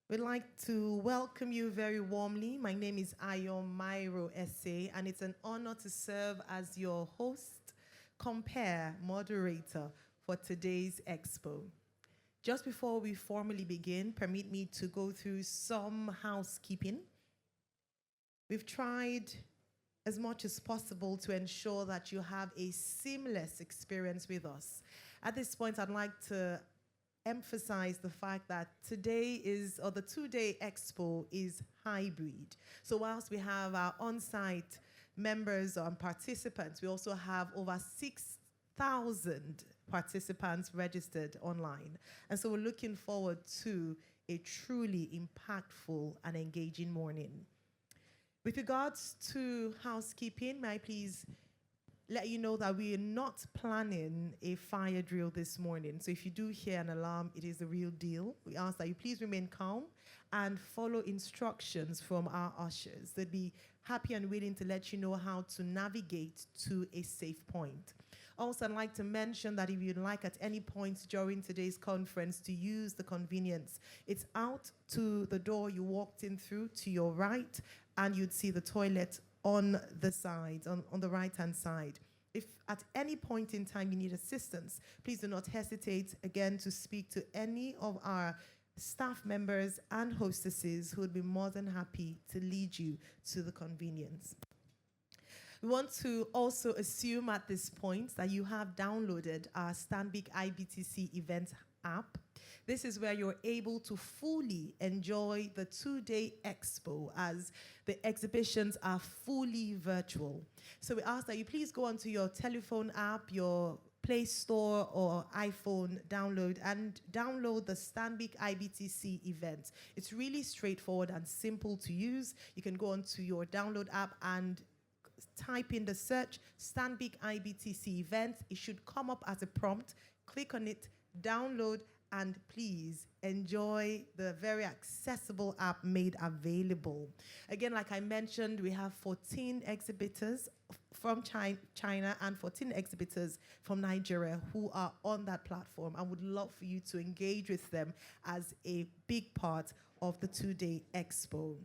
We'd like to welcome you very warmly. My name is Ayo Mairo Esse, and it's an honor to serve as your host, moderator for today's expo. Just before we formally begin, permit me to go through some housekeeping. We've tried as much as possible to ensure that you have a seamless experience with us. At this point, I'd like to emphasize the fact that the two-day expo is hybrid. So whilst we have our on-site members and participants, we also have over 6,000 participants registered online. And so we're looking forward to a truly impactful and engaging morning. With regards to housekeeping, may I please let you know that we are not planning a fire drill this morning. So if you do hear an alarm, it is the real deal. We ask that you please remain calm and follow instructions from our ushers. They'd be happy and willing to let you know how to navigate to a safe point. Also, I'd like to mention that if you'd like at any point during today's conference to use the convenience, it's out to the door you walked in through to your right, and you'd see the toilet on the side, on the right-hand side. If at any point in time you need assistance, please do not hesitate, again, to speak to any of our staff members and hostesses who would be more than happy to lead you to the convenience. We want to also assume at this point that you have downloaded our Stanbic IBTC event app. This is where you're able to fully enjoy the two-day expo as the exhibitions are fully virtual. So we ask that you please go onto your telephone app, your Play Store or iPhone and download the Stanbic IBTC event. It's really straightforward and simple to use. You can go onto your download app and type in the search Stanbic IBTC event. It should come up as a prompt. Click on it, download, and please enjoy the very accessible app made available. Again, like I mentioned, we have 14 exhibitors from China and 14 exhibitors from Nigeria who are on that platform. I would love for you to engage with them as a big part of the two-day expo.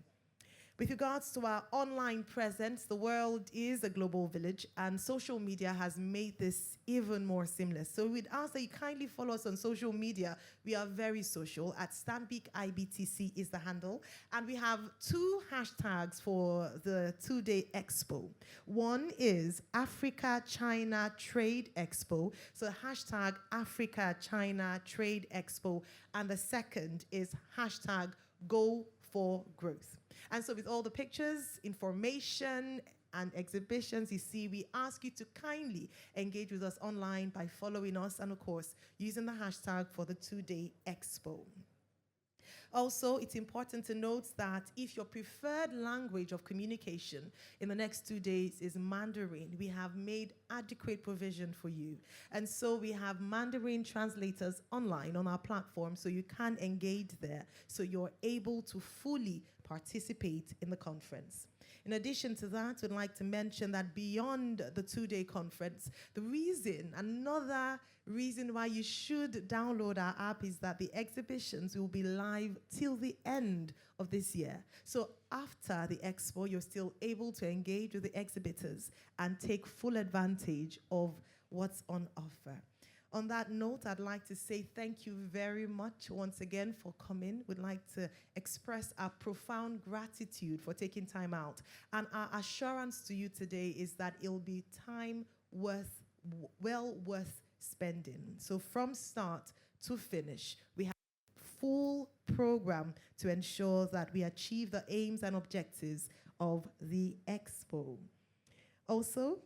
With regards to our online presence, the world is a global village, and social media has made this even more seamless. So we'd ask that you kindly follow us on social media. We are very social. At Stanbic IBTC is the handle. And we have two hashtags for the two-day expo. One is Africa-China Trade Expo. So hashtag Africa-China Trade Expo. And the second is hashtag Go for Growth. And so with all the pictures, information, and exhibitions you see, we ask you to kindly engage with us online by following us and, of course, using the hashtag for the two-day expo. Also, it's important to note that if your preferred language of communication in the next 2 days is Mandarin, we have made adequate provision for you. And so we have Mandarin translators online on our platform, so you can engage there, so you're able to fully participate in the conference. In addition to that, we'd like to mention that beyond the two-day conference, another reason why you should download our app is that the exhibitions will be live till the end of this year. So after the expo, you're still able to engage with the exhibitors and take full advantage of what's on offer. On that note, I'd like to say thank you very much once again for coming. We'd like to express our profound gratitude for taking time out. And our assurance to you today is that it'll be time well worth spending. So from start to finish, we have a full program to ensure that we achieve the aims and objectives of the expo. Also,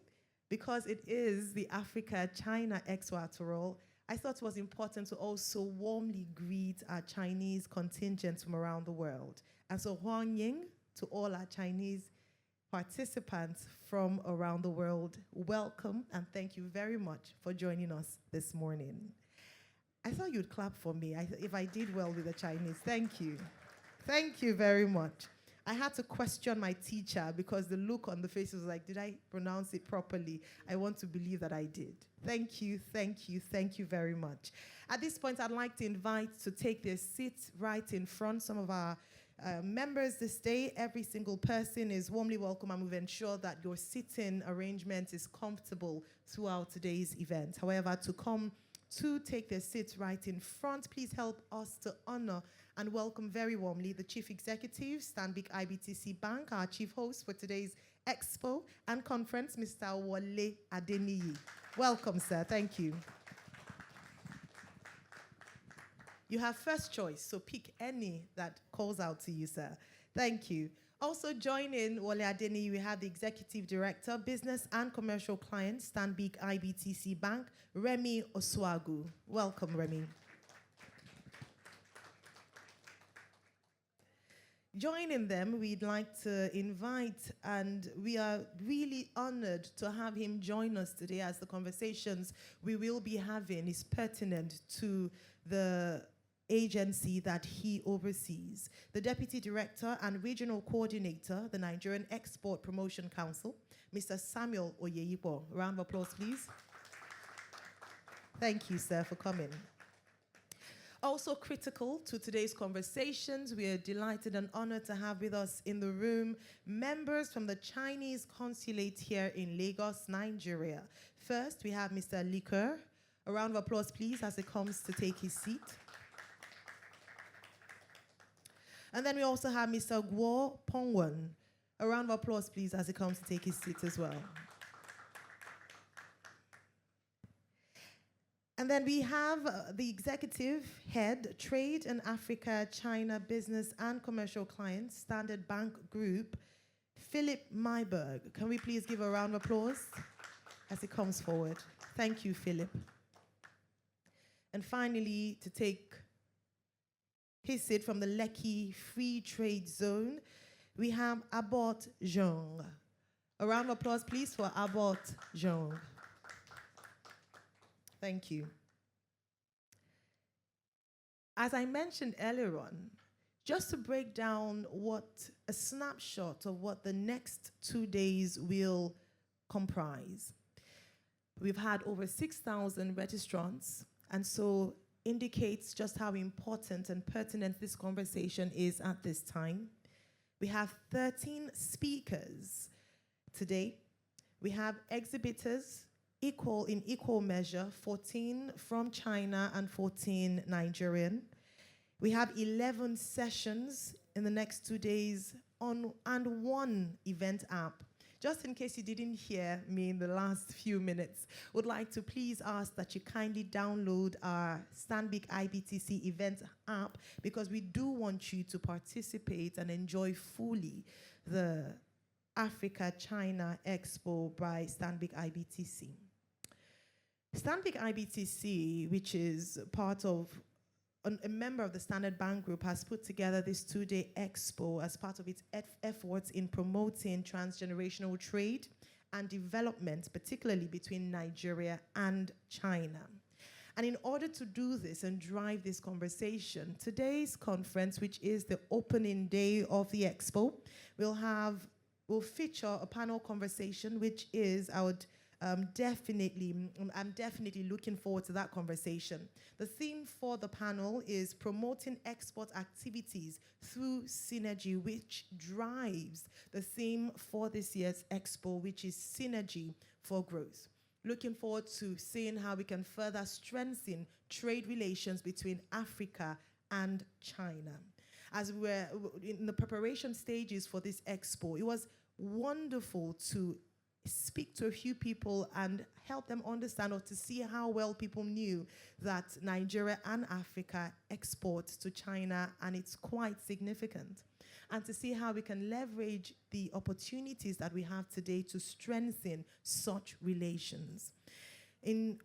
because it is the Africa-China Expo after all, I thought it was important to also warmly greet our Chinese contingents from around the world. And so Huang Ying, to all our Chinese participants from around the world, welcome and thank you very much for joining us this morning. I thought you'd clap for me if I did well with the Chinese. Thank you. Thank you very much. I had to question my teacher because the look on the face was like, did I pronounce it properly? I want to believe that I did. Thank you, thank you, thank you very much. At this point, I'd like to invite to take their seats right in front some of our members this day. Every single person is warmly welcome, and we've ensured that your sitting arrangement is comfortable throughout today's event. However, to come to take their seats right in front, please help us to honor and welcome very warmly the Chief Executive, Stanbic IBTC Bank, our chief host for today's expo and conference, Mr. Wole Adeniyi. Welcome, sir. Thank you. You have first choice, so pick any that calls out to you, sir. Thank you. Also joining Wole Adeniyi, we have the Executive Director, Business and Commercial Clients, Stanbic IBTC Bank, Remy Oswagu. Welcome, Remy. Joining them, we'd like to invite, and we are really honored to have him join us today, as the conversations we will be having is pertinent to the agency that he oversees. The Deputy Director and Regional Coordinator, the Nigerian Export Promotion Council, Mr. Samuel Oyeyipo. Round of applause, please. Thank you, sir, for coming. Also critical to today's conversations, we are delighted and honored to have with us in the room members from the Chinese consulate here in Lagos, Nigeria. First, we have Mr. Liker. A round of applause, please, as he comes to take his seat. And then we also have Mr. Guo Pongwen. A round of applause, please, as he comes to take his seat as well. And then we have the Executive Head, Trade and Africa-China Business and Commercial Clients, Standard Bank Group, Philip Myberg. Can we please give a round of applause as he comes forward? Thank you, Philip. And finally, to take his seat from the Lekki Free Trade Zone, we have Abbott Zhong. A round of applause, please, for Abbott Zhong. Thank you. As I mentioned earlier on, just to break down a snapshot of what the next 2 days will comprise. We've had over 6,000 registrants, and so indicates just how important and pertinent this conversation is at this time. We have 13 speakers today. We have exhibitors, in equal measure, 14 from China and 14 Nigerian. We have 11 sessions in the next 2 days and one event app. Just in case you didn't hear me in the last few minutes, would like to please ask that you kindly download our Stanbic IBTC event app, because we do want you to participate and enjoy fully the Africa-China Expo by Stanbic IBTC. Stanbic IBTC, which is part of a member of the Standard Bank Group, has put together this 2-day expo as part of its efforts in promoting transgenerational trade and development, particularly between Nigeria and China. And in order to do this and drive this conversation, today's conference, which is the opening day of the expo, will feature a panel conversation, which is, I'm definitely looking forward to that conversation. The theme for the panel is promoting export activities through synergy, which drives the theme for this year's expo, which is synergy for growth. Looking forward to seeing how we can further strengthen trade relations between Africa and China. As we're in the preparation stages for this expo, it was wonderful to speak to a few people and help them understand, or to see how well people knew that Nigeria and Africa export to China, and it's quite significant. And to see how we can leverage the opportunities that we have today to strengthen such relations. In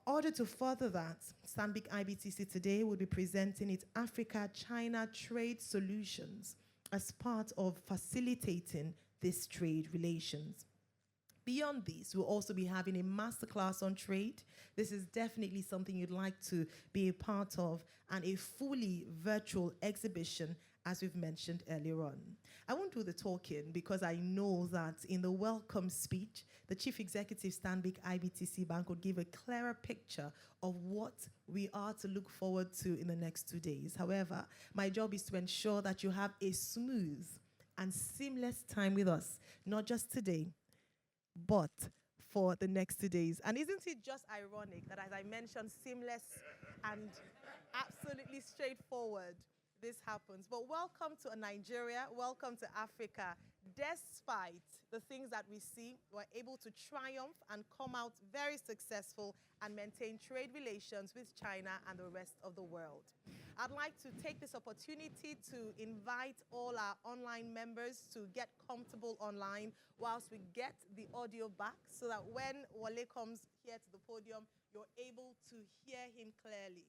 order to further that, Stanbic IBTC today will be presenting its Africa-China Trade Solutions as part of facilitating this trade relations. Beyond these, we'll also be having a masterclass on trade. This is definitely something you'd like to be a part of, and a fully virtual exhibition as we've mentioned earlier on. I won't do the talking because I know that in the welcome speech, the Chief Executive Stanbic IBTC Bank would give a clearer picture of what we are to look forward to in the next 2 days. However, my job is to ensure that you have a smooth and seamless time with us, not just today, but for the next 2 days. And isn't it just ironic that, as I mentioned, seamless and absolutely straightforward, this happens? But welcome to Nigeria, welcome to Africa. Despite the things that we see, we're able to triumph and come out very successful and maintain trade relations with China and the rest of the world. I'd like to take this opportunity to invite all our online members to get comfortable online whilst we get the audio back, so that when Wale comes here to the podium, you're able to hear him clearly.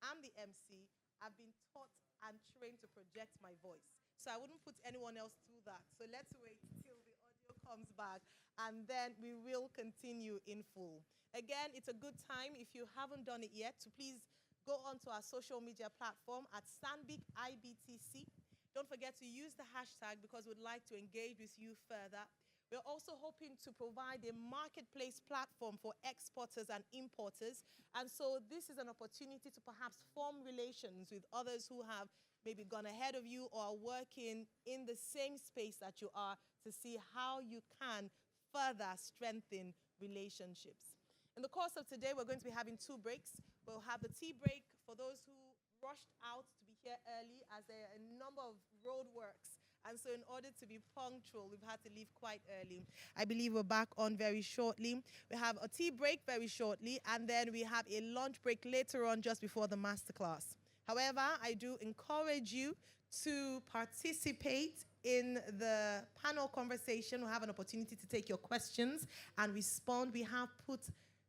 I'm the MC. I've been taught and trained to project my voice, so I wouldn't put anyone else through that. So let's wait till the audio comes back, and then we will continue in full. Again, it's a good time, if you haven't done it yet, to please go onto our social media platform at Stanbic IBTC. Don't forget to use the hashtag, because we'd like to engage with you further. We're also hoping to provide a marketplace platform for exporters and importers. And so this is an opportunity to perhaps form relations with others who have maybe gone ahead of you or are working in the same space that you are, to see how you can further strengthen relationships. In the course of today, we're going to be having 2 breaks. We'll have the tea break for those who rushed out to be here early, as there are a number of road works. And so in order to be punctual, we've had to leave quite early. I believe we're back on very shortly. We have a tea break very shortly, and then we have a lunch break later on, just before the masterclass. However, I do encourage you to participate in the panel conversation. We'll have an opportunity to take your questions and respond. We have put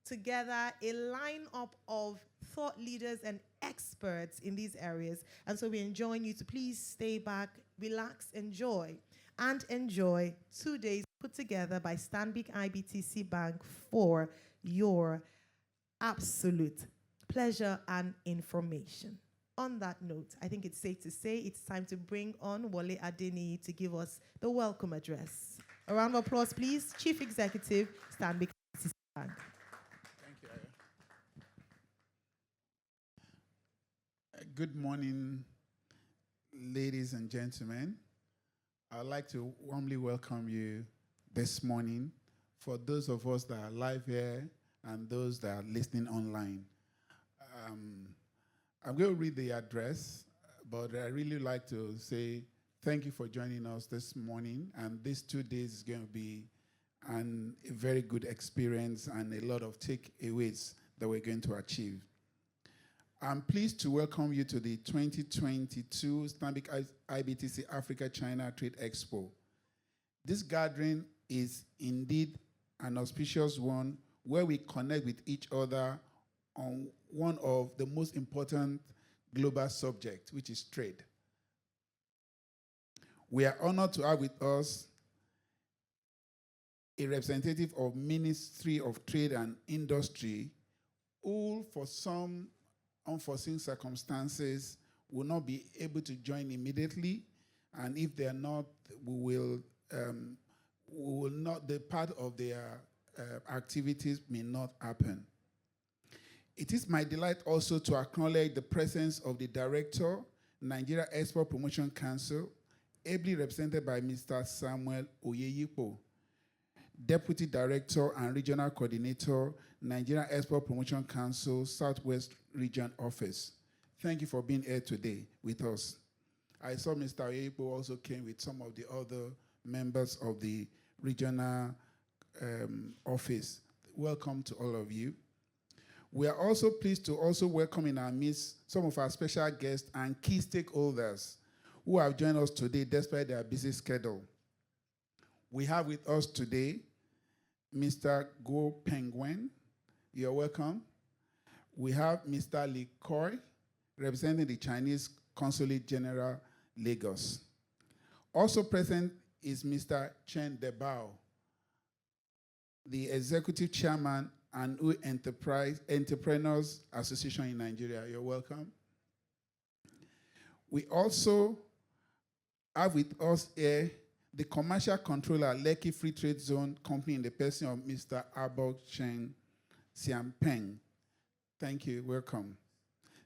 together a lineup of thought leaders and experts in these areas. And so we enjoin you to please stay back, relax, enjoy 2 days put together by Stanbic IBTC Bank for your absolute pleasure and information. On that note, I think it's safe to say it's time to bring on Wale Adeniyi to give us the welcome address. A round of applause, please. Chief Executive, Stanbic IBTC Bank. Good morning, ladies and gentlemen. I'd like to warmly welcome you this morning, for those of us that are live here and those that are listening online. I'm going to read the address, but I really like to say thank you for joining us this morning. And these 2 days is going to be a very good experience and a lot of takeaways that we're going to achieve. I'm pleased to welcome you to the 2022 Stanbic IBTC Africa-China Trade Expo. This gathering is indeed an auspicious one, where we connect with each other on one of the most important global subjects, which is trade. We are honored to have with us a representative of Ministry of Trade and Industry, who for some unforeseen circumstances will not be able to join immediately, and if they are not, we will not. The part of their activities may not happen. It is my delight also to acknowledge the presence of the Director, Nigeria Export Promotion Council, ably represented by Mr. Samuel Oyeyipo, Deputy Director and Regional Coordinator, Nigeria Export Promotion Council, Southwest Region Office. Thank you for being here today with us. I saw Mr. Oyeyipo also came with some of the other members of the regional office. Welcome to all of you. We are also pleased to also welcome in our midst some of our special guests and key stakeholders who have joined us today despite their busy schedule. We have with us today Mr. Guo Pengwen. You're welcome. We have Mr. Li Koi, representing the Chinese Consulate General, Lagos. Also present is Mr. Chen Debao, the Executive Chairman and Entrepreneurs Association in Nigeria. You're welcome. We also have with us here the commercial controller, Lekki Free Trade Zone Company, in the person of Mr. Abok Chen Xiampeng. Thank you. Welcome.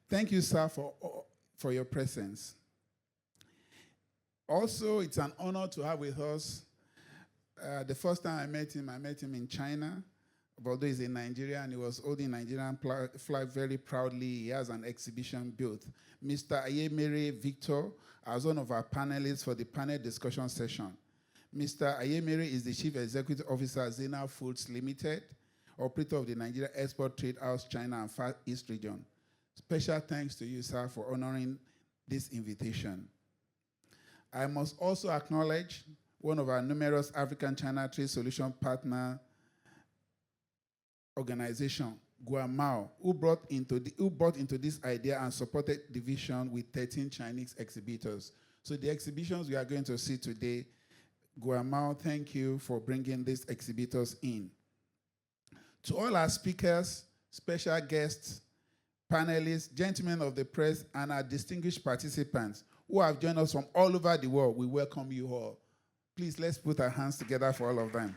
Thank you, sir, for your presence. Also, it's an honor to have with us. The first time I met him in China. Although he's in Nigeria and he was holding Nigerian flag very proudly. He has an exhibition built. Mr. Ayemere Victor, as one of our panelists for the panel discussion session. Mr. Ayemere is the Chief Executive Officer at Zena Foods Limited, operator of the Nigeria Export Trade House, China and Far East region. Special thanks to you, sir, for honoring this invitation. I must also acknowledge one of our numerous African-China Trade Solution partner organization, Guamao, who brought into this idea and supported the vision with 13 Chinese exhibitors. So the exhibitions we are going to see today, Guamao, thank you for bringing these exhibitors in. To all our speakers, special guests, panelists, gentlemen of the press, and our distinguished participants who have joined us from all over the world, we welcome you all. Please, let's put our hands together for all of them.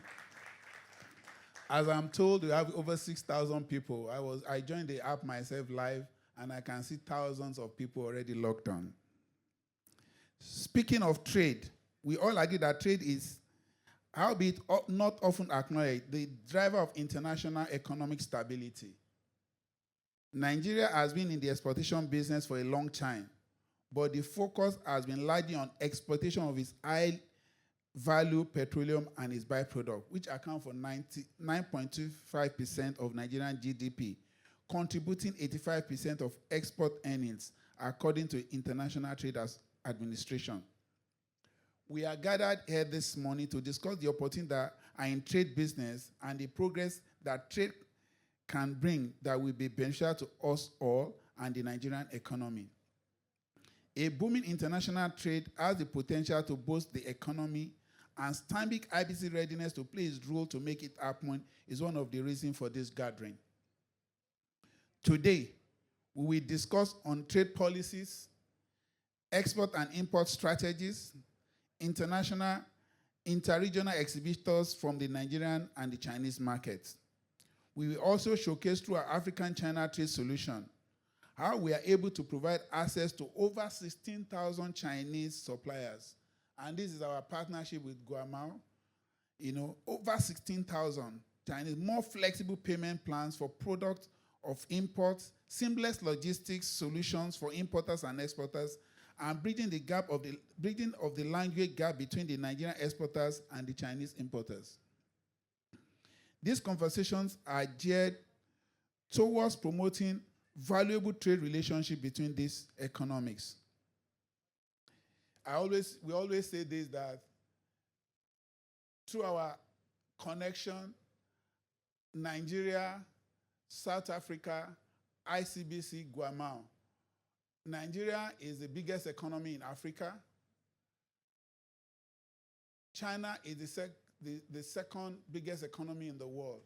As I'm told, we have over 6,000 people. I joined the app myself live, and I can see thousands of people already logged on. Speaking of trade, we all agree that trade is, albeit not often acknowledged, the driver of international economic stability. Nigeria has been in the exportation business for a long time, but the focus has been largely on exploitation of its high-value petroleum and its byproduct, which account for 9.25% of Nigerian GDP, contributing 85% of export earnings, according to International Trade Administration. We are gathered here this morning to discuss the opportunities that are in trade business and the progress that trade can bring that will be beneficial to us all and the Nigerian economy. A booming international trade has the potential to boost the economy, and Stanbic IBTC readiness to play its role to make it happen is one of the reasons for this gathering. Today, we will discuss on trade policies, export and import strategies, interregional exhibitors from the Nigerian and the Chinese markets. We will also showcase through our African-China trade solution how we are able to provide access to over 16,000 Chinese suppliers. And this is our partnership with Guamao. Over 16,000 Chinese, more flexible payment plans for products of imports, seamless logistics solutions for importers and exporters, and bridging of the language gap between the Nigerian exporters and the Chinese importers. These conversations are geared towards promoting valuable trade relationship between these economies. We always say this, that through our connection, Nigeria, South Africa, ICBC, Guamao. Nigeria is the biggest economy in Africa. China is the second biggest economy in the world.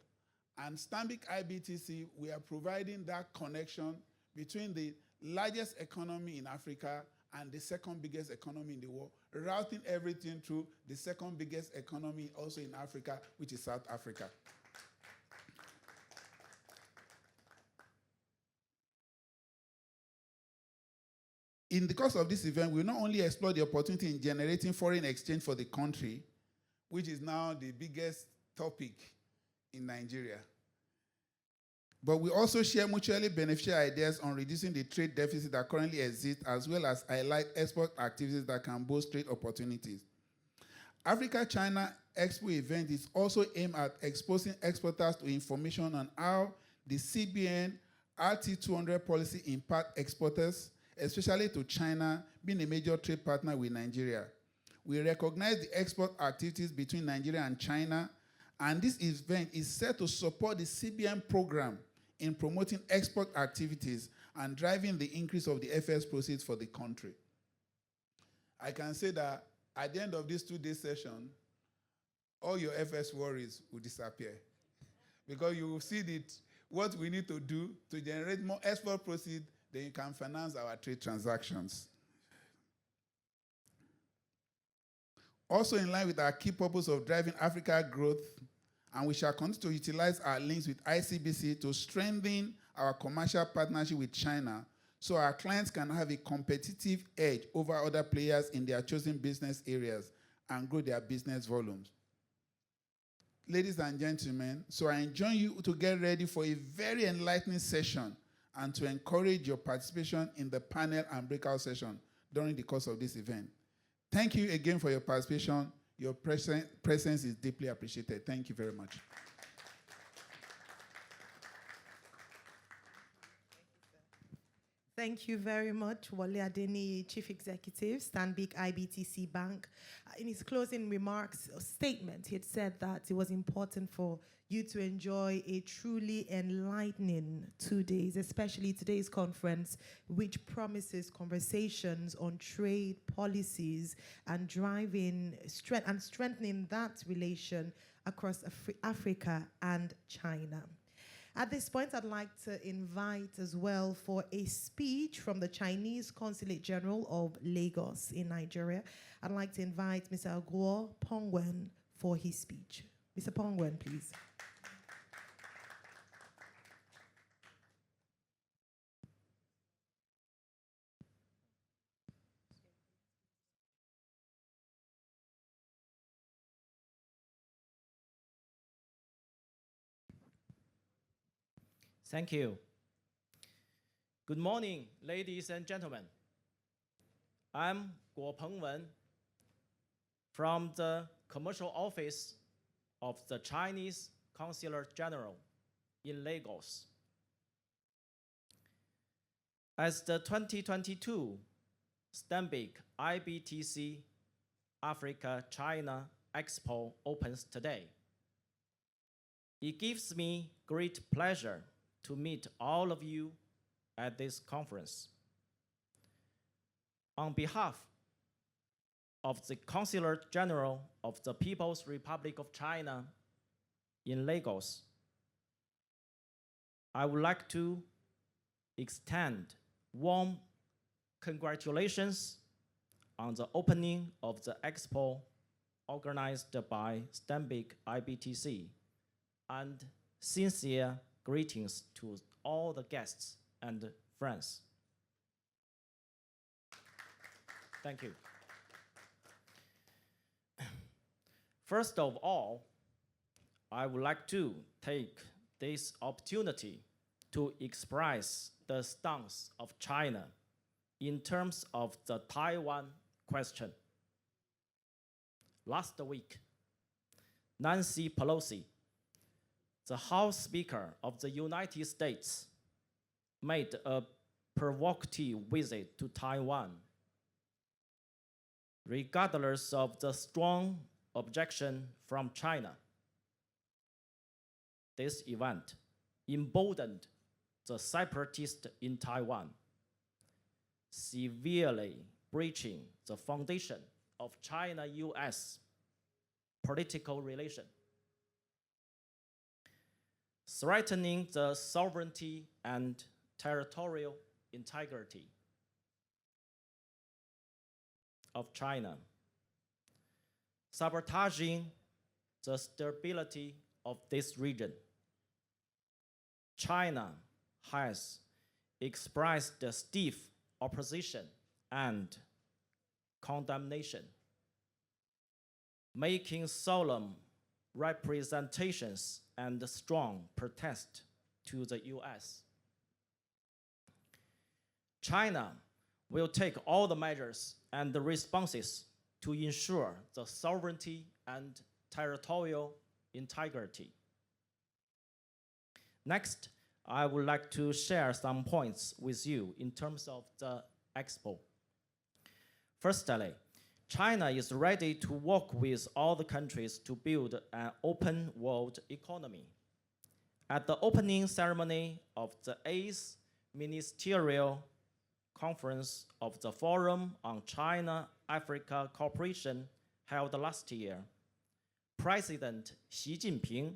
And Stanbic IBTC, we are providing that connection between the largest economy in Africa and the second biggest economy in the world, routing everything through the second biggest economy also in Africa, which is South Africa. In the course of this event, we not only explore the opportunity in generating foreign exchange for the country, which is now the biggest topic in Nigeria, but we also share mutually beneficial ideas on reducing the trade deficit that currently exists, as well as highlight export activities that can boost trade opportunities. Africa-China Expo event is also aimed at exposing exporters to information on how the CBN RT200 policy impact exporters, especially to China, being a major trade partner with Nigeria. We recognize the export activities between Nigeria and China, and this event is set to support the CBN program in promoting export activities and driving the increase of the FS proceeds for the country. I can say that at the end of this 2-day session, all your FS worries will disappear, because you will see that what we need to do to generate more export proceeds, then you can finance our trade transactions. Also in line with our key purpose of driving Africa growth, and we shall continue to utilize our links with ICBC to strengthen our commercial partnership with China so our clients can have a competitive edge over other players in their chosen business areas and grow their business volumes. Ladies and gentlemen, so I enjoin you to get ready for a very enlightening session and to encourage your participation in the panel and breakout session during the course of this event. Thank you again for your participation. Your presence is deeply appreciated. Thank you very much. Thank you very much, Wale Adeni, Chief Executive, Stanbic IBTC Bank. In his closing remarks or statement, he had said that it was important for you to enjoy a truly enlightening 2 days, especially today's conference, which promises conversations on trade policies and driving and strengthening that relation across Africa and China. At this point, I'd like to invite as well for a speech from the Chinese Consulate General of Lagos in Nigeria. I'd like to invite Mr. Guo Pengwen for his speech. Mr. Pengwen, please. Thank you. Good morning, ladies and gentlemen. I'm Guo Pengwen from the Commercial Office of the Chinese Consulate General in Lagos. As the 2022 Stanbic IBTC Africa-China Expo opens today, it gives me great pleasure to meet all of you at this conference. On behalf of the Consulate General of the People's Republic of China in Lagos, I would like to extend warm congratulations on the opening of the expo organized by Stanbic IBTC, and sincere greetings to all the guests and friends. Thank you. First of all, I would like to take this opportunity to express the stance of China in terms of the Taiwan question. Last week, Nancy Pelosi, the House Speaker of the United States, made a provocative visit to Taiwan. Regardless of the strong objection from China, this event emboldened the separatists in Taiwan, severely breaching the foundation of China-US political relation, threatening the sovereignty and territorial integrity of China, sabotaging the stability of this region. China has expressed the stiff opposition and condemnation, making solemn representations and strong protest to the US. China will take all the measures and the responses to ensure the sovereignty and territorial integrity. Next, I would like to share some points with you in terms of the expo. Firstly, China is ready to work with all the countries to build an open world economy. At the opening ceremony of the 8th Ministerial Conference of the Forum on China-Africa Cooperation held last year, President Xi Jinping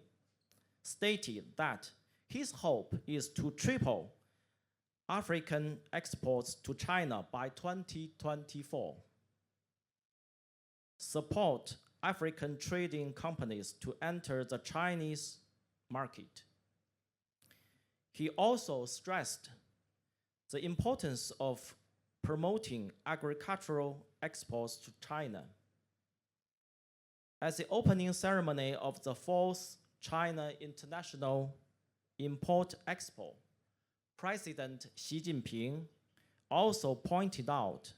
stated that his hope is to triple African exports to China by 2024. support African trading companies to enter the Chinese market. He also stressed the importance of promoting agricultural exports to China. At the opening ceremony of the 4th China International Import Expo, President Xi Jinping also pointed out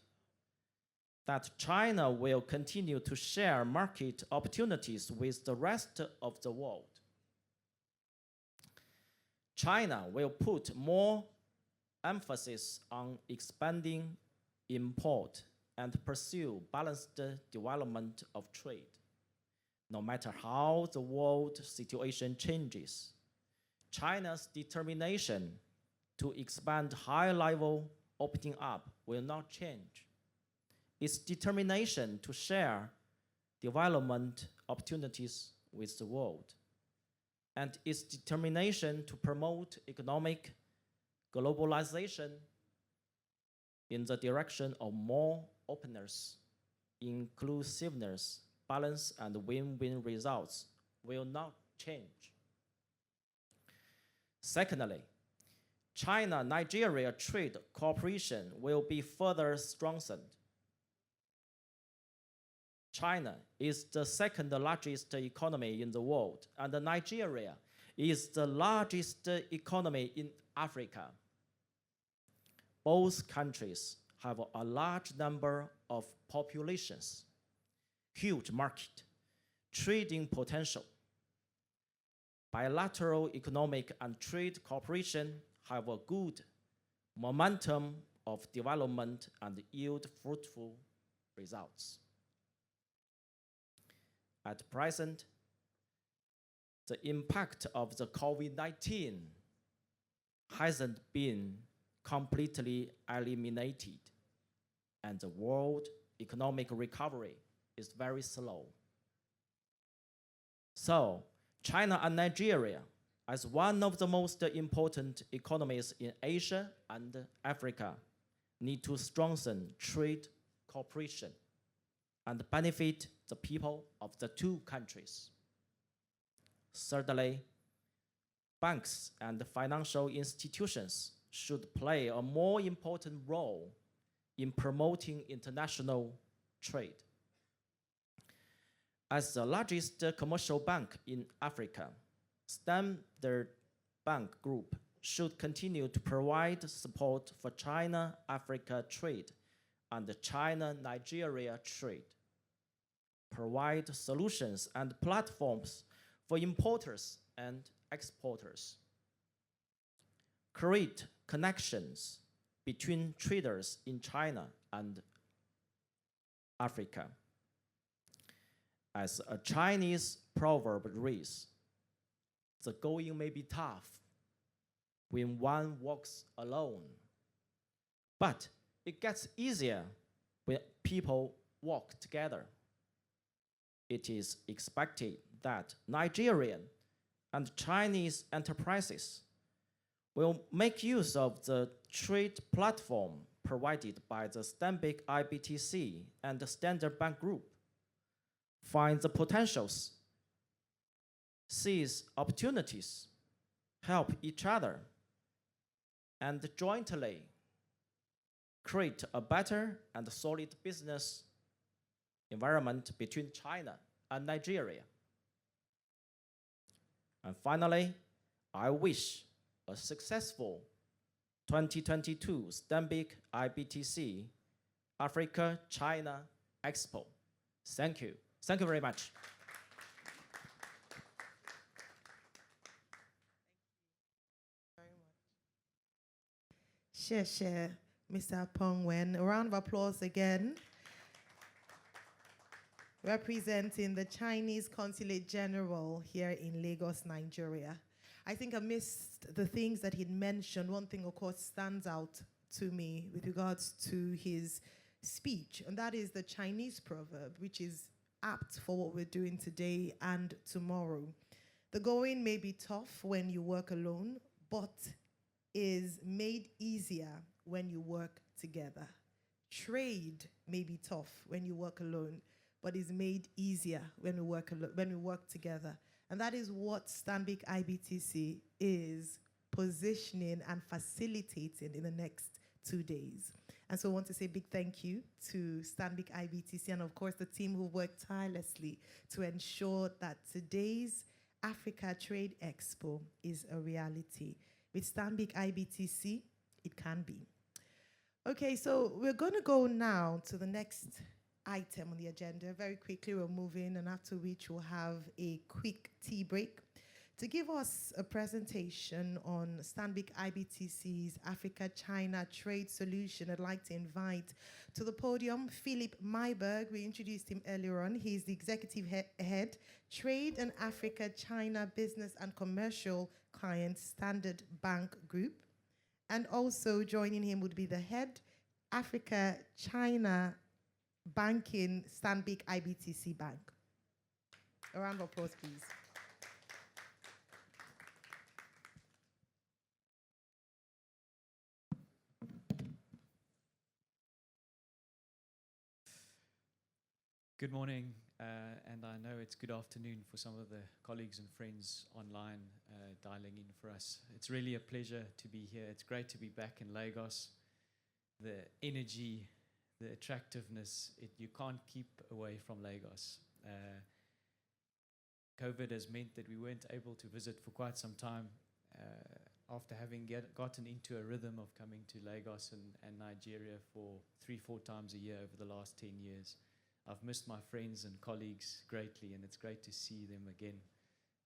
that China will continue to share market opportunities with the rest of the world. China will put more emphasis on expanding import and pursue balanced development of trade. No matter how the world situation changes, China's determination to expand high-level opening up will not change. Its determination to share development opportunities with the world, and its determination to promote economic globalization in the direction of more openness, inclusiveness, balance, and win-win results will not change. Secondly, China-Nigeria trade cooperation will be further strengthened. China is the second largest economy in the world, and Nigeria is the largest economy in Africa. Both countries have a large number of populations, huge market, trading potential. Bilateral economic and trade cooperation have a good momentum of development and yield fruitful results. At present, the impact of the COVID-19 hasn't been completely eliminated, and the world economic recovery is very slow. So, China and Nigeria, as one of the most important economies in Asia and Africa, need to strengthen trade cooperation and benefit the people of the two countries. Thirdly, banks and financial institutions should play a more important role in promoting international trade. As the largest commercial bank in Africa, Stanbic Bank Group should continue to provide support for China-Africa trade and China-Nigeria trade, provide solutions and platforms for importers and exporters, create connections between traders in China and Africa. As a Chinese proverb reads, the going may be tough when one walks alone, but it gets easier when people walk together. It is expected that Nigerian and Chinese enterprises will make use of the trade platform provided by the Stanbic IBTC and the Standard Bank Group, find the potentials, seize opportunities, help each other, and jointly create a better and solid business environment between China and Nigeria. And finally, I wish a successful 2022 Stanbic IBTC Africa-China Expo. Thank you. Thank you very much. Share, Mr. Pongwen. A round of applause again. Representing the Chinese Consulate General here in Lagos, Nigeria. I think amidst the things that he'd mentioned, one thing, of course, stands out to me with regards to his speech, and that is the Chinese proverb, which is apt for what we're doing today and tomorrow. The going may be tough when you work alone, but is made easier when you work together. Trade may be tough when you work alone, but is made easier when we work together. And that is what Stanbic IBTC is positioning and facilitating in the next 2 days. And so I want to say a big thank you to Stanbic IBTC and, of course, the team who worked tirelessly to ensure that today's Africa Trade Expo is a reality. With Stanbic IBTC, it can be. Okay, so we're going to go now to the next item on the agenda. Very quickly, we're moving, and after which we'll have a quick tea break. To give us a presentation on Stanbic IBTC's Africa-China Trade Solution, I'd like to invite to the podium Philip Myberg. We introduced him earlier on. He's the Executive Head, Trade and Africa-China Business and Commercial Client Standard Bank Group. And also joining him would be the Head, Africa-China Banking, Stanbic IBTC Bank. A round of applause, please. Good morning, and I know it's good afternoon for some of the colleagues and friends online dialing in for us. It's really a pleasure to be here. It's great to be back in Lagos. The energy, the attractiveness, you can't keep away from Lagos. COVID has meant that we weren't able to visit for quite some time after having gotten into a rhythm of coming to Lagos and Nigeria for 3-4 times a year over the last 10 years. I've missed my friends and colleagues greatly, and it's great to see them again.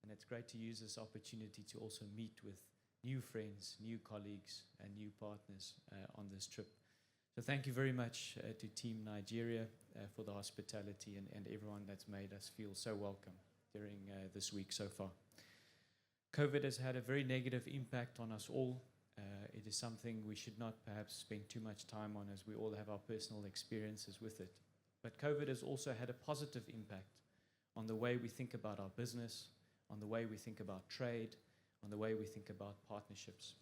And it's great to use this opportunity to also meet with new friends, new colleagues, and new partners on this trip. So thank you very much to Team Nigeria for the hospitality and everyone that's made us feel so welcome during this week so far. COVID has had a very negative impact on us all. It is something we should not perhaps spend too much time on, as we all have our personal experiences with it. But COVID has also had a positive impact on the way we think about our business, on the way we think about trade, on the way we think about partnerships.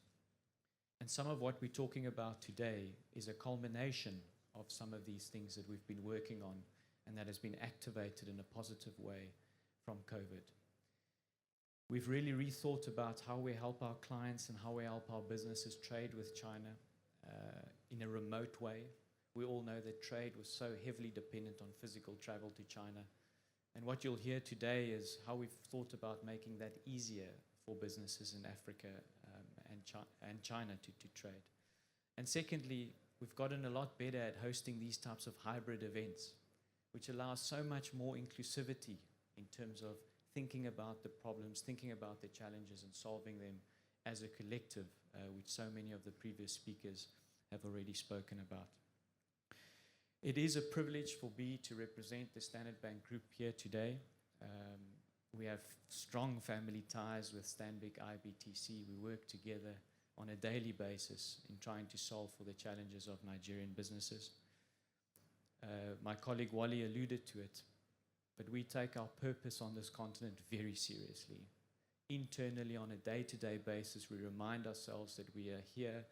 And some of what we're talking about today is a culmination of some of these things that we've been working on and that has been activated in a positive way from COVID. We've really rethought about how we help our clients and how we help our businesses trade with China in a remote way. We all know that trade was so heavily dependent on physical travel to China. And what you'll hear today is how we've thought about making that easier for businesses in Africa and China to trade. And secondly, we've gotten a lot better at hosting these types of hybrid events, which allows so much more inclusivity in terms of thinking about the problems, thinking about the challenges, and solving them as a collective, which so many of the previous speakers have already spoken about. It is a privilege for me to represent the Standard Bank Group here today. We have strong family ties with Stanbic IBTC. We work together on a daily basis in trying to solve for the challenges of Nigerian businesses. My colleague Wally alluded to it, but we take our purpose on this continent very seriously. Internally, on a day-to-day basis, we remind ourselves that we are here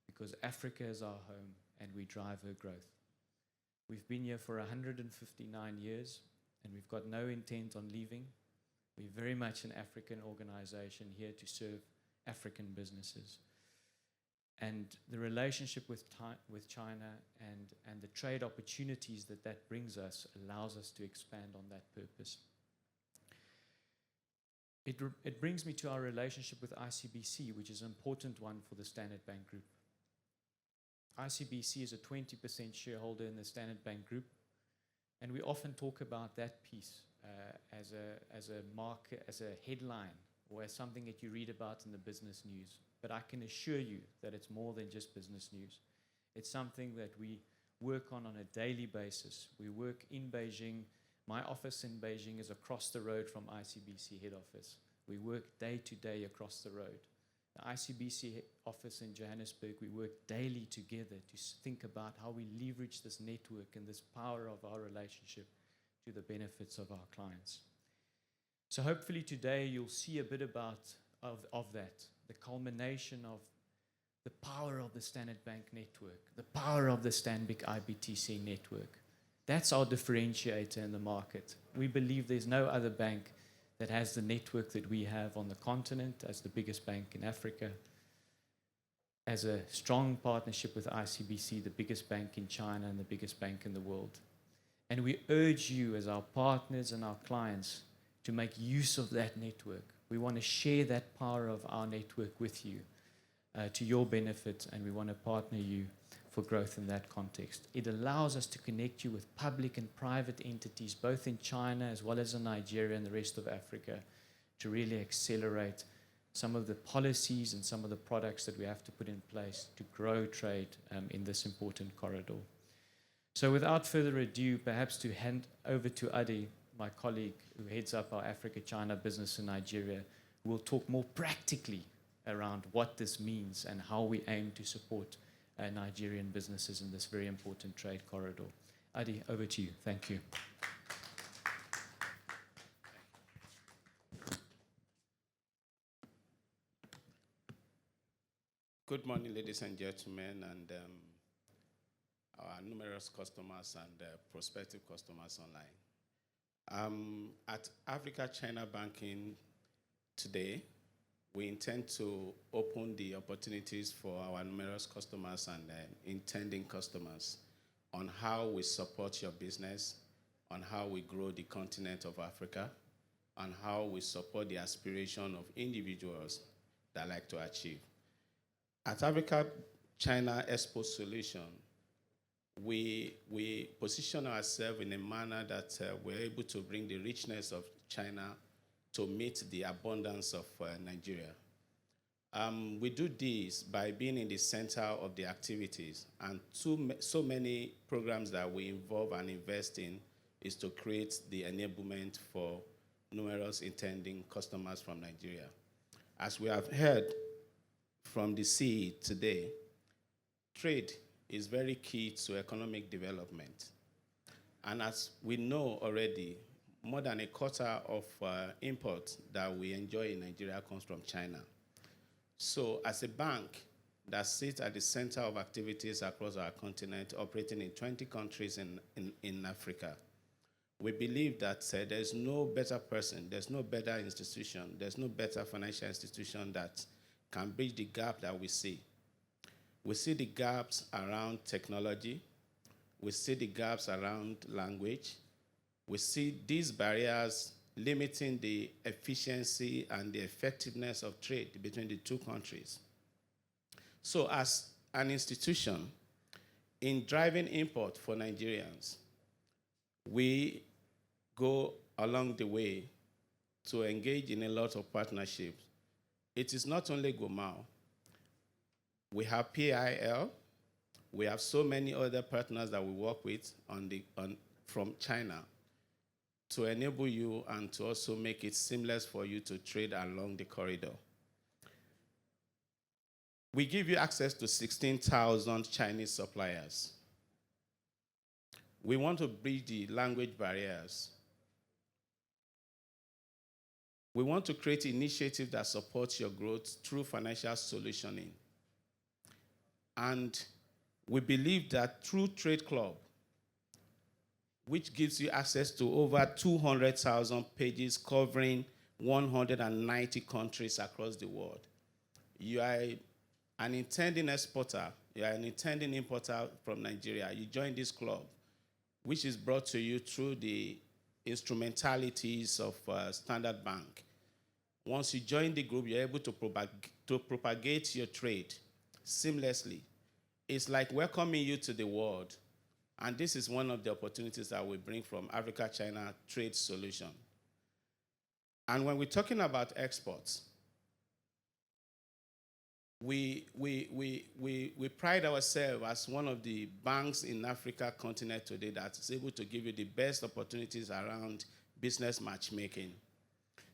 because Africa is our home and we drive her growth. We've been here for 159 years, and we've got no intent on leaving. We're very much an African organization here to serve African businesses. And the relationship with China and the trade opportunities that brings us allows us to expand on that purpose. It brings me to our relationship with ICBC, which is an important one for the Standard Bank Group. ICBC is a 20% shareholder in the Standard Bank Group, and we often talk about that piece as a headline or as something that you read about in the business news. But I can assure you that it's more than just business news. It's something that we work on a daily basis. We work in Beijing. My office in Beijing is across the road from ICBC head office. We work day to day across the road. The ICBC office in Johannesburg, we work daily together to think about how we leverage this network and this power of our relationship to the benefits of our clients. So hopefully today you'll see a bit of that, the culmination of the power of the Standard Bank network, the power of the Stanbic IBTC network, That's our differentiator in the market. We believe there's no other bank that has the network that we have on the continent as the biggest bank in Africa, as a strong partnership with ICBC, the biggest bank in China and the biggest bank in the world. And we urge you as our partners and our clients to make use of that network. We want to share that power of our network with you to your benefit, and we want to partner you for growth in that context. It allows us to connect you with public and private entities, both in China as well as in Nigeria and the rest of Africa, to really accelerate some of the policies and some of the products that we have to put in place to grow trade in this important corridor. So without further ado, perhaps to hand over to Adi, my colleague who heads up our Africa-China business in Nigeria, who will talk more practically around what this means and how we aim to support Nigerian businesses in this very important trade corridor. Adi, over to you. Thank you. Good morning, ladies and gentlemen, and our numerous customers and prospective customers online. At Africa-China Banking today, we intend to open the opportunities for our numerous customers and intending customers on how we support your business, on how we grow the continent of Africa, on how we support the aspiration of individuals that like to achieve. At Africa-China Expo Solution, we position ourselves in a manner that we're able to bring the richness of China to meet the abundance of Nigeria. We do this by being in the center of the activities, and so many programs that we involve and invest in is to create the enablement for numerous intending customers from Nigeria. As we have heard from the CE today, trade is very key to economic development. And as we know already, more than a quarter of imports that we enjoy in Nigeria comes from China. So as a bank that sits at the center of activities across our continent, operating in 20 countries in Africa, we believe that there's no better person, there's no better institution, there's no better financial institution that can bridge the gap that we see. We see the gaps around technology. We see the gaps around language. We see these barriers limiting the efficiency and the effectiveness of trade between the two countries. So as an institution, in driving import for Nigerians, we go along the way to engage in a lot of partnerships. It is not only Gomao. We have PIL. We have so many other partners that we work with from China to enable you and to also make it seamless for you to trade along the corridor. We give you access to 16,000 Chinese suppliers. We want to bridge the language barriers. We want to create initiatives that support your growth through financial solutioning. And we believe that through Trade Club, which gives you access to over 200,000 pages covering 190 countries across the world, you are an intending exporter, you are an intending importer from Nigeria. You join this club, which is brought to you through the instrumentalities of Standard Bank. Once you join the group, you're able to propagate your trade seamlessly. It's like welcoming you to the world. And this is one of the opportunities that we bring from Africa-China Trade Solution. And when we're talking about exports, we pride ourselves as one of the banks in Africa continent today that is able to give you the best opportunities around business matchmaking.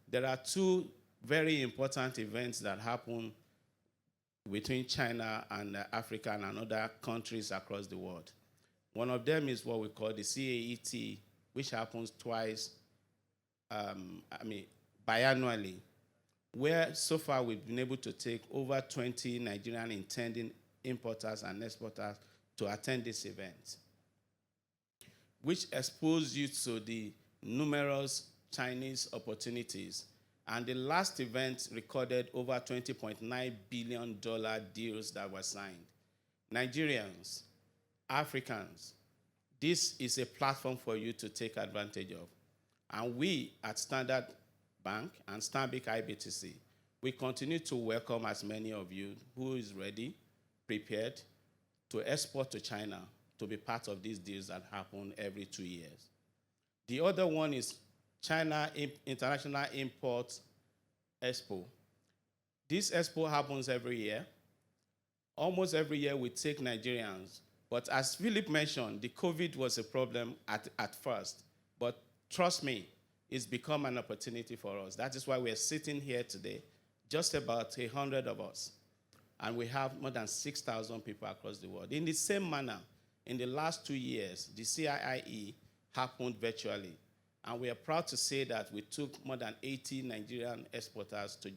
There are two very important events that happen between China and Africa and other countries across the world. One of them is what we call the CAET, which happens twice, biannually, where so far we've been able to take over 20 Nigerian intending importers and exporters to attend this event. which expose you to the numerous Chinese opportunities. And the last event recorded over $20.9 billion deals that were signed. Nigerians, Africans, this is a platform for you to take advantage of. And we at Standard Bank and Stanbic IBTC, we continue to welcome as many of you who is ready, prepared to export to China to be part of these deals that happen every 2 years. The other one is China International Import Expo. This expo happens every year. Almost every year we take Nigerians. But as Philip mentioned, the COVID was a problem at first. But trust me, it's become an opportunity for us. That is why we're sitting here today, just about 100 of us. And we have more than 6,000 people across the world. In the same manner, in the last 2 years, the CIIE happened virtually. And we are proud to say that we took more than 80 Nigerian importers to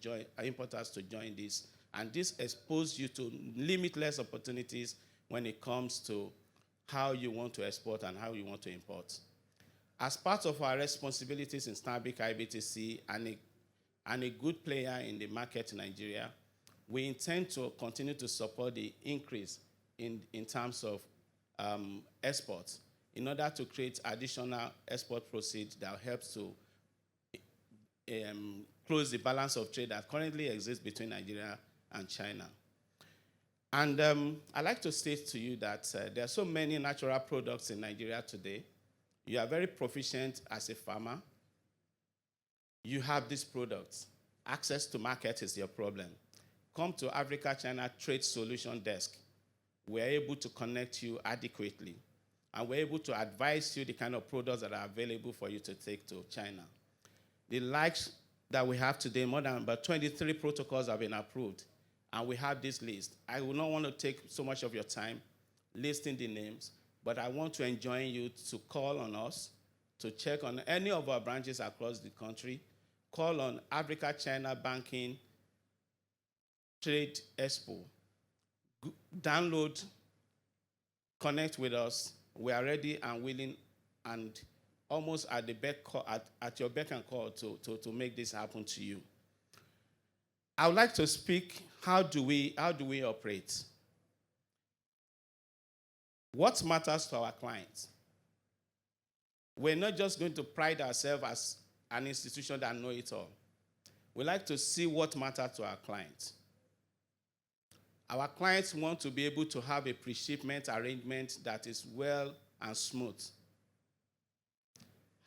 join this. And this exposed you to limitless opportunities when it comes to how you want to export and how you want to import. As part of our responsibilities in Stanbic IBTC and a good player in the market in Nigeria, we intend to continue to support the increase in terms of exports in order to create additional export proceeds that helps to close the balance of trade that currently exists between Nigeria and China. And I'd like to state to you that there are so many natural products in Nigeria today. You are very proficient as a farmer. You have these products. Access to market is your problem. Come to Africa-China Trade Solution Desk. We're able to connect you adequately. And we're able to advise you the kind of products that are available for you to take to China. The likes that we have today, more than about 23 protocols have been approved. And we have this list. I will not want to take so much of your time listing the names, but I want to enjoin you to call on us, to check on any of our branches across the country. Call on Africa-China Banking Trade Expo. Download, connect with us. We are ready and willing and almost at your beck and call to make this happen to you. I would like to speak, how do we operate? What matters to our clients? We're not just going to pride ourselves as an institution that knows it all. We like to see what matters to our clients. Our clients want to be able to have a pre-shipment arrangement that is well and smooth.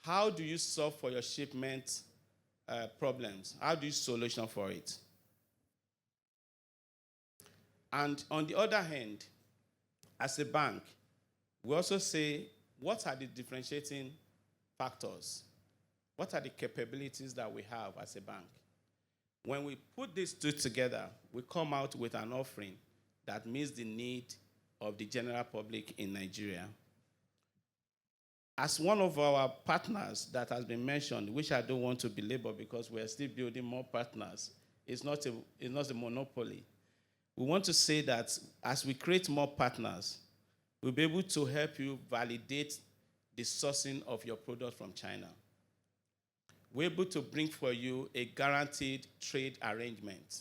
How do you solve for your shipment problems? How do you solution for it? And on the other hand, as a bank, we also say, what are the differentiating factors? What are the capabilities that we have as a bank? When we put these two together, we come out with an offering that meets the need of the general public in Nigeria. As one of our partners that has been mentioned, which I don't want to belabor because we're still building more partners, it's not a monopoly. We want to say that as we create more partners, we'll be able to help you validate the sourcing of your product from China. We're able to bring for you a guaranteed trade arrangement.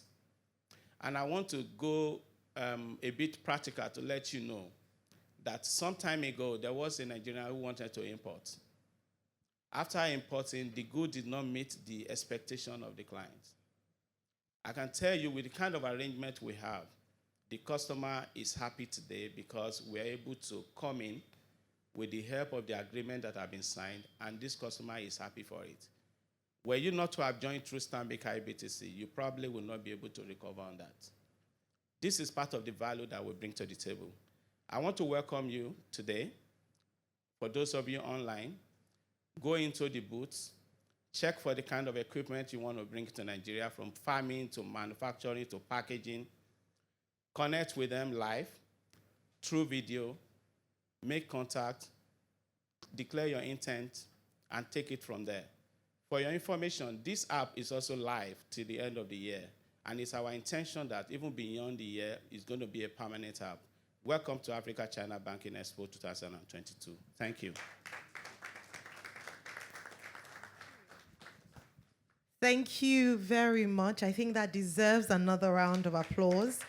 And I want to go a bit practical to let you know that some time ago, there was a Nigerian who wanted to import. After importing, the good did not meet the expectation of the client. I can tell you with the kind of arrangement we have, the customer is happy today because we're able to come in with the help of the agreement that have been signed, and this customer is happy for it. Were you not to have joined through Stanbic IBTC, you probably will not be able to recover on that. This is part of the value that we bring to the table. I want to welcome you today. For those of you online, go into the booths, check for the kind of equipment you want to bring to Nigeria, from farming to manufacturing to packaging. Connect with them live, through video, make contact, declare your intent, and take it from there. For your information, this app is also live till the end of the year, and it's our intention that even beyond the year, it's going to be a permanent app. Welcome to Africa-China Banking Expo 2022. Thank you. Thank you very much. I think that deserves another round of applause.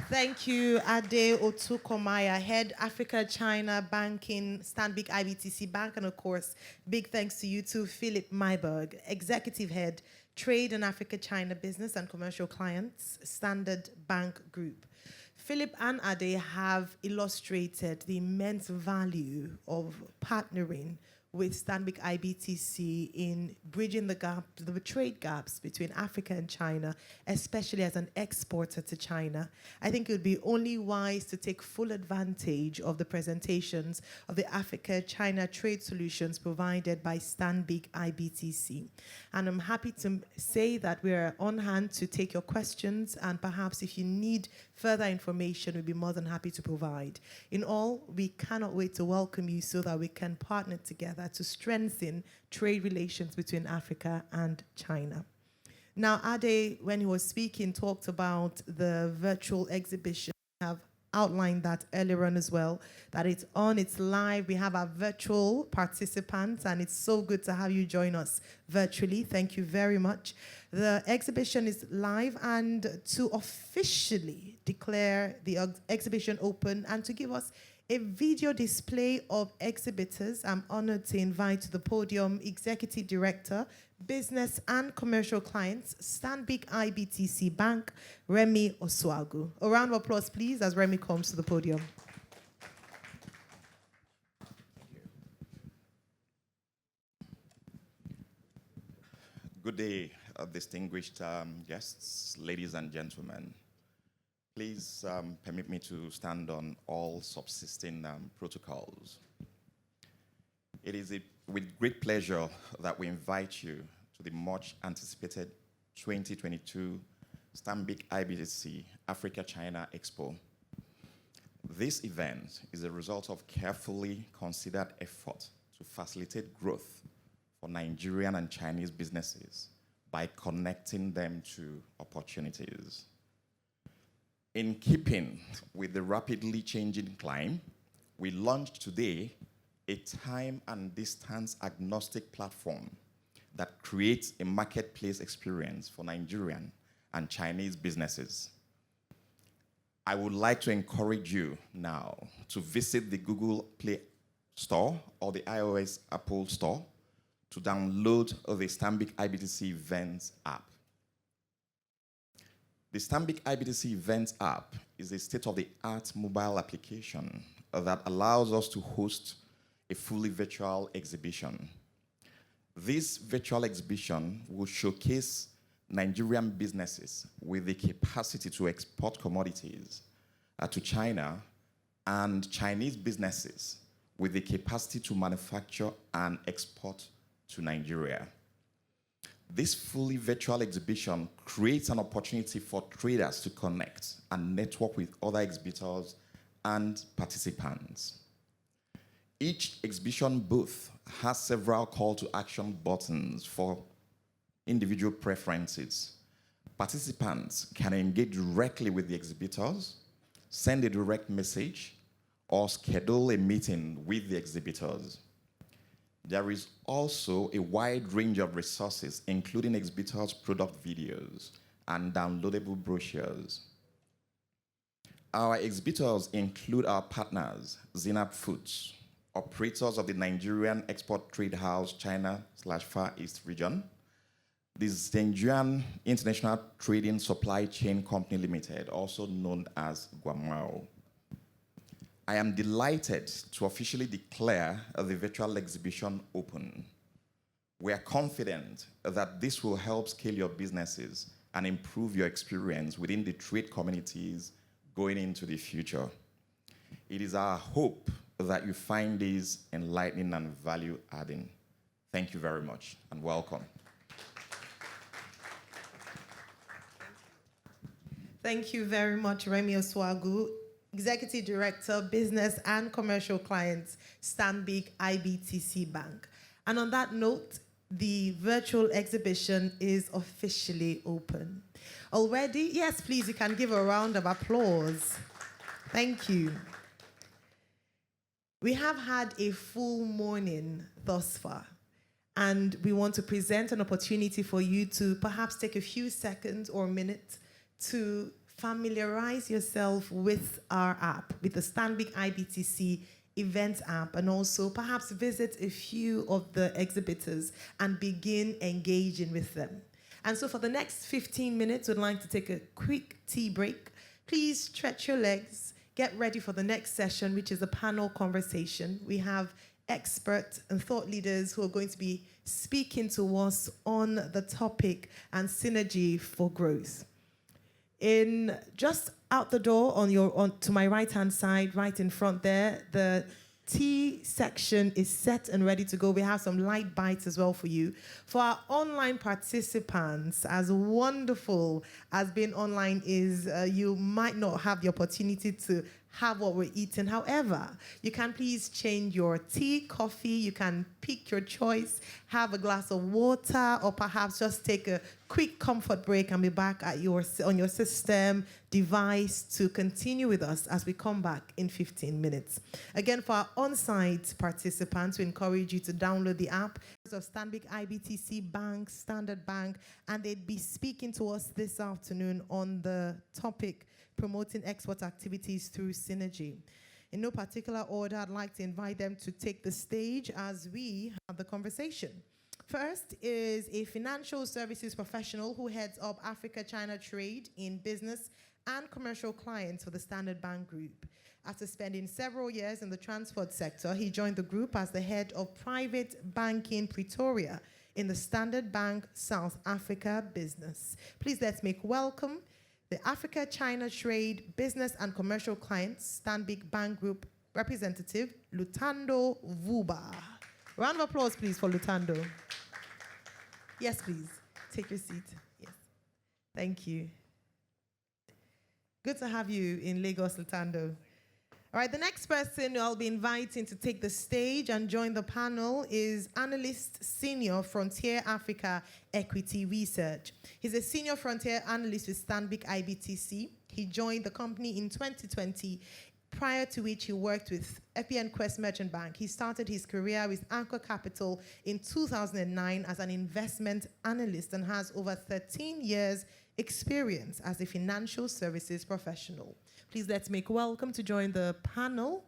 Thank you, Ade Otukomaya, Head Africa-China Banking, Stanbic IBTC Bank, and of course, big thanks to you too, Philip Myberg, Executive Head, Trade and Africa-China Business and Commercial Clients, Standard Bank Group. Philip and Ade have illustrated the immense value of partnering with Stanbic IBTC in bridging the gap, the trade gaps between Africa and China, especially as an exporter to China. I think it would be only wise to take full advantage of the presentations of the Africa-China trade solutions provided by Stanbic IBTC. And I'm happy to say that we're on hand to take your questions, and perhaps if you need further information, we'd be more than happy to provide. In all, we cannot wait to welcome you so that we can partner together to strengthen trade relations between Africa and China. Now, Ade, when he was speaking, talked about the virtual exhibition. I have outlined that earlier on as well, that it's on, it's live. We have our virtual participants, and it's so good to have you join us virtually. Thank you very much. The exhibition is live, and to officially declare the exhibition open and to give us a video display of exhibitors, I'm honored to invite to the podium Executive Director, Business and Commercial Clients, Stanbic IBTC Bank, Remy Oswagu. A round of applause, please, as Remy comes to the podium. Good day, distinguished guests, ladies and gentlemen. Please permit me to stand on all subsisting protocols. It is with great pleasure that we invite you to the much anticipated 2022 Stanbic IBTC Africa-China Expo. This event is a result of carefully considered effort to facilitate growth for Nigerian and Chinese businesses by connecting them to opportunities. In keeping with the rapidly changing climate, we launched today a time and distance agnostic platform that creates a marketplace experience for Nigerian and Chinese businesses. I would like to encourage you now to visit the Google Play Store or the iOS Apple Store to download the Stanbic IBTC Events app. The Stanbic IBTC Events app is a state-of-the-art mobile application that allows us to host a fully virtual exhibition. This virtual exhibition will showcase Nigerian businesses with the capacity to export commodities to China and Chinese businesses with the capacity to manufacture and export to Nigeria. This fully virtual exhibition creates an opportunity for traders to connect and network with other exhibitors and participants. Each exhibition booth has several call to action buttons for individual preferences. Participants can engage directly with the exhibitors, send a direct message, or schedule a meeting with the exhibitors. There is also a wide range of resources, including exhibitors' product videos and downloadable brochures. Our exhibitors include our partners, Zinab Foods, operators of the Nigerian Export Trade House China/Far East region, the Zhenjiang International Trading Supply Chain Company Limited, also known as Guamao. I am delighted to officially declare the virtual exhibition open. We are confident that this will help scale your businesses and improve your experience within the trade communities going into the future. It is our hope that you find this enlightening and value-adding. Thank you very much and welcome. Thank you very much, Remy Oswagu, Executive Director, Business and Commercial Clients, Stanbic IBTC Bank. And on that note, the virtual exhibition is officially open. Already, yes, please, you can give a round of applause. Thank you. We have had a full morning thus far. And we want to present an opportunity for you to perhaps take a few seconds or minutes to familiarize yourself with our app, with the Stanbic IBTC events app, and also perhaps visit a few of the exhibitors and begin engaging with them. And so for the next 15 minutes, we'd like to take a quick tea break. Please stretch your legs, get ready for the next session, which is a panel conversation. We have experts and thought leaders who are going to be speaking to us on the topic and synergy for growth. In just out the door to my right-hand side, right in front there, the tea section is set and ready to go. We have some light bites as well for you. For our online participants, as wonderful as being online is, you might not have the opportunity to have what we're eating. However, you can please change your tea, coffee, you can pick your choice, have a glass of water, or perhaps just take a quick comfort break and be back at on your system, device to continue with us as we come back in 15 minutes. Again, for our on-site participants, we encourage you to download the app of Stanbic IBTC Bank, Standard Bank, and they'd be speaking to us this afternoon on the topic promoting export activities through synergy. In no particular order, I'd like to invite them to take the stage as we have the conversation. First is a financial services professional who heads up Africa-China trade in business and commercial clients for the Standard Bank Group. After spending several years in the transport sector, he joined the group as the head of private banking Pretoria in the Standard Bank South Africa business. Please let's make welcome the Africa-China Trade Business and Commercial Clients Stanbic Bank Group representative, Lutando Vuba. Round of applause, please, for Lutando. Yes, please. Take your seat. Yes. Thank you. Good to have you in Lagos, Lutando. All right, the next person I'll be inviting to take the stage and join the panel is Analyst Senior Frontier Africa Equity Research. He's a Senior Frontier Analyst with Stanbic IBTC. He joined the company in 2020, prior to which he worked with FBN Quest Merchant Bank. He started his career with Anchor Capital in 2009 as an investment analyst and has over 13 years experience as a financial services professional. Please let's make welcome to join the panel,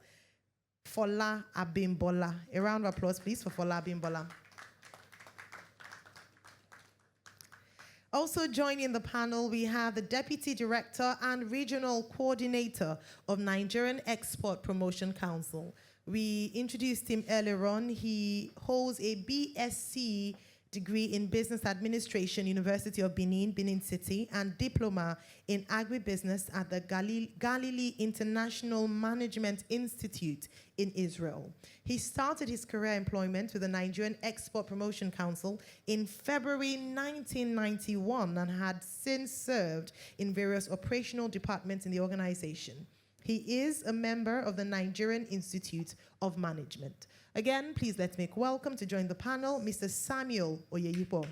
Fola Abimbola. A round of applause, please, for Fola Abimbola. Also joining the panel, we have the Deputy Director and Regional Coordinator of Nigerian Export Promotion Council. We introduced him earlier on. He holds a BSc degree in Business Administration, University of Benin, Benin City, and diploma in agribusiness at the Galilee International Management Institute in Israel. He started his career employment with the Nigerian Export Promotion Council in February 1991 and had since served in various operational departments in the organization. He is a member of the Nigerian Institute of Management. Again, please let's make welcome to join the panel, Mr. Samuel Oyeyipo.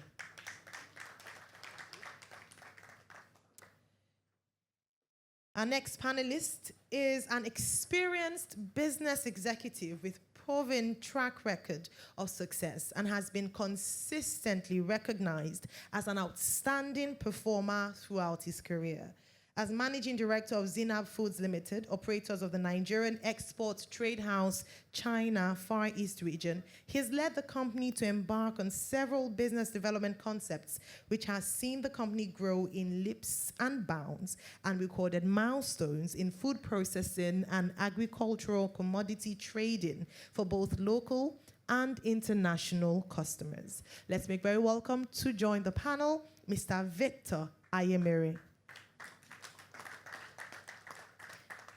Our next panelist is an experienced business executive with proven track record of success and has been consistently recognized as an outstanding performer throughout his career. As Managing Director of Zinab Foods Limited, operators of the Nigerian Export Trade House, China, Far East region, he has led the company to embark on several business development concepts, which has seen the company grow in leaps and bounds and recorded milestones in food processing and agricultural commodity trading for both local and international customers. Let's make very welcome to join the panel, Mr. Victor Ayemere.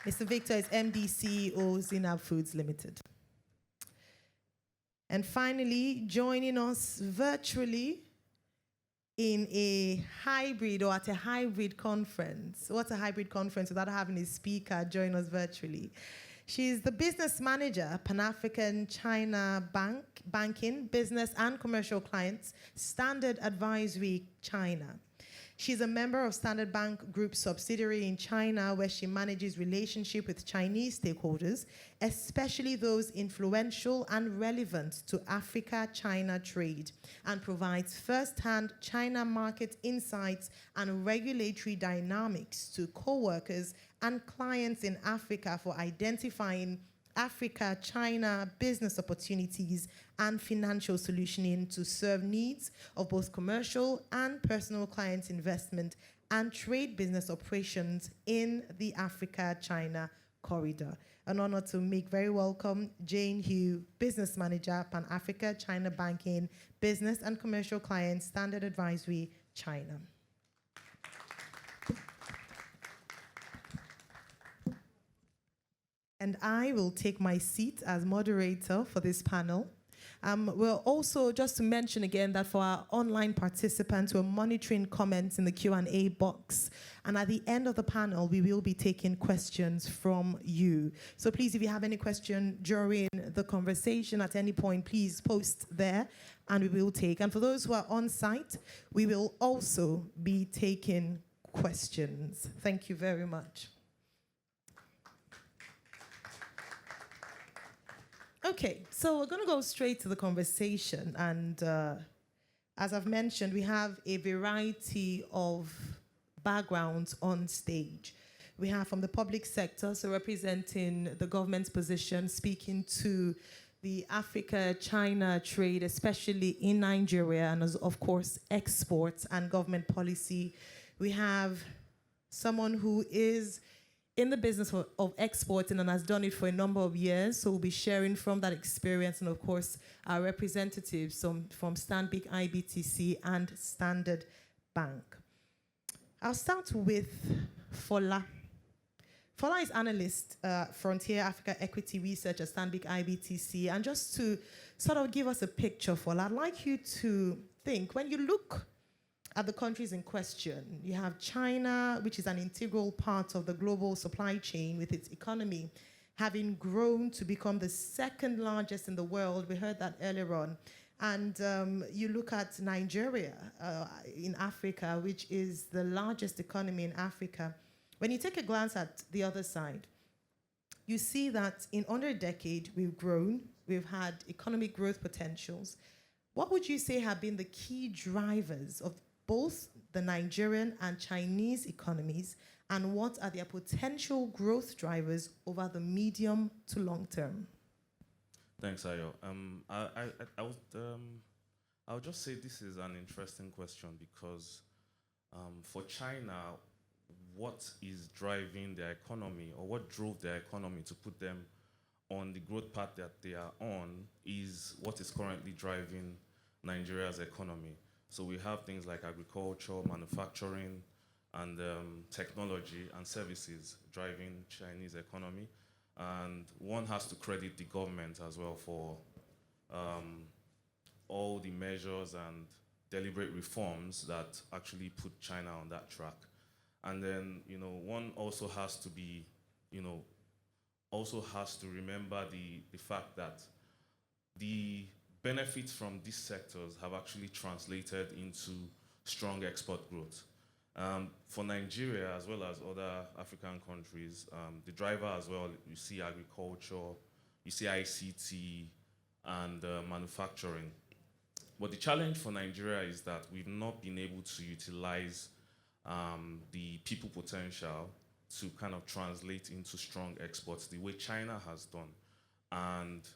Mr. Victor is MD CEO Zinab Foods Limited. And finally, joining us virtually in a hybrid or at a hybrid conference. What's a hybrid conference without having a speaker join us virtually? She's the business manager, Pan-African China Banking, Business and Commercial Clients, Standard Advisory China. She's a member of Standard Bank Group subsidiary in China, where she manages relationship with Chinese stakeholders, especially those influential and relevant to Africa-China trade, and provides first-hand China market insights and regulatory dynamics to co-workers and clients in Africa for identifying Africa-China business opportunities and financial solutioning to serve needs of both commercial and personal client investment and trade business operations in the Africa-China corridor. An honor to make very welcome Jane Hugh, Business Manager, Pan-Africa-China Banking, Business and Commercial Clients, Standard Advisory, China. And I will take my seat as moderator for this panel. We'll also, just to mention again, that for our online participants, we're monitoring comments in the Q&A box. And at the end of the panel, we will be taking questions from you. So please, if you have any question during the conversation at any point, please post there and we will take. And for those who are on site, we will also be taking questions. Thank you very much. Okay, so we're going to go straight to the conversation. And as I've mentioned, we have a variety of backgrounds on stage. We have from the public sector, so representing the government's position, speaking to the Africa-China trade, especially in Nigeria, and as, of course, exports and government policy. We have someone who is in the business of exporting and has done it for a number of years, so we'll be sharing from that experience, and of course, our representatives from Stanbic IBTC and Standard Bank. I'll start with Fola. Fola is analyst, Frontier Africa Equity Research at Stanbic IBTC, and just to sort of give us a picture, Fola, I'd like you to think, when you look at the countries in question, you have China, which is an integral part of the global supply chain with its economy having grown to become the second largest in the world. We heard that earlier on. And you look at Nigeria in Africa, which is the largest economy in Africa. When you take a glance at the other side, you see that in under a decade, we've grown, we've had economic growth potentials. What would you say have been the key drivers of both the Nigerian and Chinese economies, and what are their potential growth drivers over the medium to long term? Thanks, Ayo. I would just say this is an interesting question because for China, what is driving their economy, or what drove their economy to put them on the growth path that they are on, is what is currently driving Nigeria's economy. So we have things like agriculture, manufacturing, and technology and services driving Chinese economy. And one has to credit the government as well for all the measures and deliberate reforms that actually put China on that track. And then, one also has to be, also has to remember the fact that the benefits from these sectors have actually translated into strong export growth. For Nigeria, as well as other African countries, the driver as well, you see agriculture, you see ICT, and manufacturing. But the challenge for Nigeria is that we've not been able to utilize the people potential to kind of translate into strong exports the way China has done. And,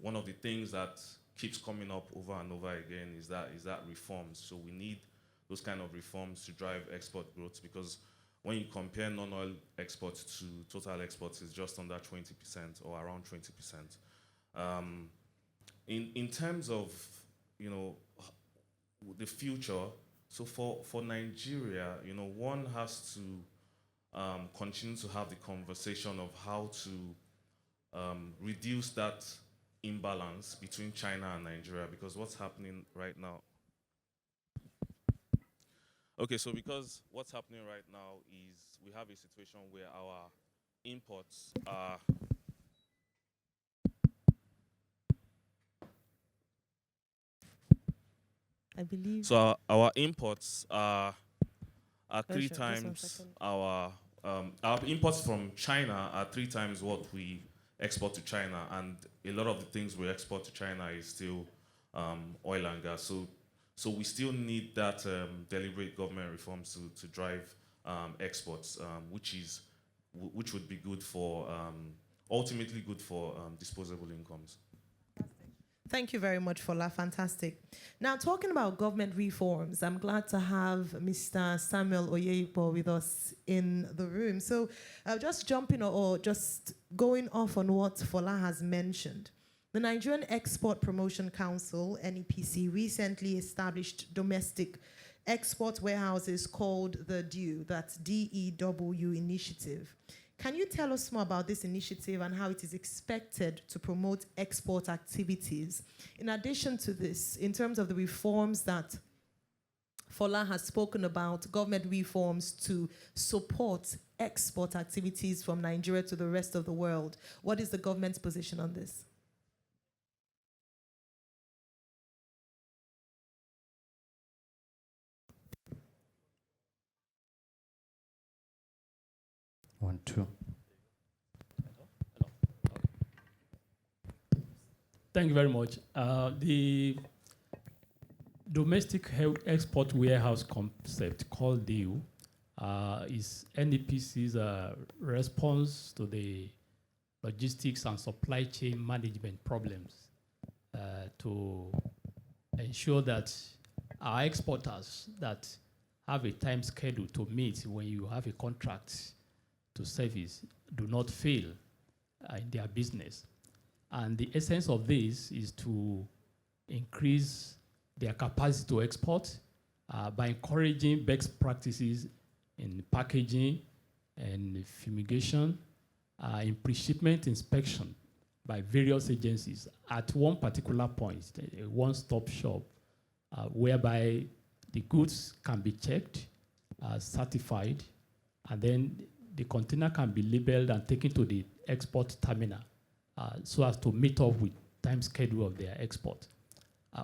one of the things that keeps coming up over and over again is that reforms. So we need those kind of reforms to drive export growth, because when you compare non-oil exports to total exports, it's just under 20% or around 20%. In terms of, the future, so for Nigeria, one has to continue to have the conversation of how to reduce that imbalance between China and Nigeria, because what's happening right now. Okay, so because what's happening right now is we have a situation where our imports are I believe. So our imports are three Just 1 times second. our imports from China are 3 times what we export to China, and a lot of the things we export to China is still oil and gas. So we still need that deliberate government reforms to drive exports, which would be good for ultimately good for disposable incomes. Thank you very much, Fola. Fantastic. Now, talking about government reforms, I'm glad to have Mr. Samuel Oyeyipo with us in the room. So, just jumping or just going off on what Fola has mentioned, the Nigerian Export Promotion Council, NEPC, recently established domestic export warehouses called the DEW, that's DEW initiative. Can you tell us more about this initiative and how it is expected to promote export activities? In addition to this, in terms of the reforms that Fola has spoken about, government reforms to support export activities from Nigeria to the rest of the world, what is the government's position on this? One, two. Thank you very much. The domestic export warehouse concept called DEW is NEPC's response to the logistics and supply chain management problems to ensure that our exporters that have a time schedule to meet when you have a contract to service do not fail in their business. And the essence of this is to increase their capacity to export by encouraging best practices in packaging and fumigation, in pre-shipment inspection by various agencies at one particular point, a one-stop shop, whereby the goods can be checked, certified, and then the container can be labeled and taken to the export terminal so as to meet up with time schedule of their export.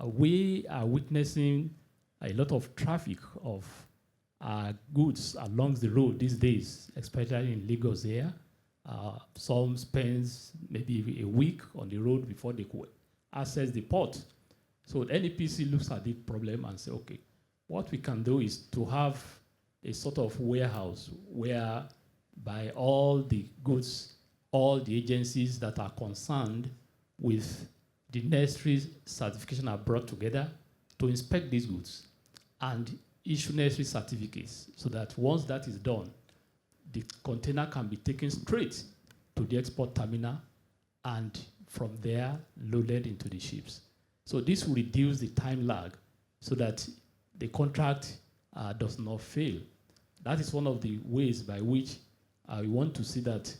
We are witnessing a lot of traffic of goods along the road these days, especially in Lagos here. Some spends maybe a week on the road before they could access the port. So the NEPC looks at the problem and say, okay, what we can do is to have a sort of warehouse where by all the goods, all the agencies that are concerned with the necessary certification are brought together to inspect these goods and issue necessary certificates so that once that is done, the container can be taken straight to the export terminal and from there loaded into the ships. So this will reduce the time lag so that the contract does not fail. That is one of the ways by which we want to see that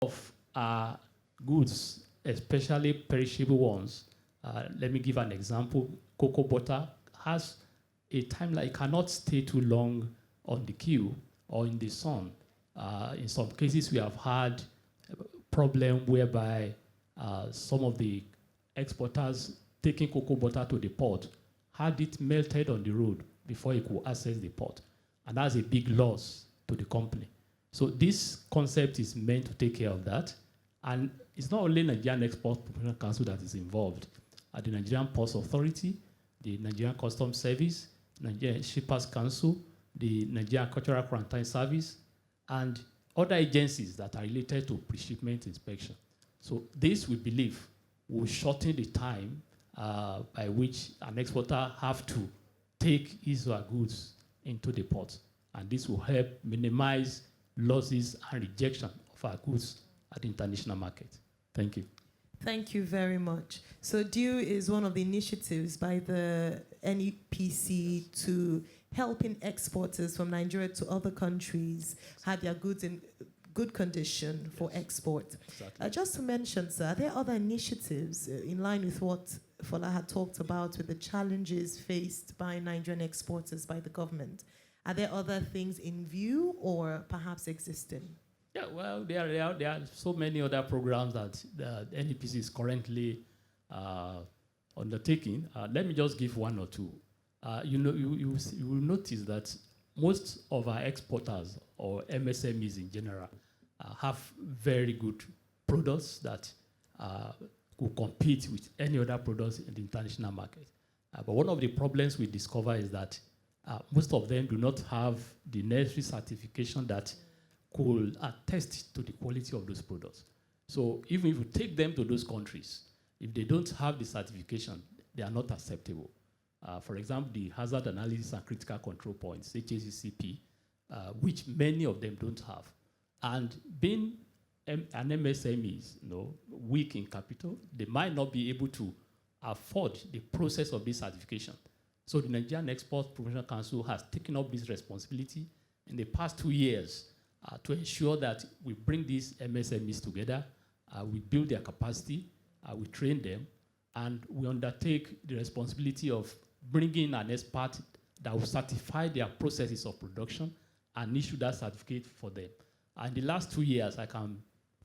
of our goods, especially perishable ones. Let me give an example. Cocoa butter has a time lag. It cannot stay too long on the queue or in the sun. In some cases, we have had a problem whereby some of the exporters taking cocoa butter to the port had it melted on the road before it could access the port. And that's a big loss to the company. So this concept is meant to take care of that. And it's not only Nigerian Export Promotion Council that is involved. The Nigerian Ports Authority, the Nigerian Customs Service, Nigerian Shippers Council, the Nigerian Cultural Quarantine Service, and other agencies that are related to pre-shipment inspection. So this, we believe, will shorten the time by which an exporter have to take his or her goods into the port. And this will help minimize losses and rejection of our goods at the international market. Thank you. Thank you very much. So DEW is one of the initiatives by the NEPC to helping exporters from Nigeria to other countries have their goods in good condition for export. Exactly. Just to mention, sir, are there other initiatives in line with what Fola had talked about with the challenges faced by Nigerian exporters by the government? Are there other things in view or perhaps existing? Yeah, well, there are so many other programs that the NEPC is currently undertaking. Let me just give one or two. you will notice that most of our exporters or MSMEs in general have very good products that could compete with any other products in the international market. But one of the problems we discover is that most of them do not have the necessary certification that could attest to the quality of those products. So even if you take them to those countries, if they don't have the certification, they are not acceptable. For example, the hazard analysis and critical control points, HACCP, which many of them don't have. And being an MSME is weak in capital, they might not be able to afford the process of this certification. So the Nigerian Export Promotion Council has taken up this responsibility in the past 2 years to ensure that we bring these MSMEs together, we build their capacity, we train them, and we undertake the responsibility of bringing an expert that will certify their processes of production and issue that certificate for them. And the last 2 years, I can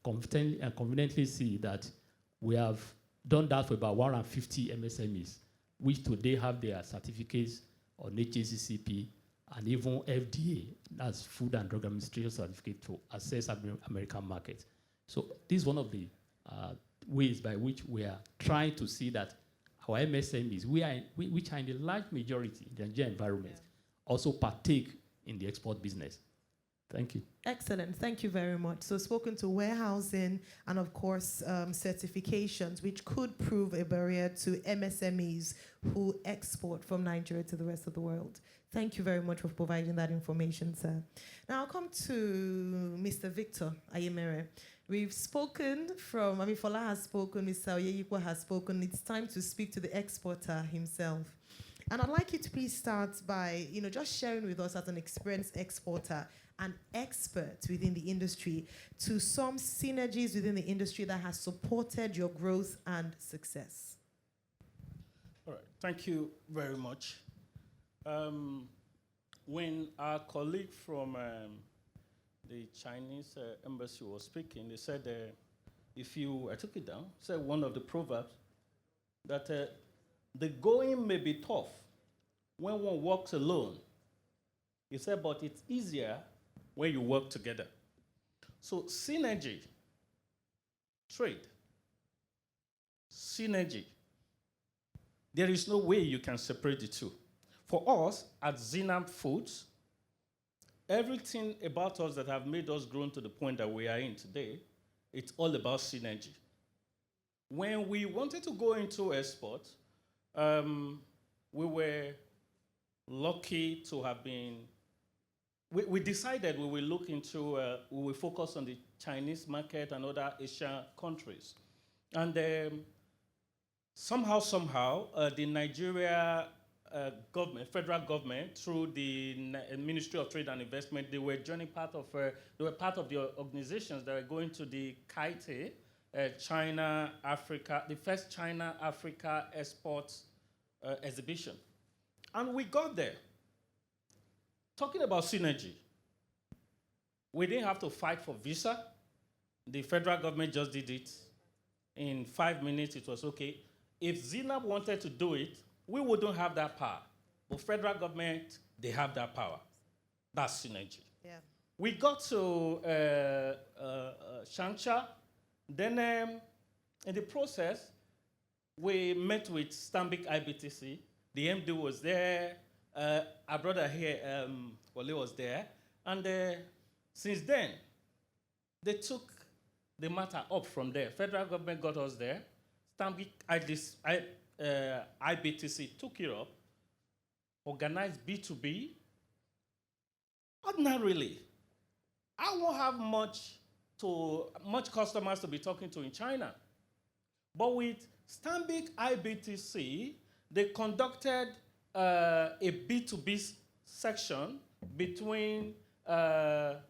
confidently see that we have done that for about 150 MSMEs, which today have their certificates on HACCP and even FDA, that's Food and Drug Administration certificate to access American market. So this is one of the ways by which we are trying to see that our MSMEs, which are in the large majority in the Nigerian environment, also partake in the export business. Thank you. Excellent. Thank you very much. So spoken to warehousing and, of course, certifications, which could prove a barrier to MSMEs who export from Nigeria to the rest of the world. Thank you very much for providing that information, sir. Now I'll come to Mr. Victor Ayemere. We've spoken Fola has spoken, Mr. Oyeyikwa has spoken. It's time to speak to the exporter himself. And I'd like you to please start by, just sharing with us as an experienced exporter, an expert within the industry, to some synergies within the industry that has supported your growth and success. All right, thank you very much. When our colleague from the Chinese embassy was speaking, they said, I took it down, said one of the proverbs, that the going may be tough when one walks alone. He said, but it's easier when you work together. So synergy, trade, synergy, there is no way you can separate the two. For us at Zinam Foods, everything about us that have made us grow to the point that we are in today, it's all about synergy. When we wanted to go into export, we were lucky to have been, we decided we will look into, we will focus on the Chinese market and other Asian countries. And somehow, the Nigeria government, federal government, through the Ministry of Trade and Investment, they were joining part of, they were part of the organizations that are going to the KITE, China, Africa, the first China, Africa Exports exhibition. And we got there. Talking about synergy, we didn't have to fight for visa. The federal government just did it. In 5 minutes, it was okay. If Zinab wanted to do it, we wouldn't have that power. But federal government, they have that power. That's synergy. Yeah. We got to Shangsha. Then in the process, we met with Stanbic IBTC. The MD was there. Our brother here, Wale, was there. And since then, they took the matter up from there. Federal government got us there. Stanbic IBTC took it up, organized B2B. Ordinarily, I won't have much customers to be talking to in China. But with Stanbic IBTC, they conducted a B2B section between the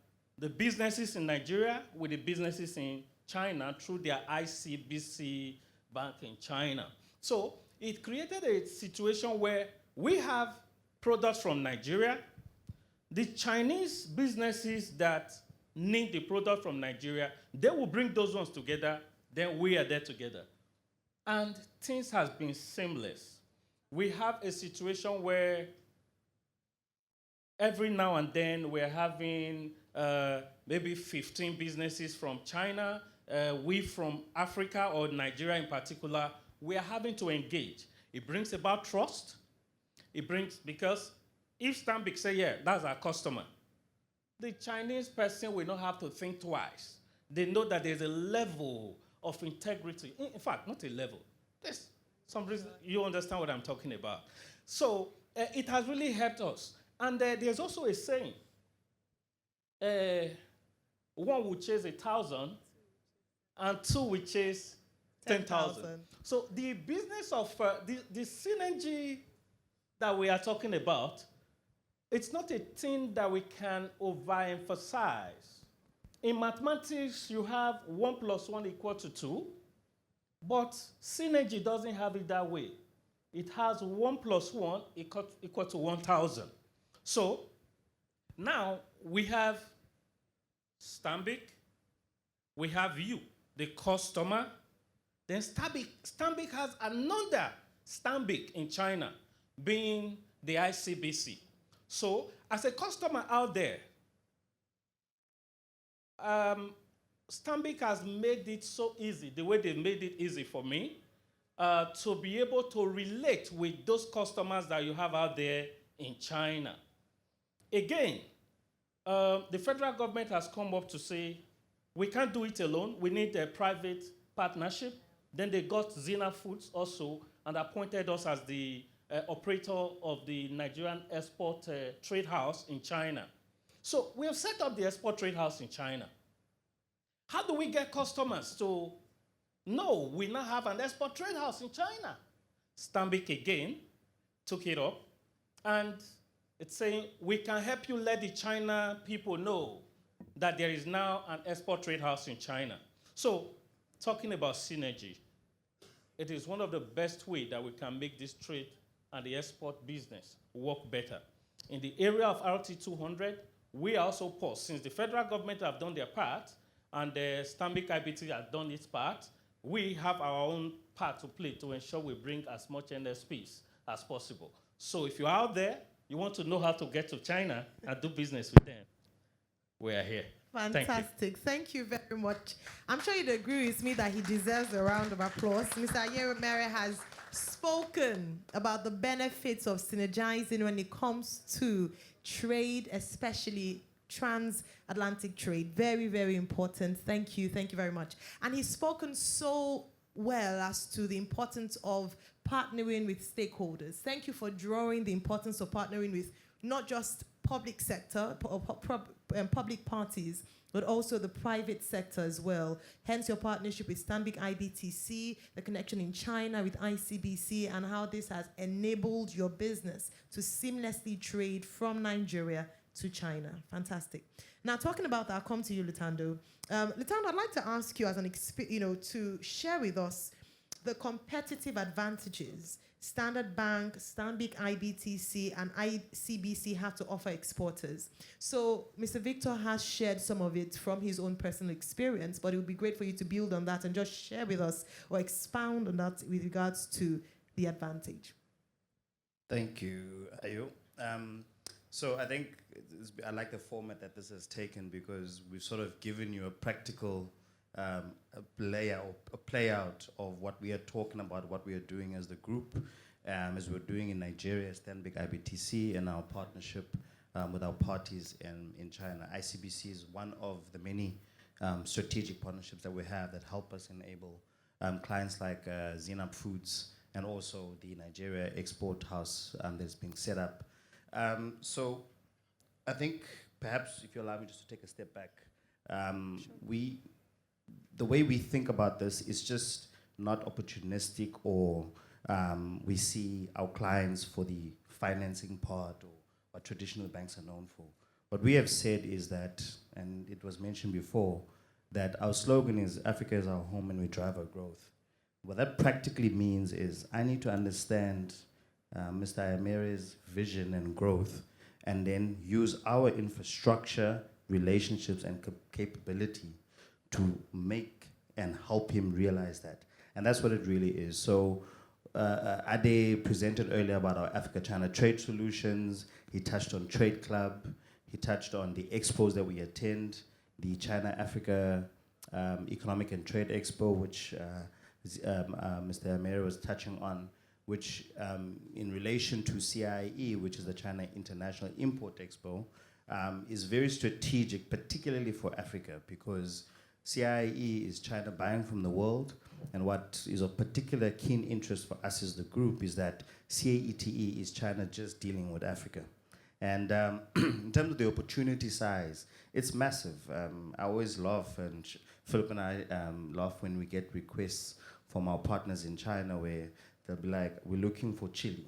businesses in Nigeria with the businesses in China through their ICBC bank in China. So it created a situation where we have products from Nigeria. The Chinese businesses that need the product from Nigeria, they will bring those ones together, then we are there together. And things has been seamless. we have a situation where every now and then we're having maybe 15 businesses from China, we from Africa or Nigeria in particular, we are having to engage. It brings about trust. Because if Stanbic say, yeah, that's our customer, the Chinese person will not have to think twice. They know that there's a level of integrity. In fact, not a level. There's some reason you understand what I'm talking about. So it has really helped us. And there's also a saying, one will chase 1,000 and two will chase 10,000. So the business of the synergy that we are talking about, it's not a thing that we can overemphasize. In mathematics, you have 1 + 1 = 2, but synergy doesn't have it that way. It has 1 + 1 equal to 1,000. So now we have Stanbic, we have you, the customer. Then Stanbic has another Stanbic in China, being the ICBC. So as a customer out there, Stanbic has made it so easy, the way they made it easy for me, to be able to relate with those customers that you have out there in China. Again, the federal government has come up to say, we can't do it alone, we need a private partnership. Then they got Zina Foods also and appointed us as the operator of the Nigerian Export Trade House in China. So we have set up the Export Trade House in China. How do we get customers to know we now have an Export Trade House in China? Stanbic again took it up, and it's saying, we can help you let the China people know that there is now an Export Trade House in China. So, talking about synergy, it is one of the best ways that we can make this trade and the export business work better. In the area of RT200, we are also paused. Since the federal government have done their part and the Stanbic IBTC has done its part, we have our own part to play to ensure we bring as much NSPs as possible. So if you're out there, you want to know how to get to China and do business with them, we are here. Fantastic. Thank you very much. I'm sure you'd agree with me that he deserves a round of applause. Mr. Ayere has spoken about the benefits of synergizing when it comes to trade, especially transatlantic trade. Very, very important. Thank you. Thank you very much. And he's spoken so well as to the importance of partnering with stakeholders. Thank you for drawing the importance of partnering with not just public sector or public parties, but also the private sector as well. Hence your partnership with Stanbic IBTC, the connection in China with ICBC, and how this has enabled your business to seamlessly trade from Nigeria to China. Fantastic. Now, talking about that, I'll come to you, Lutando. Lutando, I'd like to ask you as an to share with us the competitive advantages Standard Bank, Stanbic IBTC, and ICBC have to offer exporters. So Mr. Victor has shared some of it from his own personal experience, but it would be great for you to build on that and just share with us or expound on that with regards to the advantage. Thank you, Ayo. So I think I like the format that this has taken, because we've sort of given you a practical a play out of what we are talking about, what we are doing as the group, as we're doing in Nigeria, Stanbic IBTC, and our partnership with our parties in China. ICBC is one of the many strategic partnerships that we have that help us enable clients like Zina Foods and also the Nigeria Export House that's being set up. So I think perhaps if you allow me just to take a step back, the way we think about this is just not opportunistic, or we see our clients for the financing part or what traditional banks are known for. What we have said is that, and it was mentioned before, that our slogan is Africa is our home and we drive our growth. What that practically means is I need to understand Mr. Ayamere's vision and growth, and then use our infrastructure, relationships, and capability to make and help him realize that. And that's what it really is. So Ade presented earlier about our Africa-China trade solutions. He touched on Trade Club. He touched on the expos that we attend, the China-Africa Economic and Trade Expo, which Mr. Amir was touching on, which in relation to CIE, which is the China International Import Expo, is very strategic, particularly for Africa, because CIE is China buying from the world, and what is of particular keen interest for us as the group is that CAETE is China just dealing with Africa. And in terms of the opportunity size, it's massive. I always laugh, and Philip and I laugh when we get requests from our partners in China where they'll be like, we're looking for chili.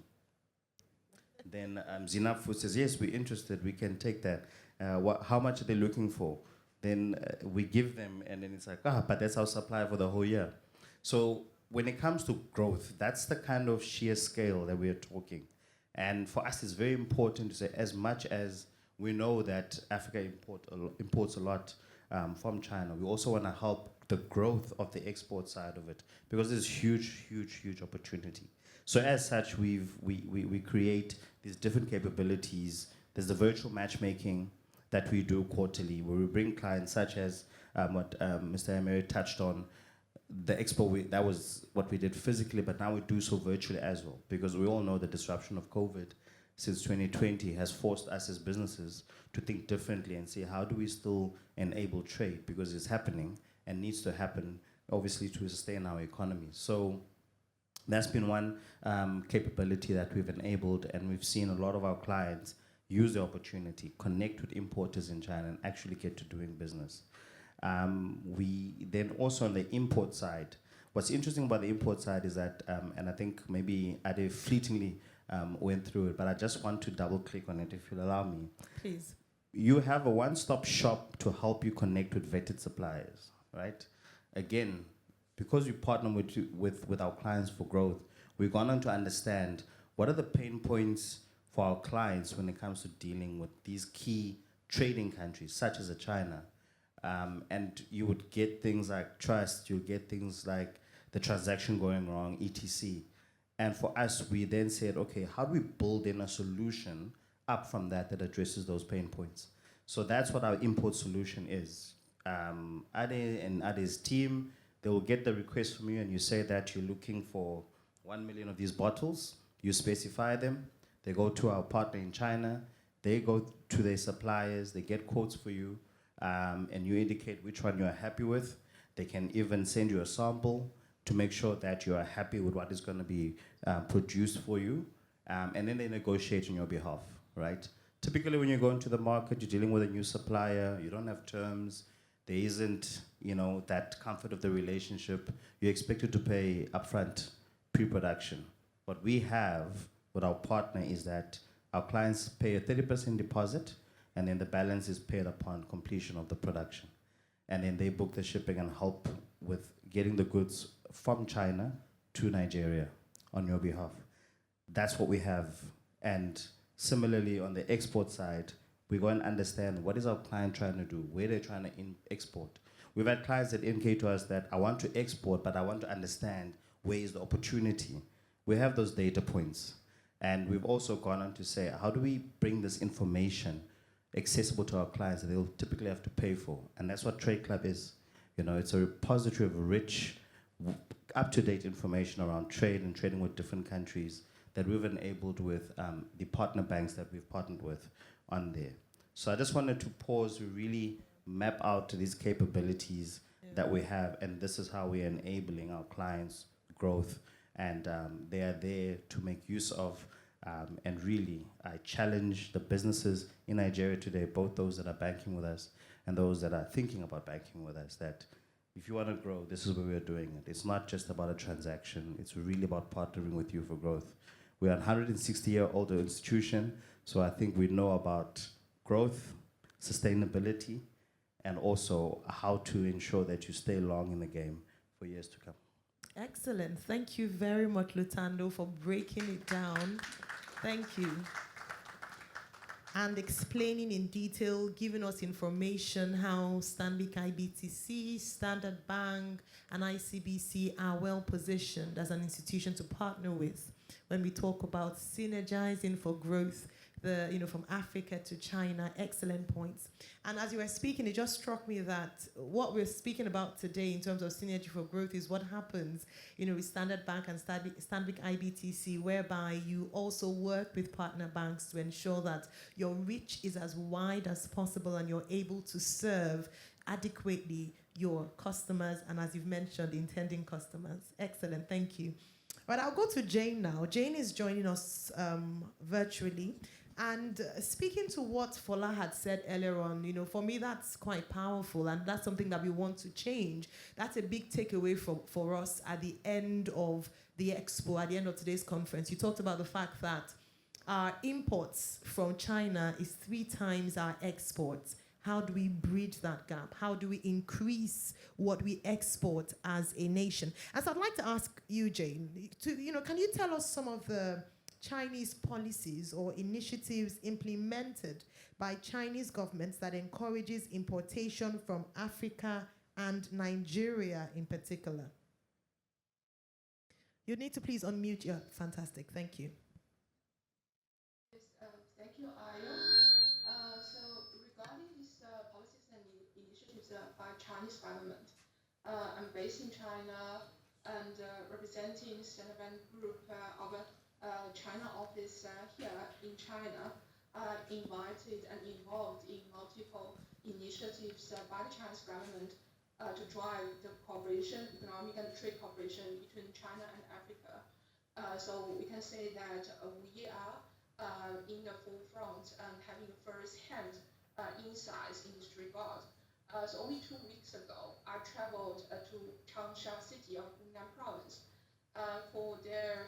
Then Zinab Food says, yes, we're interested, we can take that. How much are they looking for? Then we give them, and then it's like, but that's our supply for the whole year. So when it comes to growth, that's the kind of sheer scale that we are talking. And for us, it's very important to say, as much as we know that Africa imports a lot from China, we also want to help the growth of the export side of it, because there's huge, huge, huge opportunity. So as such, we create these different capabilities. There's the virtual matchmaking that we do quarterly, where we bring clients such as what Mr. Amir touched on. The expo, that was what we did physically, but now we do so virtually as well, because we all know the disruption of COVID since 2020 has forced us as businesses to think differently and say, how do we still enable trade? Because it's happening and needs to happen, obviously, to sustain our economy. So that's been one capability that we've enabled, and we've seen a lot of our clients use the opportunity, connect with importers in China, and actually get to doing business. We then also on the import side, what's interesting about the import side is that, and I think maybe Ade fleetingly went through it, but I just want to double click on it if you'll allow me. Please. You have a one-stop shop to help you connect with vetted suppliers, right? Again, because we partner with our clients for growth, we've gone on to understand what are the pain points for our clients when it comes to dealing with these key trading countries, such as China. And you would get things like trust, you'll get things like the transaction going wrong, etc. And for us, we then said, okay, how do we build in a solution up from that addresses those pain points? So that's what our import solution is. Ade and Ade's team, they will get the request from you, and you say that you're looking for 1 million of these bottles. You specify them. They go to our partner in China. They go to their suppliers. They get quotes for you. And you indicate which one you are happy with. They can even send you a sample to make sure that you are happy with what is going to be produced for you. And then they negotiate on your behalf, right? Typically, when you go into the market, you're dealing with a new supplier. You don't have terms. There isn't, that comfort of the relationship. You're expected to pay upfront pre-production. What we have with our partner is that our clients pay a 30% deposit, and then the balance is paid upon completion of the production. And then they book the shipping and help with getting the goods from China to Nigeria on your behalf. That's what we have. And similarly, on the export side, we go and understand what is our client trying to do, where they're trying to export. We've had clients that indicate to us that I want to export, but I want to understand where is the opportunity. We have those data points. And we've also gone on to say, how do we bring this information accessible to our clients that they'll typically have to pay for? And that's what Trade Club is. It's a repository of rich, up-to-date information around trade and trading with different countries that we've enabled with the partner banks that we've partnered with on there. So I just wanted to pause to really map out these capabilities that we have, and this is how we're enabling our clients' growth, and they are there to make use of. And really, I challenge the businesses in Nigeria today, both those that are banking with us and those that are thinking about banking with us, that if you want to grow, this is where we're doing it. It's not just about a transaction. It's really about partnering with you for growth. We're a 160-year-old institution, so I think we know about growth, sustainability, and also how to ensure that you stay long in the game for years to come. Excellent. Thank you very much, Lutando, for breaking it down. Thank you. and explaining in detail, giving us information how Stanbic IBTC, Standard Bank, and ICBC are well positioned as an institution to partner with when we talk about synergizing for growth, from Africa to China. Excellent points. And as you were speaking, it just struck me that what we're speaking about today in terms of synergy for growth is what happens, with Standard Bank and Stanbic IBTC, whereby you also work with partner banks to ensure that your reach is as wide as possible and you're able to serve adequately your customers and, as you've mentioned, intending customers. Excellent, thank you. Right, I'll go to Jane now. Jane is joining us virtually. And speaking to what Fola had said earlier on, for me that's quite powerful, and that's something that we want to change. That's a big takeaway for us at the end of the expo, at the end of today's conference. You talked about the fact that our imports from China is 3 times our exports. How do we bridge that gap? How do we increase what we export as a nation? And so I'd like to ask you, Jane, can you tell us some of the Chinese policies or initiatives implemented by Chinese governments that encourages importation from Africa and Nigeria in particular? You need to please unmute your... Fantastic, thank you. Yes, thank you, Ayo. So regarding these policies and initiatives by Chinese government, I'm based in China and representing Standard Bank Group, our China office here in China, invited and involved in multiple initiatives by the Chinese government to drive the cooperation, economic and trade cooperation between China and Africa. So we can say that we are in the forefront and having first-hand insights in this regard. So only 2 weeks ago, I traveled to Changsha city of Hunan province for their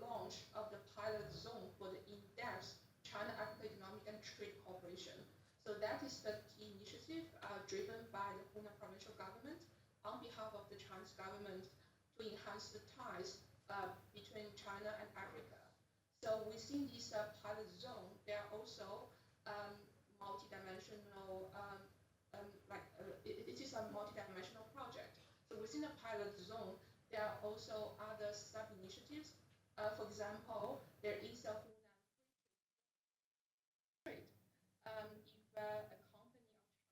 launch of the pilot zone for the in-depth China-Africa economic and trade cooperation. So that is the key initiative driven by the Hunan provincial government on behalf of the Chinese government to enhance the ties between China and Africa. So within this pilot zone, there are also multidimensional, it is a multidimensional project. So within the pilot zone, there are also other sub-initiatives. For example, there is a Hunan trade. If a company of China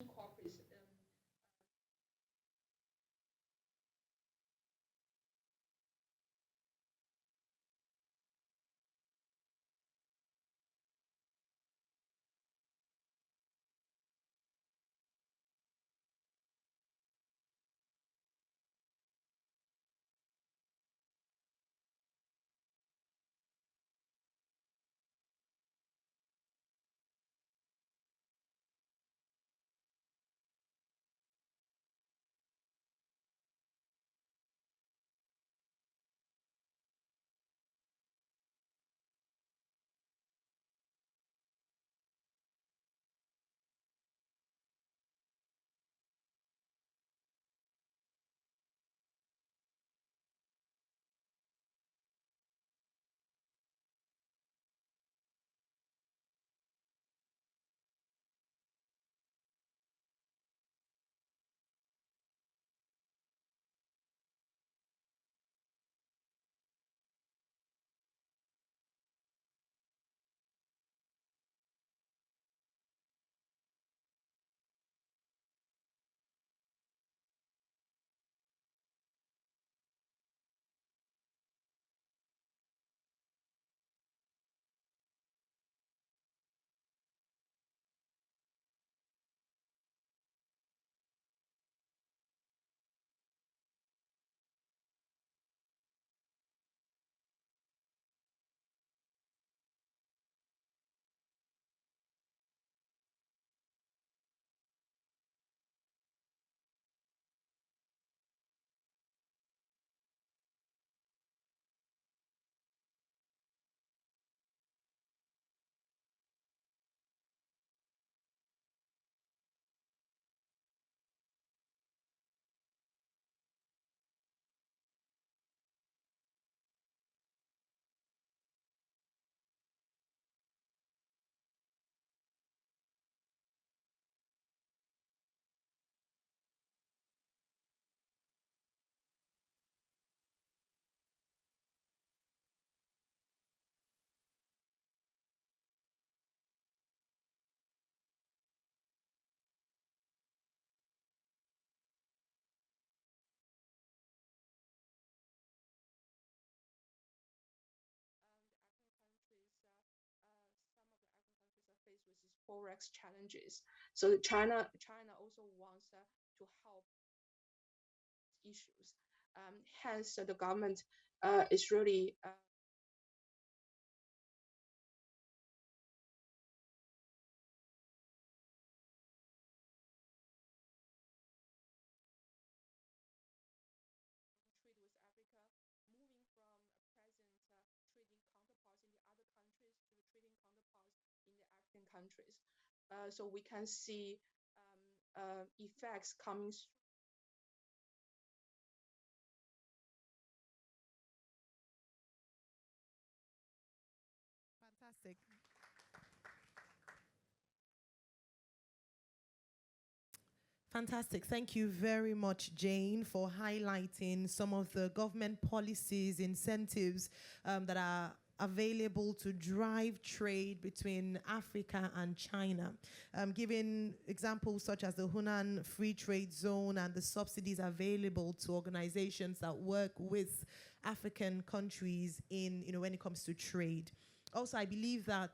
incorporates forex challenges. So China also wants to help issues. Hence, the government is really trade with Africa, moving from present trading counterparts in the other countries to the trading counterparts in the African countries. So we can see effects coming through. Fantastic. Fantastic. Thank you very much, Jane, for highlighting some of the government policies, incentives that are available to drive trade between Africa and China, giving examples such as the Hunan Free Trade Zone and the subsidies available to organizations that work with African countries in, when it comes to trade. Also, I believe that,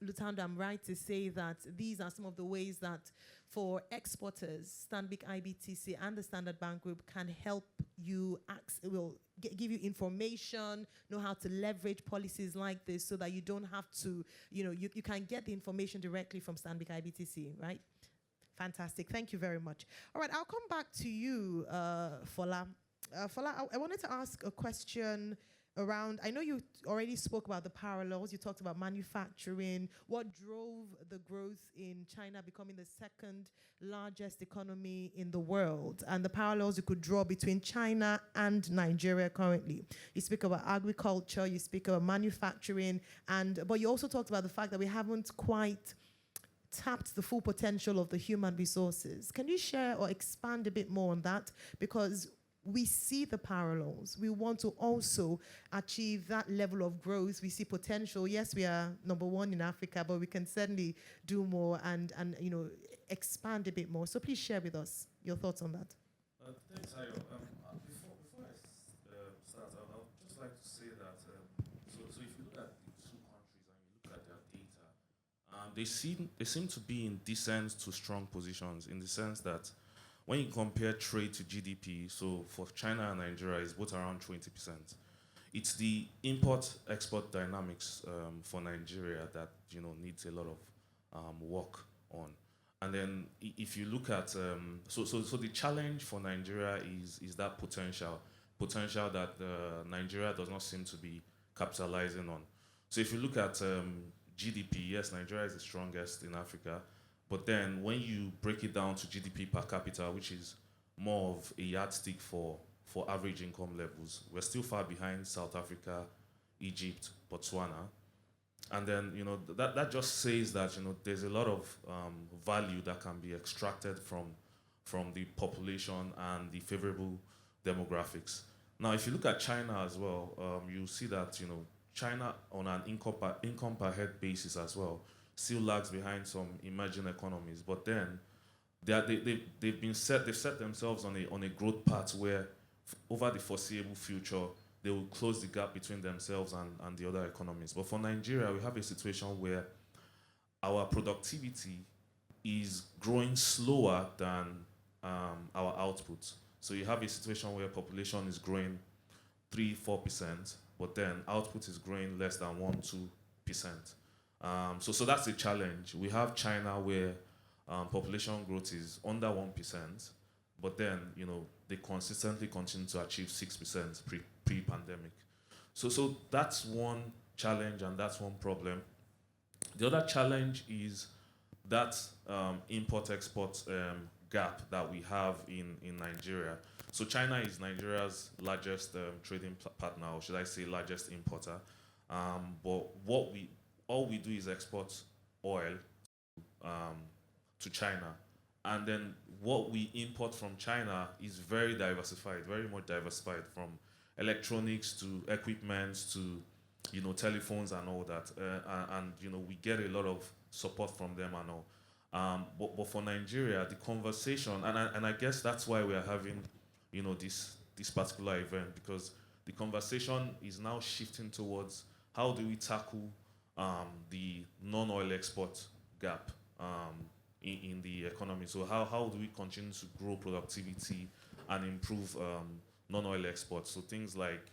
Lutando, I'm right to say that these are some of the ways that for exporters, Stanbic IBTC and the Standard Bank Group can help you, give you information, know how to leverage policies like this so that you don't have to, you can get the information directly from Stanbic IBTC, right? Fantastic. Thank you very much. All right, I'll come back to you, Fola. Fola, I wanted to ask a question around, I know you already spoke about the parallels, you talked about manufacturing, what drove the growth in China becoming the second largest economy in the world, and the parallels you could draw between China and Nigeria currently. You speak about agriculture, you speak about manufacturing, but you also talked about the fact that we haven't quite tapped the full potential of the human resources. Can you share or expand a bit more on that? Because we see the parallels. We want to also achieve that level of growth. We see potential. Yes, we are number one in Africa, but we can certainly do more and expand a bit more. So please share with us your thoughts on that. Thanks, Ayo. Before I start, I'll just like to say that, so if you look at the two countries and you look at their data, they seem to be in decent to strong positions, in the sense that when you compare trade to GDP, so for China and Nigeria, it's both around 20%. It's the import-export dynamics for Nigeria that needs a lot of work on. And then if you look at, so the challenge for Nigeria is that potential that Nigeria does not seem to be capitalizing on. So if you look at GDP, yes, Nigeria is the strongest in Africa. But then when you break it down to GDP per capita, which is more of a yardstick for average income levels, we're still far behind South Africa, Egypt, Botswana. And then, that just says that, there's a lot of value that can be extracted from the population and the favorable demographics. Now, if you look at China as well, you see that, China on an income per head basis as well still lags behind some emerging economies, but then they've set themselves on a growth path where over the foreseeable future they will close the gap between themselves and the other economies. But for Nigeria, we have a situation where our productivity is growing slower than our output. So you have a situation where population is growing 3-4%, but then output is growing less than 1-2%. So that's a challenge. We have China where population growth is under 1%, but then they consistently continue to achieve 6% pre-pandemic. So that's one challenge and that's one problem. The other challenge is that import-export gap that we have in Nigeria. So China is Nigeria's largest trading partner, or should I say largest importer. But all we do is export oil to China. And then what we import from China is very diversified, very much diversified, from electronics to equipment to telephones and all that. And we get a lot of support from them and all. But for Nigeria, the conversation, and I guess that's why we are having this particular event, because the conversation is now shifting towards how do we tackle the non-oil export gap in the economy. So how do we continue to grow productivity and improve non-oil exports? So things like,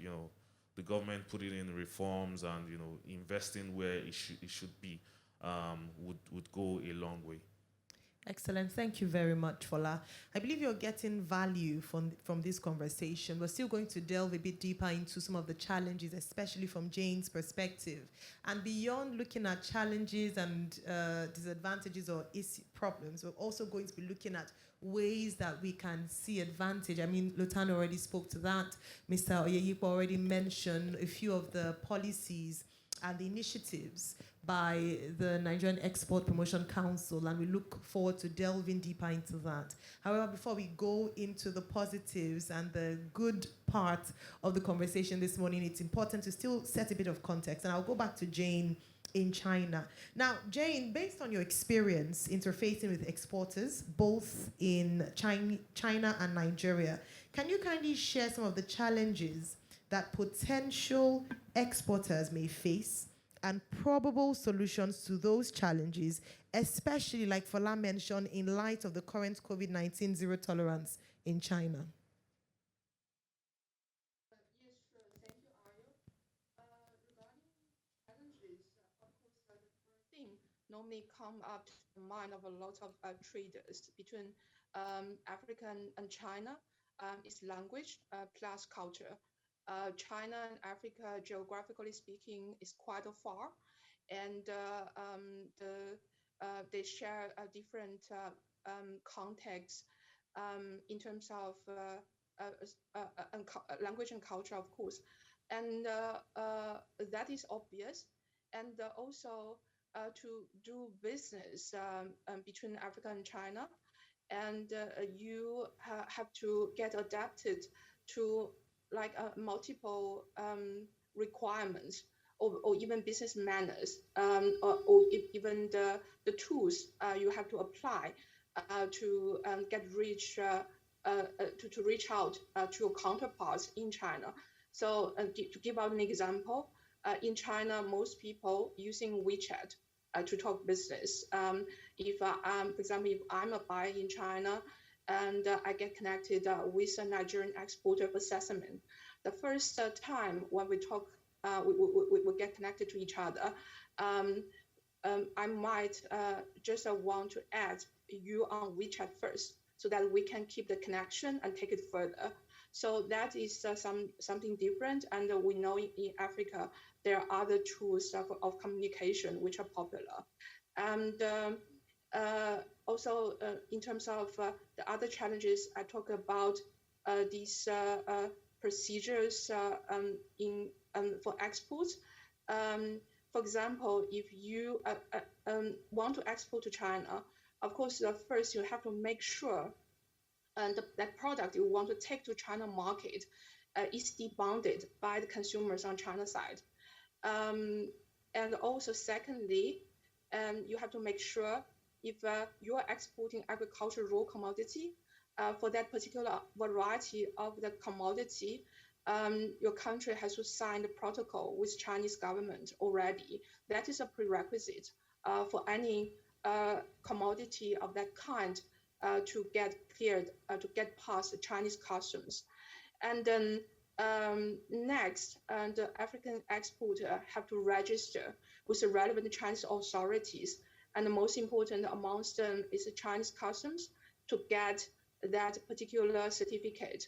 the government putting in reforms and, investing where it should be would go a long way. Excellent. Thank you very much, Fola. I believe you're getting value from this conversation. We're still going to delve a bit deeper into some of the challenges, especially from Jane's perspective. And beyond looking at challenges and disadvantages or problems, we're also going to be looking at ways that we can see advantage. I mean, Lutano already spoke to that. Mr. Oyeyipo already mentioned a few of the policies and the initiatives by the Nigerian Export Promotion Council, and we look forward to delving deeper into that. However, before we go into the positives and the good part of the conversation this morning, it's important to still set a bit of context, and I'll go back to Jane in China. Now, Jane, based on your experience interfacing with exporters, both in China and Nigeria, can you kindly share some of the challenges that potential exporters may face and probable solutions to those challenges, especially, like Fola mentioned, in light of the current COVID-19 zero tolerance in China? Yes, sure. Thank you, Ayo. Regarding challenges, of course, the first thing normally come up to the mind of a lot of traders between Africa and China is language plus culture. China and Africa, geographically speaking, is quite far, and they share a different context in terms of language and culture, of course, and that is obvious. And also to do business between Africa and China, and you have to get adapted to like multiple requirements or even business manners or even the tools you have to apply to get reach to reach out to your counterparts in China. So to give out an example, in China, most people using WeChat to talk business. If for example, if I'm a buyer in China, and I get connected with a Nigerian exporter for assessment. The first time when we talk, we get connected to each other, I might just want to add you on WeChat first so that we can keep the connection and take it further. So that is something different. And we know in Africa, there are other tools of communication which are popular. And also, in terms of the other challenges, I talk about these procedures for exports. For example, if you want to export to China, of course, first you have to make sure that product you want to take to China market is debounded by the consumers on China side. And also, secondly, you have to make sure if you are exporting agricultural raw commodity, for that particular variety of the commodity, your country has to sign the protocol with Chinese government already. That is a prerequisite for any commodity of that kind to get cleared, to get past the Chinese customs. And then next, the African exporter have to register with the relevant Chinese authorities. And the most important amongst them is the Chinese customs to get that particular certificate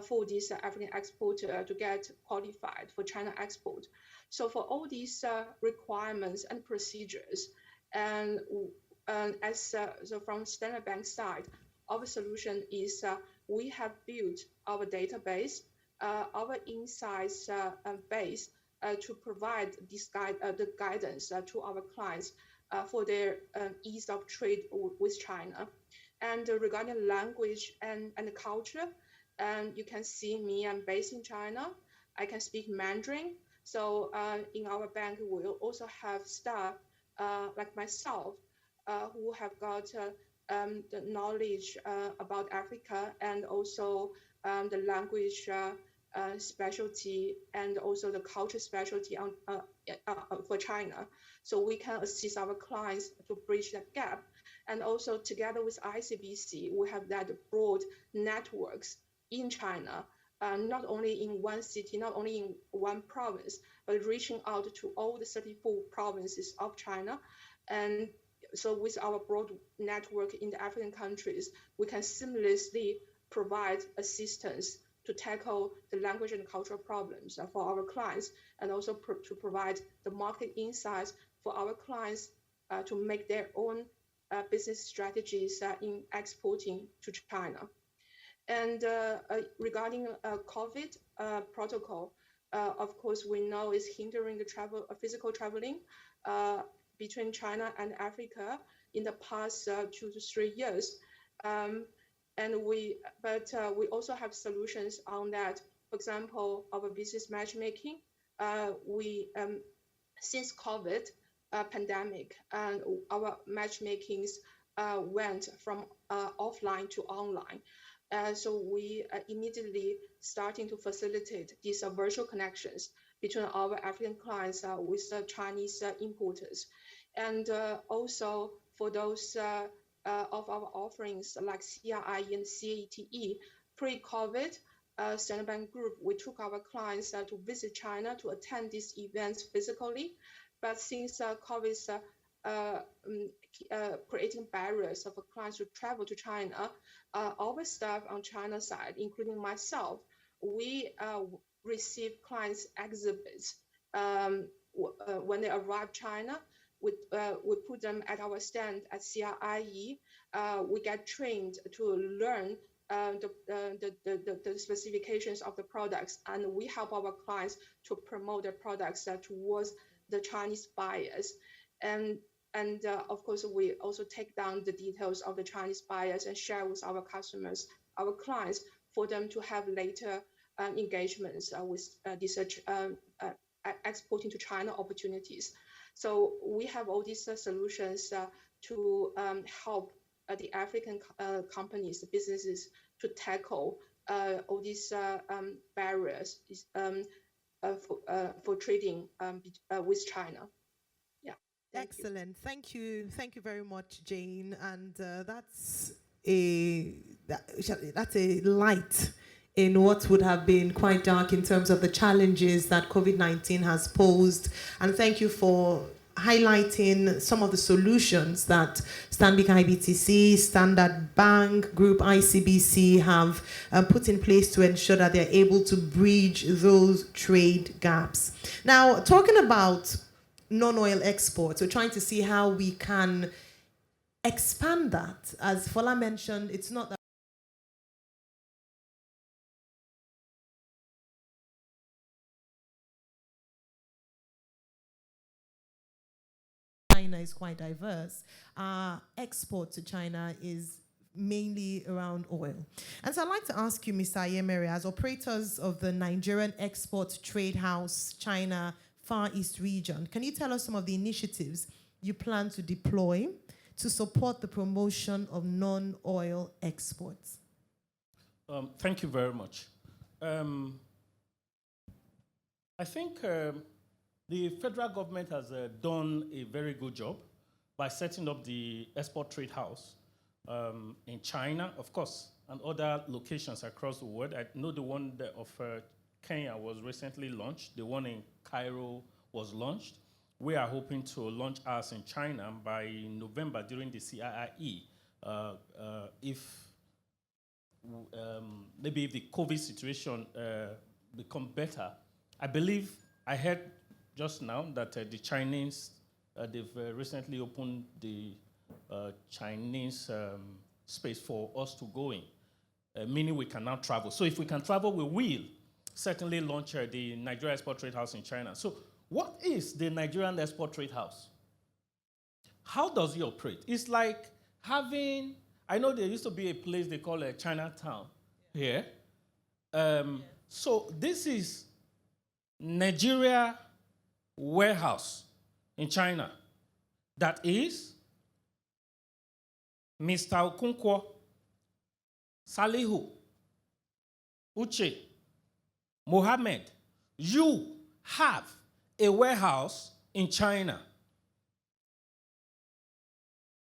for this African exporter to get qualified for China export. So for all these requirements and procedures, and so from Standard Bank side, our solution is we have built our database, our insights base to provide this the guidance to our clients for their ease of trade with China. And regarding language and culture, you can see me, I'm based in China. I can speak Mandarin. So in our bank, we will also have staff like myself who have got the knowledge about Africa and also the language specialty and also the culture specialty for China. So we can assist our clients to bridge that gap. And also together with ICBC, we have that broad networks in China, not only in one city, not only in one province, but reaching out to all the 34 provinces of China. And so with our broad network in the African countries, we can seamlessly provide assistance to tackle the language and cultural problems for our clients, and also to provide the market insights for our clients to make their own business strategies in exporting to China. And regarding COVID protocol, of course, we know is hindering the physical traveling between China and Africa in the past 2 to 3 years. But we also have solutions on that. For example, our business matchmaking. Since COVID pandemic, and our matchmakings went from offline to online. So we immediately starting to facilitate these virtual connections between our African clients with Chinese importers. And also for those of our offerings like CRI and CATE, pre-COVID, Stanbic Group, we took our clients to visit China to attend these events physically. But since COVID is creating barriers for clients to travel to China, our staff on China side, including myself, we receive clients' exhibits. When they arrive China, we put them at our stand at CRIE. We get trained to learn the specifications of the products, and we help our clients to promote their products towards the Chinese buyers. And of course, we also take down the details of the Chinese buyers and share with our customers, our clients, for them to have later engagements with research exporting to China opportunities. So we have all these solutions to help the African companies, businesses, to tackle all these barriers for trading with China. Yeah. Excellent. Thank you very much, Jane. And that's a light in what would have been quite dark in terms of the challenges that COVID-19 has posed. And thank you for highlighting some of the solutions that Stanbic IBTC, Standard Bank Group, ICBC have put in place to ensure that they're able to bridge those trade gaps. Now, talking about non-oil exports, we're trying to see how we can expand that. As Fola mentioned, it's not that China is quite diverse. Export to China is mainly around oil. And so I'd like to ask you, Mr. Ayemere, as operators of the Nigerian Export Trade House China Far East region, can you tell us some of the initiatives you plan to deploy to support the promotion of non-oil exports? Thank you very much. I think the federal government has done a very good job by setting up the Export Trade House in China, of course, and other locations across the world. I know the one of Kenya was recently launched. The one in Cairo was launched. We are hoping to launch ours in China by November during the CIIE. Maybe if the COVID situation become better. I believe I heard just now that the Chinese, they've recently opened the Chinese space for us to go in, meaning we can now travel. So if we can travel, we will certainly launch the Nigeria Export Trade House in China. So what is the Nigerian Export Trade House? How does it operate? It's like having, I know there used to be a place they call Chinatown here. So this is Nigeria warehouse in China. That is Mr. Okonkwo, Salihu, Uche, Mohammed, you have a warehouse in China.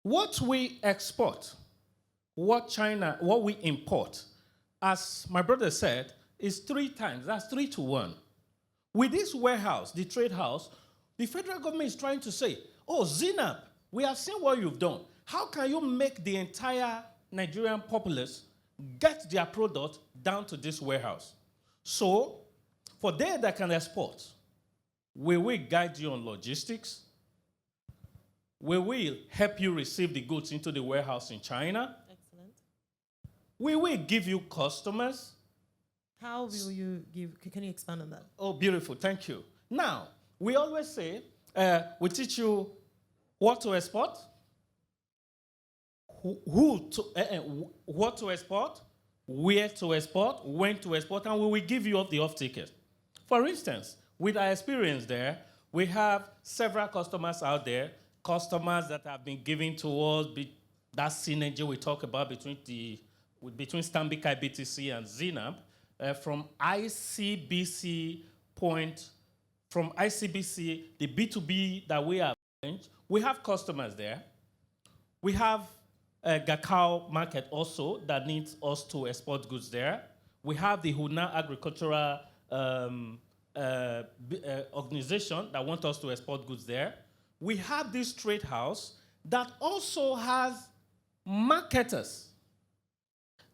What we export, what we import, as my brother said, is 3 times. That's 3 to 1. With this warehouse, the trade house, the federal government is trying to say, oh, Zinab, we have seen what you've done. How can you make the entire Nigerian populace get their product down to this warehouse? So, for they that can export, we will guide you on logistics. We will help you receive the goods into the warehouse in China. Excellent. We will give you customers. How will you give? Can you expand on that? Oh, beautiful. Thank you. Now, we always say, we teach you what to export, what to export, where to export, when to export, and we will give you the off-ticket. For instance, with our experience there, we have several customers out there, customers that have been giving to us, that synergy we talk about between Stanbic IBTC and Zinab, from ICBC, the B2B that we have arranged, we have customers there. We have a Gakao market also that needs us to export goods there. We have the Hunan Agricultural organization that wants us to export goods there. We have this trade house that also has marketers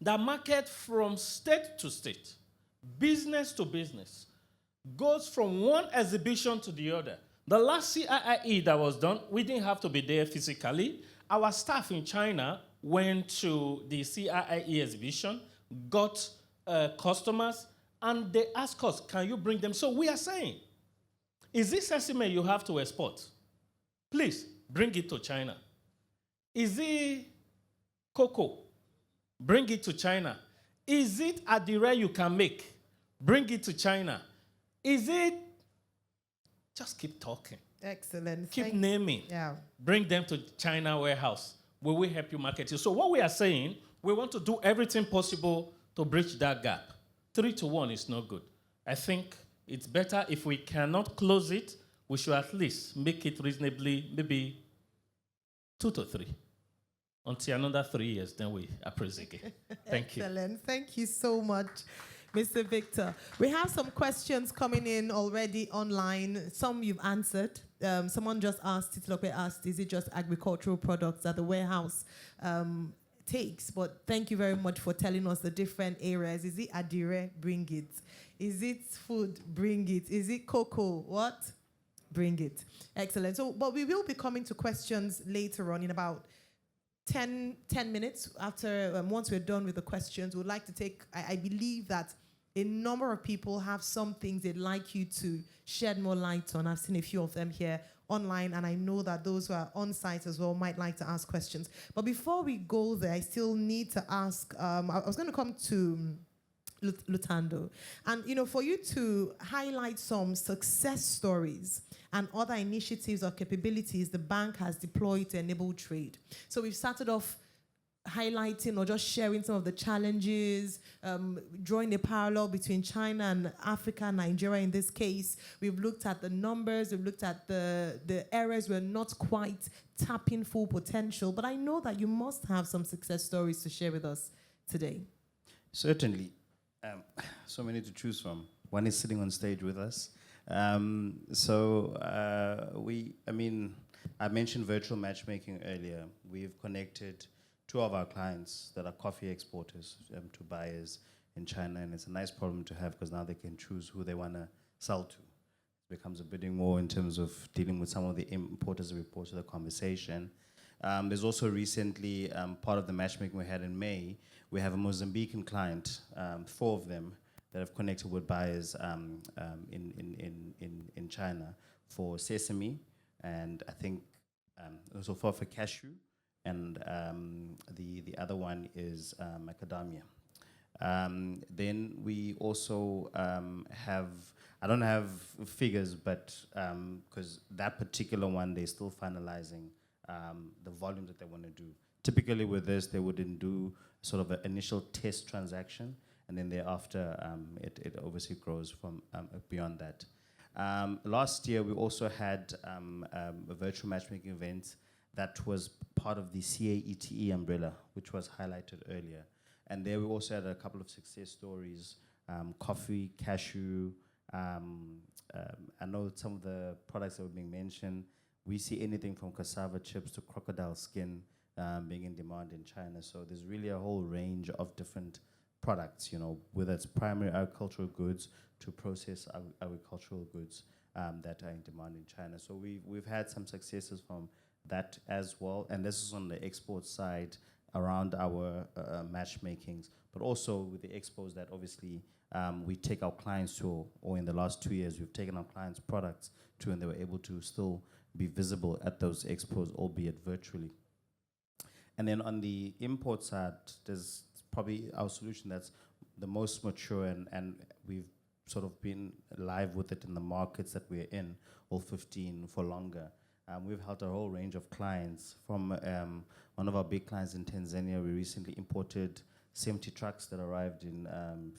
that market from state to state, business to business, goes from one exhibition to the other. The last CIIE that was done, we didn't have to be there physically. Our staff in China went to the CIIE exhibition, got customers, and they asked us, can you bring them? So we are saying, is this sesame you have to export? Please, bring it to China. Is it cocoa? Bring it to China. Is it adire you can make? Bring it to China. Is it... Just keep talking. Excellent. Keep naming. Yeah. Bring them to China warehouse. We will help you market it. So what we are saying, we want to do everything possible to bridge that gap. 3 to 1 is not good. I think it's better if we cannot close it, we should at least make it reasonably, maybe 2 to 3. Until another 3 years, then we appraise again. Thank you. Excellent. Thank you so much, Mr. Victor. We have some questions coming in already online. Some you've answered. Someone just asked, Titilope asked, is it just agricultural products that the warehouse takes? But thank you very much for telling us the different areas. Is it adire? Bring it. Is it food? Bring it. Is it cocoa? What? Bring it. Excellent. So, but we will be coming to questions later on in about 10 minutes after, once we're done with the questions. We'd like to take, I believe that a number of people have some things they'd like you to shed more light on. I've seen a few of them here online, and I know that those who are on site as well might like to ask questions. But before we go there, I still need to ask, I was going to come to Lutando. And, you know, for you to highlight some success stories and other initiatives or capabilities the bank has deployed to enable trade. So we've started off highlighting or just sharing some of the challenges, drawing a parallel between China and Africa, Nigeria in this case. We've looked at the numbers, we've looked at the areas we're not quite tapping full potential, but I know that you must have some success stories to share with us today. Certainly. So many to choose from. One is sitting on stage with us. I mentioned virtual matchmaking earlier. We've connected 2 of our clients that are coffee exporters to buyers in China, and it's a nice problem to have because now they can choose who they want to sell to. It becomes a bidding war in terms of dealing with some of the importers that we brought to the conversation. There's also recently, part of the matchmaking we had in May, we have a Mozambican client, 4 of them, that have connected with buyers in China for sesame, and I think also for cashew, and the other one is macadamia. Then we also have, I don't have figures, but because that particular one, they're still finalizing the volume that they want to do. Typically with this, they wouldn't do sort of an initial test transaction, and then thereafter, it obviously grows from beyond that. Last year, we also had a virtual matchmaking event that was part of the CAETE umbrella, which was highlighted earlier. And there we also had a couple of success stories, coffee, cashew. I know some of the products that were being mentioned. We see anything from cassava chips to crocodile skin being in demand in China. So there's really a whole range of different products, you know, whether it's primary agricultural goods to processed agricultural goods that are in demand in China. So we've had some successes from that as well. And this is on the export side around our matchmakings, but also with the expos that obviously we take our clients to, or in the last 2 years, we've taken our clients' products to, and they were able to still be visible at those expos, albeit virtually. And then on the import side, there's probably our solution that's the most mature, and we've sort of been live with it in the markets that we're in, all 15 for longer. We've helped a whole range of clients. From one of our big clients in Tanzania, we recently imported 70 trucks that arrived in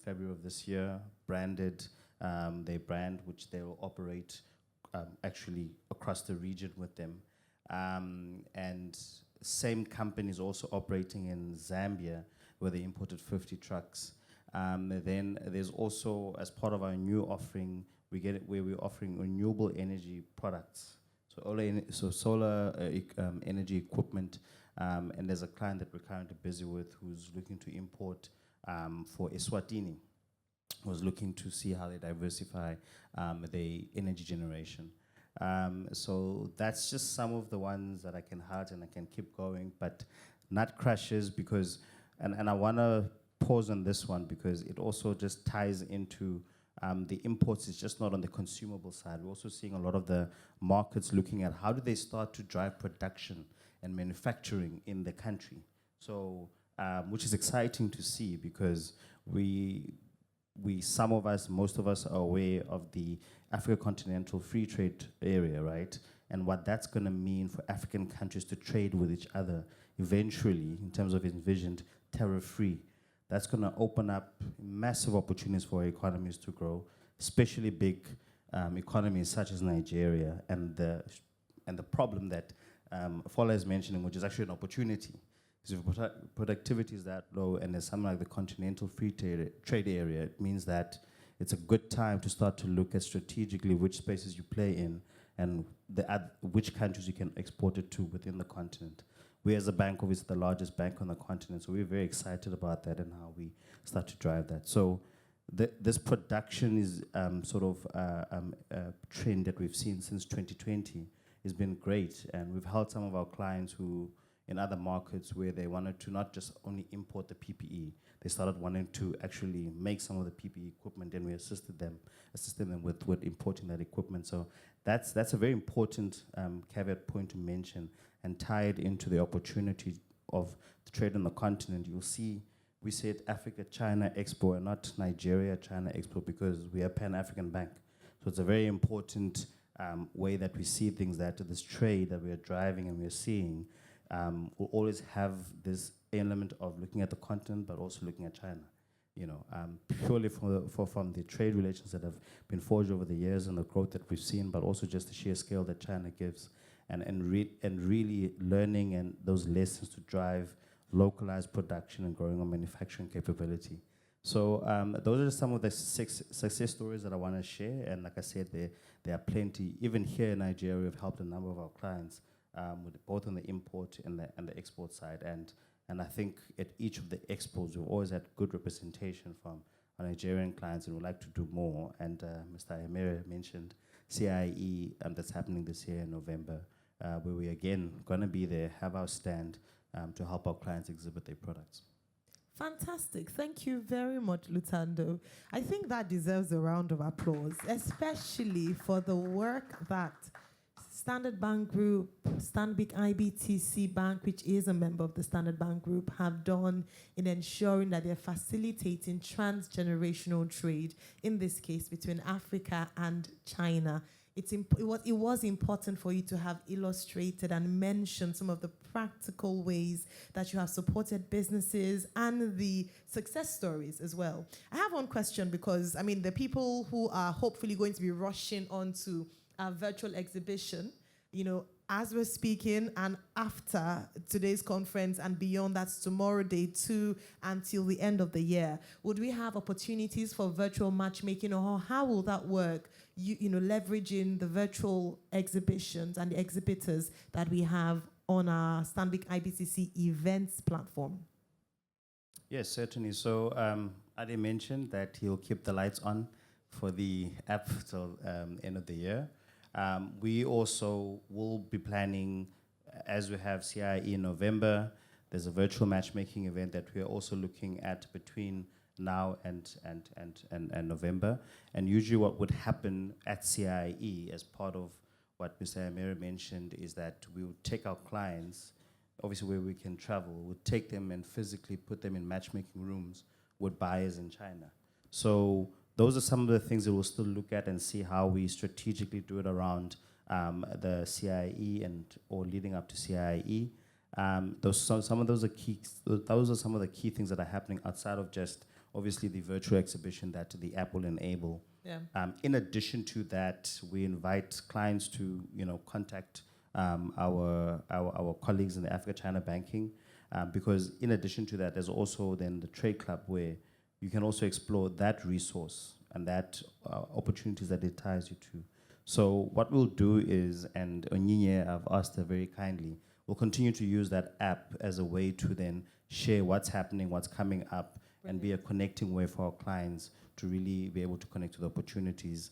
February of this year, branded their brand, which they will operate actually across the region with them. And same company is also operating in Zambia, where they imported 50 trucks. Then there's also, as part of our new offering, we get it where we're offering renewable energy products. So solar energy equipment, and there's a client that we're currently busy with who's looking to import for Eswatini, who's looking to see how they diversify the energy generation. So that's just some of the ones that I can highlight, and I can keep going, but not crashes because, and I wanna pause on this one because it also just ties into the imports is just not on the consumable side. We're also seeing a lot of the markets looking at how do they start to drive production and manufacturing in the country. So, which is exciting to see because some of us, most of us are aware of the Africa Continental Free Trade Area, right? And what that's gonna mean for African countries to trade with each other eventually in terms of envisioned tariff-free. That's going to open up massive opportunities for our economies to grow, especially big economies such as Nigeria. And the problem that Fola is mentioning, which is actually an opportunity, is if productivity is that low and there's something like the Continental Free Trade Area, it means that it's a good time to start to look at strategically which spaces you play in and which countries you can export it to within the continent. We as a bank, obviously the largest bank on the continent, so we're very excited about that and how we start to drive that. So this production is sort of a trend that we've seen since 2020. It's been great, and we've helped some of our clients who, in other markets where they wanted to not just only import the PPE, they started wanting to actually make some of the PPE equipment, and we assisted them with importing that equipment. So that's a very important caveat point to mention, and tied into the opportunity of the trade on the continent. You'll see we said Africa-China Expo and not Nigeria-China Expo because we are a Pan-African bank. So it's a very important way that we see things, that this trade that we are driving and we are seeing will always have this element of looking at the continent but also looking at China. You know, purely from the trade relations that have been forged over the years and the growth that we've seen, but also just the sheer scale that China gives. And really learning and those lessons to drive localized production and growing our manufacturing capability. So those are some of the 6 success stories that I want to share. And like I said, there are plenty. Even here in Nigeria, we've helped a number of our clients with both on the import and the export side. And I think at each of the expos, we've always had good representation from our Nigerian clients, and we'd like to do more. And Mr. Emere mentioned CIE that's happening this year in November. Where we again going to be there, have our stand to help our clients exhibit their products. Fantastic. Thank you very much, Lutando. I think that deserves a round of applause, especially for the work that Standard Bank Group, Stanbic IBTC Bank, which is a member of the Standard Bank Group, have done in ensuring that they're facilitating transgenerational trade, in this case between Africa and China. It was important for you to have illustrated and mentioned some of the practical ways that you have supported businesses and the success stories as well. I have one question because, I mean, the people who are hopefully going to be rushing onto our virtual exhibition, you know, as we're speaking and after today's conference and beyond, that's tomorrow, day 2, until the end of the year, would we have opportunities for virtual matchmaking, or how will that work? You know, leveraging the virtual exhibitions and the exhibitors that we have on our Stanbic IBTC events platform. Yes, certainly. So Ade mentioned that he'll keep the lights on for the app till end of the year. We also will be planning, as we have CIE in November, there's a virtual matchmaking event that we are also looking at between now and November. And usually what would happen at CIE as part of what Mr. Amiri mentioned is that we would take our clients, obviously where we can travel, we'll take them and physically put them in matchmaking rooms with buyers in China. So those are some of the things that we'll still look at and see how we strategically do it around the CIE or leading up to CIE. Those are some of the key things that are happening outside of just obviously the virtual exhibition that the app will enable. Yeah. In addition to that, we invite clients to contact our colleagues in the Africa-China banking, because in addition to that, there's also then the trade club where you can also explore that resource and that opportunities that it ties you to. So what we'll do is, and Onyinye, I've asked her very kindly, we'll continue to use that app as a way to then share what's happening, what's coming up, and be a connecting way for our clients to really be able to connect to the opportunities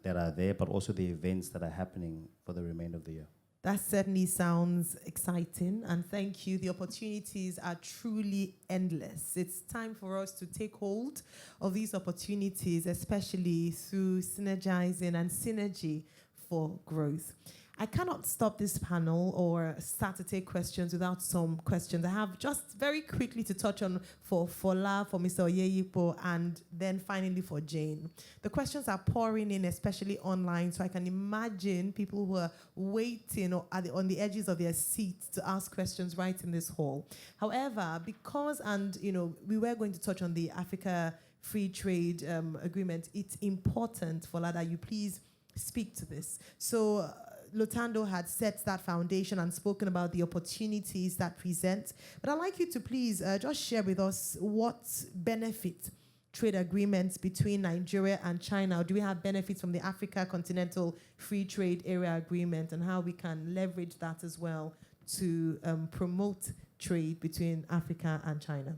that are there, but also the events that are happening for the remainder of the year. That certainly sounds exciting, and thank you. The opportunities are truly endless. It's time for us to take hold of these opportunities, especially through synergizing and synergy for growth. I cannot stop this panel or start to take questions without some questions. I have just very quickly to touch on for Fola, for Mr. Oyeyipo, and then finally for Jane. The questions are pouring in, especially online, so I can imagine people who are waiting or on the edges of their seats to ask questions right in this hall. However, because, we were going to touch on the Africa Free Trade Agreement, it's important, Fola, that you please speak to this. So, Lotando had set that foundation and spoken about the opportunities that present. But I'd like you to please just share with us what benefit trade agreements between Nigeria and China, or do we have benefits from the Africa Continental Free Trade Area Agreement, and how we can leverage that as well to promote trade between Africa and China?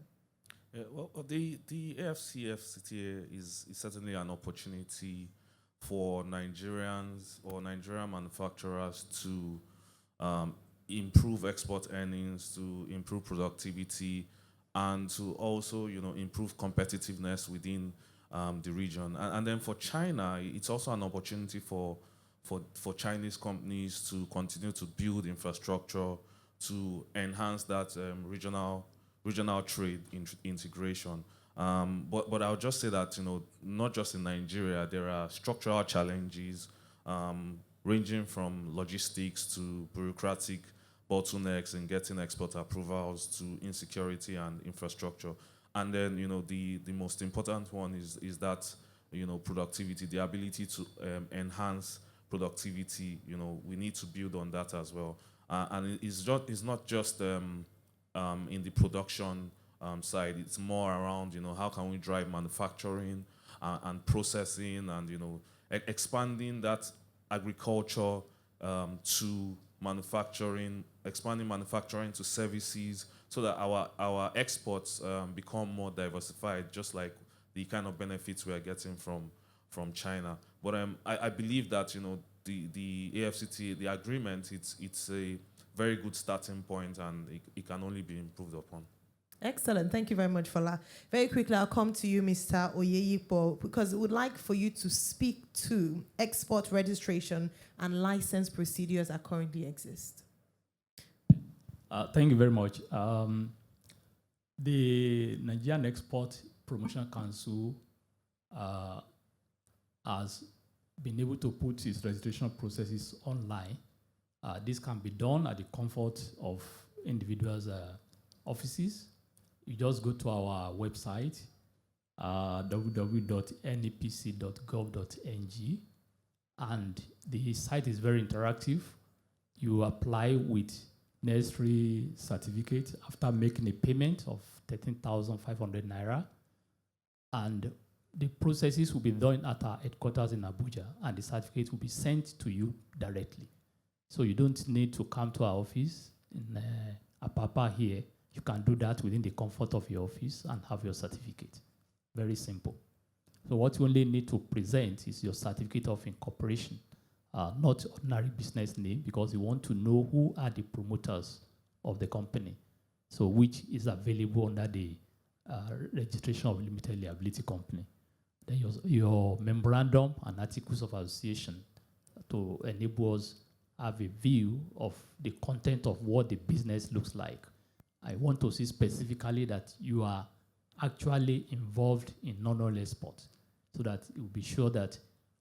Yeah, well, the AFCFTA is certainly an opportunity for Nigerians or Nigerian manufacturers to improve export earnings, to improve productivity, and to also, improve competitiveness within the region. And then for China, it's also an opportunity for Chinese companies to continue to build infrastructure to enhance that regional trade integration. But I'll just say that, not just in Nigeria, there are structural challenges ranging from logistics to bureaucratic bottlenecks in getting export approvals to insecurity and infrastructure. And then, the most important one is that, productivity, the ability to enhance productivity. We need to build on that as well. And it's not just in the production side. It's more around, how can we drive manufacturing and processing and, expanding that agriculture to manufacturing, expanding manufacturing to services, so that our exports become more diversified, just like the kind of benefits we are getting from China. But I believe that, the AFCTA, the agreement, it's a very good starting point, and it can only be improved upon. Excellent. Thank you very much, Fola. Very quickly, I'll come to you, Mr. Oyeyipo, because we would like for you to speak to export registration and license procedures that currently exist. Thank you very much. The Nigerian Export Promotion Council has been able to put its registration processes online. This can be done at the comfort of individuals' offices. You just go to our website, www.nepc.gov.ng, and the site is very interactive. You apply with necessary certificate after making a payment of 13,500 naira, and the processes will be done at our headquarters in Abuja, and the certificate will be sent to you directly. So you don't need to come to our office in Apapa here. You can do that within the comfort of your office and have your certificate. Very simple. So what you only need to present is your certificate of incorporation, not ordinary business name, because you want to know who are the promoters of the company, so which is available under the registration of limited liability company. Then your memorandum and articles of association to enable us have a view of the content of what the business looks like. I want to see specifically that you are actually involved in non-oil export, so that it will be sure that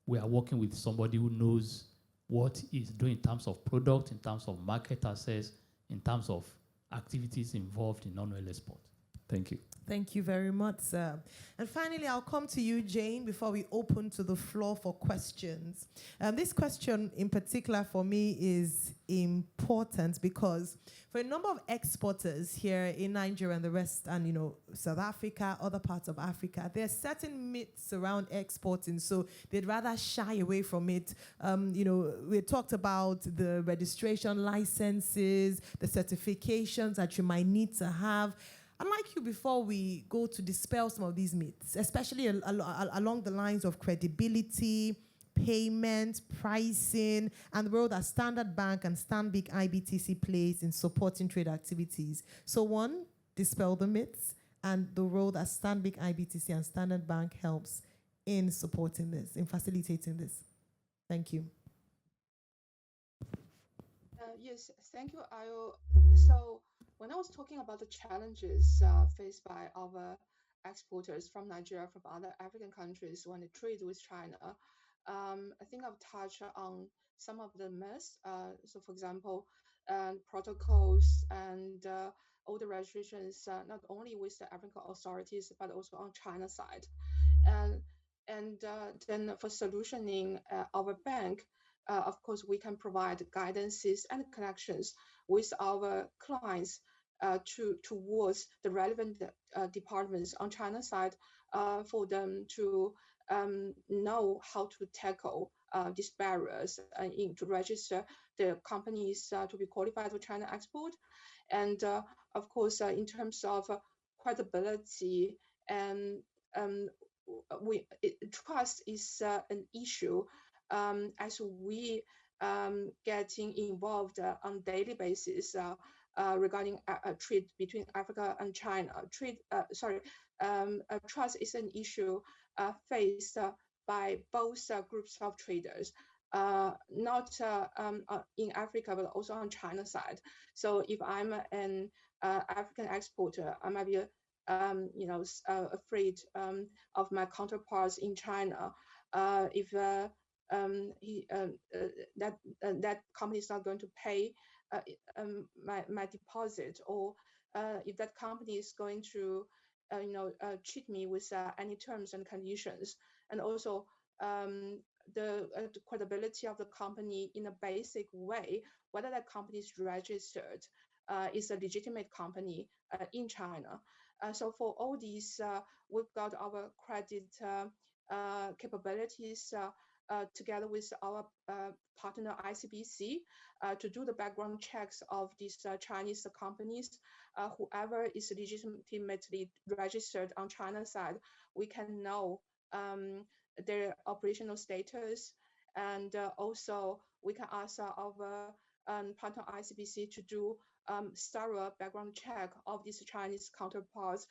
we are working with somebody who knows what is doing in terms of product, in terms of market access, in terms of activities involved in non-oil export. Thank you. Thank you very much, sir. And finally, I'll come to you, Jane, before we open to the floor for questions. This question in particular for me is important because for a number of exporters here in Nigeria and the rest, and South Africa, other parts of Africa, there are certain myths around exporting, so they'd rather shy away from it. We talked about the registration licenses, the certifications that you might need to have. I'd like you, before we go, to dispel some of these myths, especially along the lines of credibility, payment, pricing, and the role that Standard Bank and Stanbic IBTC plays in supporting trade activities. So one, dispel the myths, and the role that Stanbic IBTC and Standard Bank helps in supporting this, in facilitating this. Thank you. Yes, thank you, Ayo. So when I was talking about the challenges faced by our exporters from Nigeria, from other African countries when they trade with China, I think I've touched on some of the myths. So, for example, protocols and all the registrations, not only with the African authorities, but also on China side. And then for solutioning our bank, of course, we can provide guidances and connections with our clients towards the relevant departments on China side for them to know how to tackle these barriers to register the companies to be qualified for China export. And of course, in terms of credibility and trust is an issue as we getting involved on daily basis regarding trade between Africa and China. Trust is an issue faced by both groups of traders, not in Africa, but also on China side. So if I'm an African exporter, I might be afraid of my counterparts in China if that company is not going to pay my deposit, or if that company is going to cheat me with any terms and conditions. And also the credibility of the company in a basic way, whether that company is registered, is a legitimate company in China. So for all these, we've got our credit capabilities together with our partner ICBC to do the background checks of these Chinese companies. Whoever is legitimately registered on China side, we can know their operational status, and also we can ask our partner ICBC to do thorough background check of these Chinese counterparts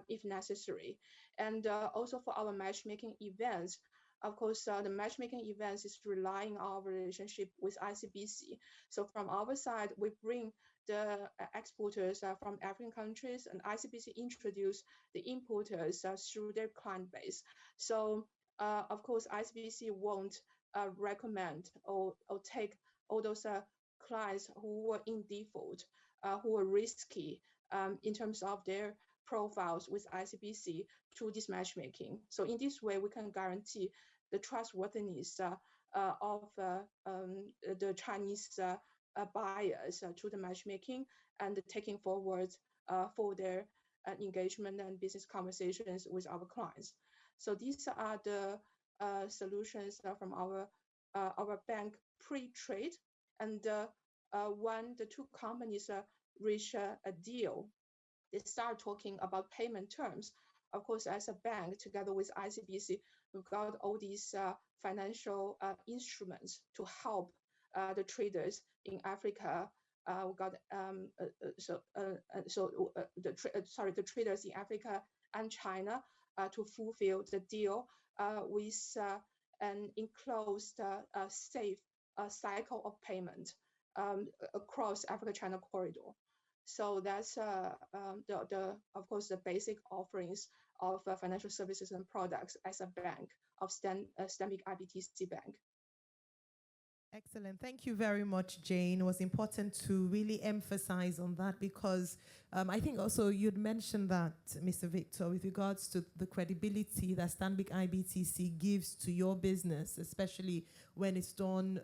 if necessary. And also for our matchmaking events, of course, the matchmaking events is relying on our relationship with ICBC. So from our side, we bring the exporters from African countries, and ICBC introduce the importers through their client base. So of course, ICBC won't recommend or take all those clients who were in default, who are risky in terms of their profiles with ICBC to this matchmaking. So in this way, we can guarantee the trustworthiness of the Chinese buyers through the matchmaking and taking forward for their engagement and business conversations with our clients. So these are the solutions from our bank pre-trade. And when the two companies reach a deal, they start talking about payment terms. Of course, as a bank, together with ICBC, we've got all these financial instruments to help the traders in Africa. We got the traders in Africa and China to fulfill the deal with an enclosed, safe cycle of payment across Africa-China corridor. So that's of course the basic offerings of financial services and products as a bank of Stanbic IBTC Bank. Excellent. Thank you very much, Jane. It was important to really emphasize on that because I think also you'd mentioned that, Mr. Victor, with regards to the credibility that Stanbic IBTC gives to your business, especially when it's done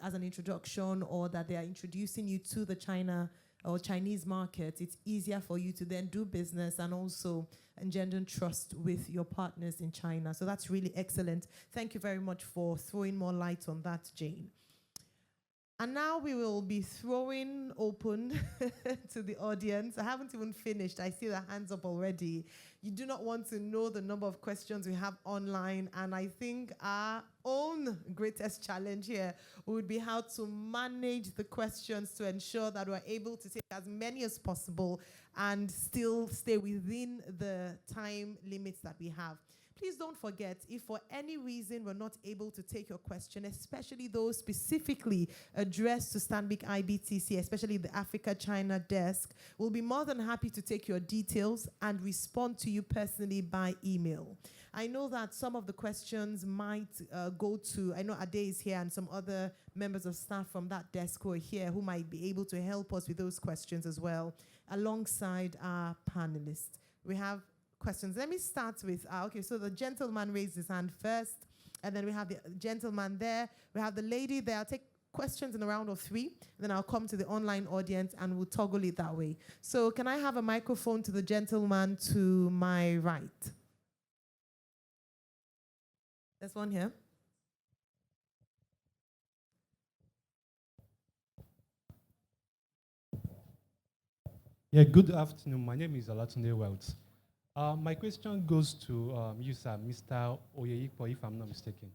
as an introduction or that they are introducing you to the China or Chinese market. It's easier for you to then do business and also engender trust with your partners in China. So that's really excellent. Thank you very much for throwing more light on that, Jane. And now we will be throwing open to the audience. I haven't even finished. I see the hands up already. You do not want to know the number of questions we have online. And I think our own greatest challenge here would be how to manage the questions to ensure that we're able to take as many as possible and still stay within the time limits that we have. Please don't forget, if for any reason we're not able to take your question, especially those specifically addressed to Stanbic IBTC, especially the Africa-China desk, we'll be more than happy to take your details and respond to you personally by email. I know that some of the questions might go to, I know Ade is here and some other members of staff from that desk who are here who might be able to help us with those questions as well, alongside our panelists. We have questions. Let me start with, okay, so the gentleman raised his hand first, and then we have the gentleman there. We have the lady there. I'll take questions in a round of 3, and then I'll come to the online audience, and we'll toggle it that way. So can I have a microphone to the gentleman to my right? There's one here. Yeah, good afternoon. My name is Olatunde Welts. My question goes to you, sir, Mr. Oyeyipo, if I'm not mistaken.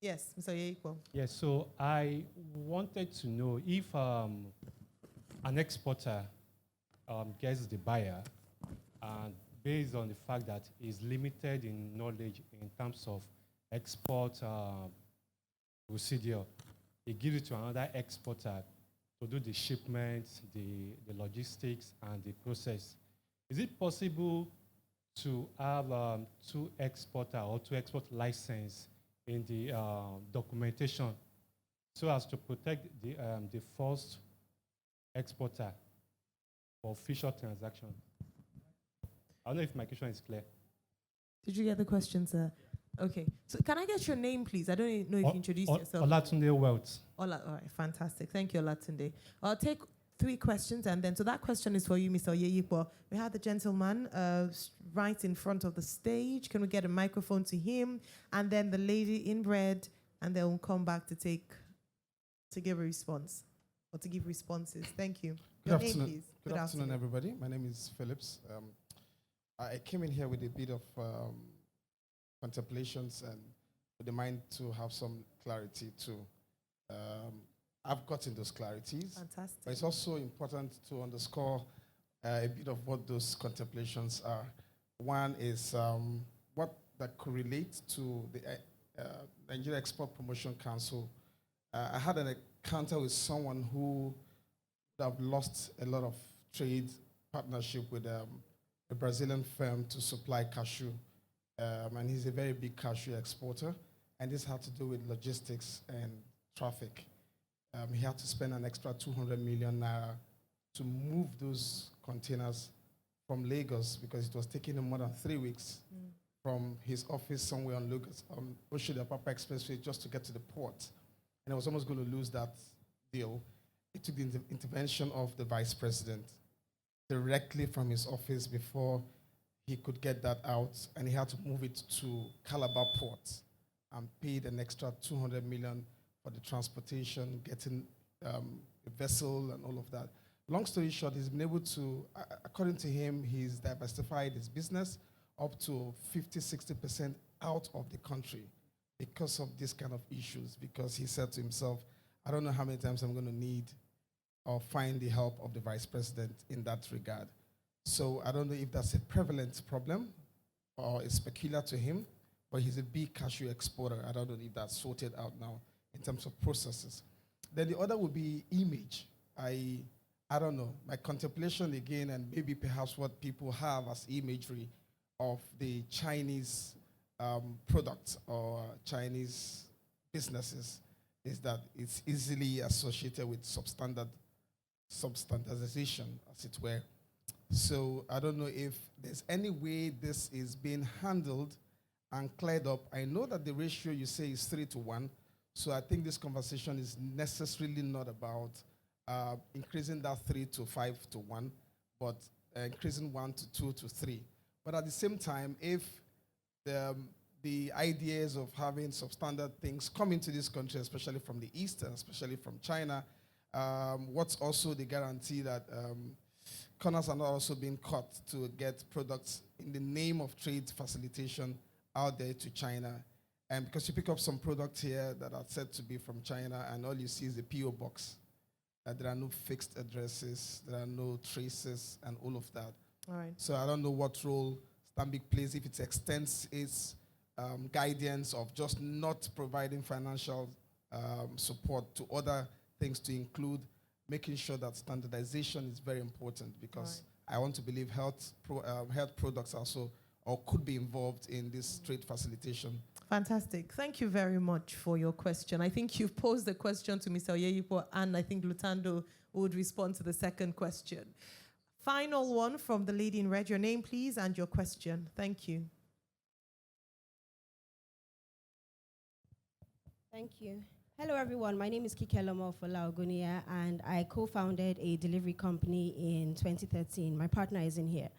Yes, Mr. Oyeyipo. Yes, so I wanted to know if an exporter gets the buyer, and based on the fact that he's limited in knowledge in terms of export procedure, he gives it to another exporter to do the shipment, the logistics, and the process. Is it possible to have 2 exporter or 2 export license in the documentation so as to protect the first exporter for official transaction? I don't know if my question is clear. Did you get the question, sir? Okay. So can I get your name, please? I don't know if you introduced yourself. Olatunde Welts. All right, fantastic. Thank you, Olatunde. I'll take 3 questions, and then, so that question is for you, Mr. Oyeyipo. We have the gentleman right in front of the stage. Can we get a microphone to him? And then the lady in red, and then we'll come back to give a response, or to give responses. Thank you. Good afternoon. Name, please. Good afternoon, everybody. My name is Phillips. I came in here with a bit of contemplations and with the mind to have some clarity too. I've gotten those clarities. Fantastic. But it's also important to underscore a bit of what those contemplations are. One is what that correlates to the Nigeria Export Promotion Council. I had an encounter with someone who would have lost a lot of trade partnership with a Brazilian firm to supply cashew. And he's a very big cashew exporter. And this had to do with logistics and traffic. He had to spend an extra 200 million naira to move those containers from Lagos because it was taking him more than 3 weeks from his office somewhere on Lagos, Oshodi Apapa Expressway, just to get to the port. And he was almost going to lose that deal. it took the intervention of the vice president directly from his office before he could get that out, and he had to move it to Calabar Port and paid an extra 200 million for the transportation, getting a vessel and all of that. Long story short, he's been able to, according to him, he's diversified his business up to 50, 60% out of the country because of this kind of issues, because he said to himself, I don't know how many times I'm going to need or find the help of the vice president in that regard. So I don't know if that's a prevalent problem or it's peculiar to him, but he's a big cashew exporter. I don't know if that's sorted out now in terms of processes. Then the other would be image. I don't know, my contemplation again, and maybe perhaps what people have as imagery of the Chinese products or Chinese businesses is that it's easily associated with substandardization, as it were. So I don't know if there's any way this is being handled and cleared up. I know that the ratio you say is 3-to-1, so I think this conversation is necessarily not about increasing that 3 to 5-to-1, but increasing 1 to 2 to 3. But at the same time, if the ideas of having substandard things come into this country, especially from the East and especially from China, what's also the guarantee that corners are not also being cut to get products in the name of trade facilitation out there to China? And because you pick up some products here that are said to be from China, and all you see is the PO box. There are no fixed addresses, there are no traces, and all of that. All right. So I don't know what role Stanbic plays, if it extends its guidance of just not providing financial support to other things, to include making sure that standardization is very important, because I want to believe health products also or could be involved in this trade facilitation. Fantastic. Thank you very much for your question. I think you've posed the question to Mr. Oyeyipo, and I think Lutando would respond to the second question. Final one from the lady in red. Your name, please, and your question. Thank you. Thank you. Hello, everyone. My name is Kikelomo Folaogunia, and I co-founded a delivery company in 2013. My partner is in here.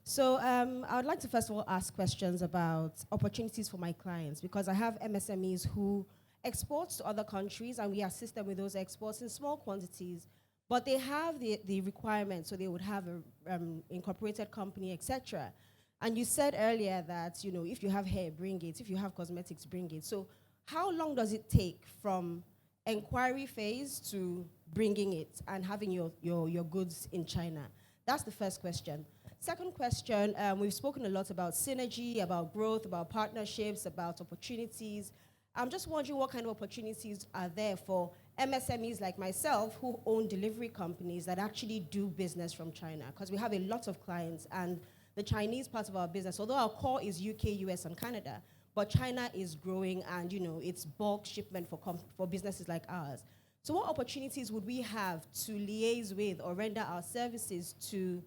So I would like to first of all ask questions about opportunities for my clients, because I have MSMEs who export to other countries, and we assist them with those exports in small quantities, but they have the requirements, so they would have an incorporated company, etc. And you said earlier that, you know, if you have hair, bring it. If you have cosmetics, bring it. So how long does it take from inquiry phase to bringing it and having your goods in China? That's the first question. Second question, we've spoken a lot about synergy, about growth, about partnerships, about opportunities. I'm just wondering what kind of opportunities are there for MSMEs like myself who own delivery companies that actually do business from China, because we have a lot of clients, and the Chinese part of our business, although our core is UK, US, and Canada, but China is growing, and, you know, it's bulk shipment for businesses like ours. So what opportunities would we have to liaise with or render our services to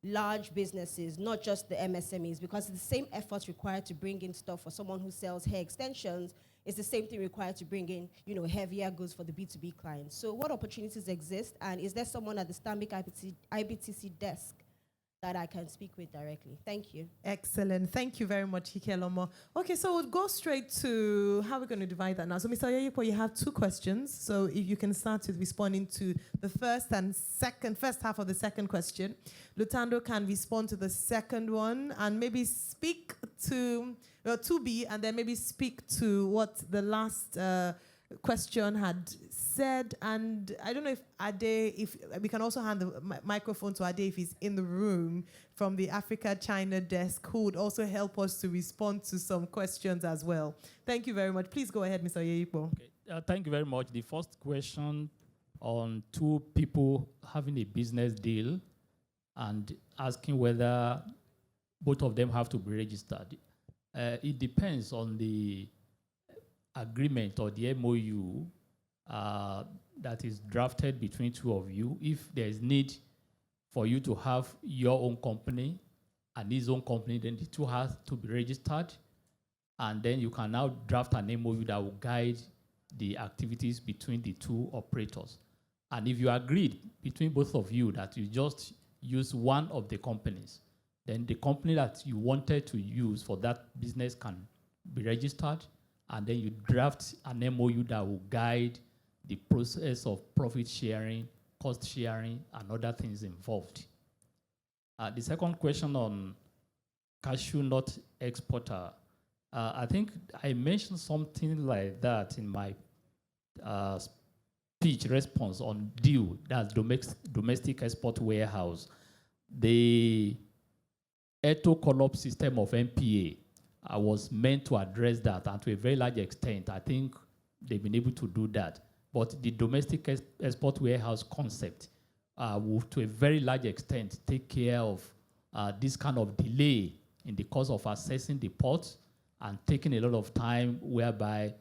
large businesses, not just the MSMEs, because the same efforts required to bring in stuff for someone who sells hair extensions is the same thing required to bring in, you know, heavier goods for the B2B clients. So what opportunities exist, and is there someone at the Stanbic IBTC desk that I can speak with directly? Thank you. Excellent. Thank you very much, Hikelomo. Okay, so we'll go straight to how we're going to divide that now. So, Mr. Oyeyipo, you have two questions. So if you can start with responding to the first half of the second question. Lutando can respond to the second one and maybe speak to 2B, and then maybe speak to what the last question had said. And I don't know if Ade, if we can also hand the microphone to Ade if he's in the room from the Africa-China desk, who would also help us to respond to some questions as well. Thank you very much. Please go ahead, Mr. Oyeyipo. Okay. Thank you very much. The first question on two people having a business deal and asking whether both of them have to be registered. It depends on the agreement or the MOU that is drafted between two of you. If there is need for you to have your own company and his own company, then the two have to be registered, and then you can now draft an MOU that will guide the activities between the two operators. And if you agreed between both of you that you just use one of the companies, then the company that you wanted to use for that business can be registered, and then you draft an MOU that will guide the process of profit sharing, cost sharing, and other things involved. The second question on cashew nut exporter, I think I mentioned something like that in my speech response on DEW, that's domestic export warehouse. The Eto-Collop system of MPA was meant to address that, and to a very large extent, I think they've been able to do that. But the domestic export warehouse concept will, to a very large extent, take care of this kind of delay in the course of accessing the ports and taking a lot of time, whereby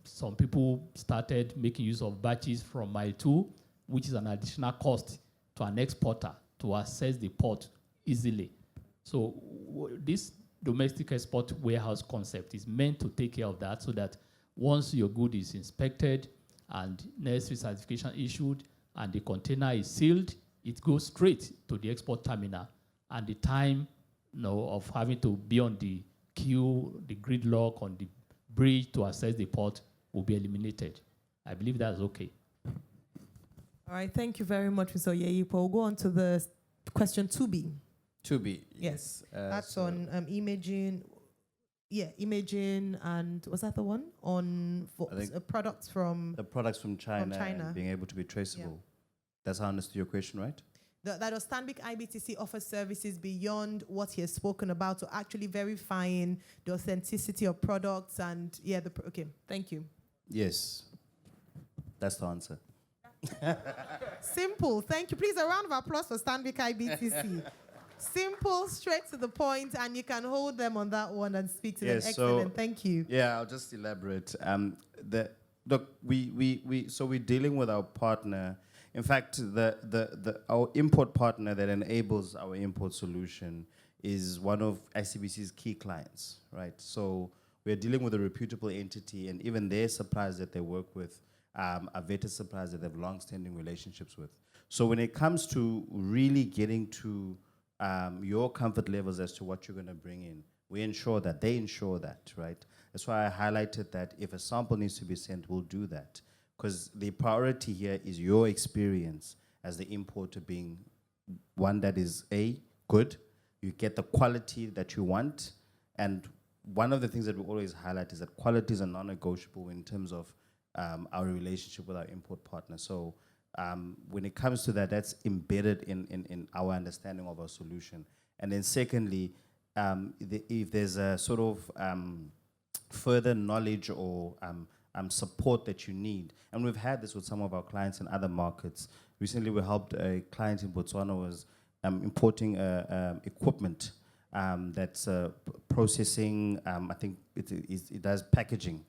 some people started making use of batches from mile 2, which is an additional cost to an exporter to access the port easily. So this domestic export warehouse concept is meant to take care of that, so that once your good is inspected and necessary certification issued and the container is sealed, it goes straight to the export terminal, and the time of having to be on the queue, the gridlock on the bridge to access the port will be eliminated. I believe that's okay. All right, thank you very much, Mr. Oyeyipo. We'll go on to the question 2B. 2B. Yes, that's on imaging. Yeah, imaging, and was that the one on products from the products from China, China. And being able to be traceable. Yeah. That's how I understood your question, right? That Stanbic IBTC offers services beyond what he has spoken about, to actually verifying the authenticity of products and okay, thank you. Yes, that's the answer. Simple, thank you. Please, a round of applause for Stanbic IBTC. Simple, straight to the point, and you can hold them on that one and speak to them. Excellent, thank you. Yeah, I'll just elaborate. Look, so we're dealing with our partner. In fact, our import partner that enables our import solution is one of ICBC's key clients, right? So we're dealing with a reputable entity, and even their suppliers that they work with are vetted suppliers that they have long-standing relationships with. So when it comes to really getting to your comfort levels as to what you're going to bring in, we ensure that, they ensure that, right? That's why I highlighted that if a sample needs to be sent, we'll do that. Because the priority here is your experience as the importer being one that is good, you get the quality that you want, and one of the things that we always highlight is that quality is a non-negotiable in terms of our relationship with our import partner. So when it comes to that, that's embedded in our understanding of our solution. And then secondly, if there's a sort of further knowledge or support that you need, and we've had this with some of our clients in other markets. Recently, we helped a client in Botswana was importing equipment that's processing, I think it does packaging,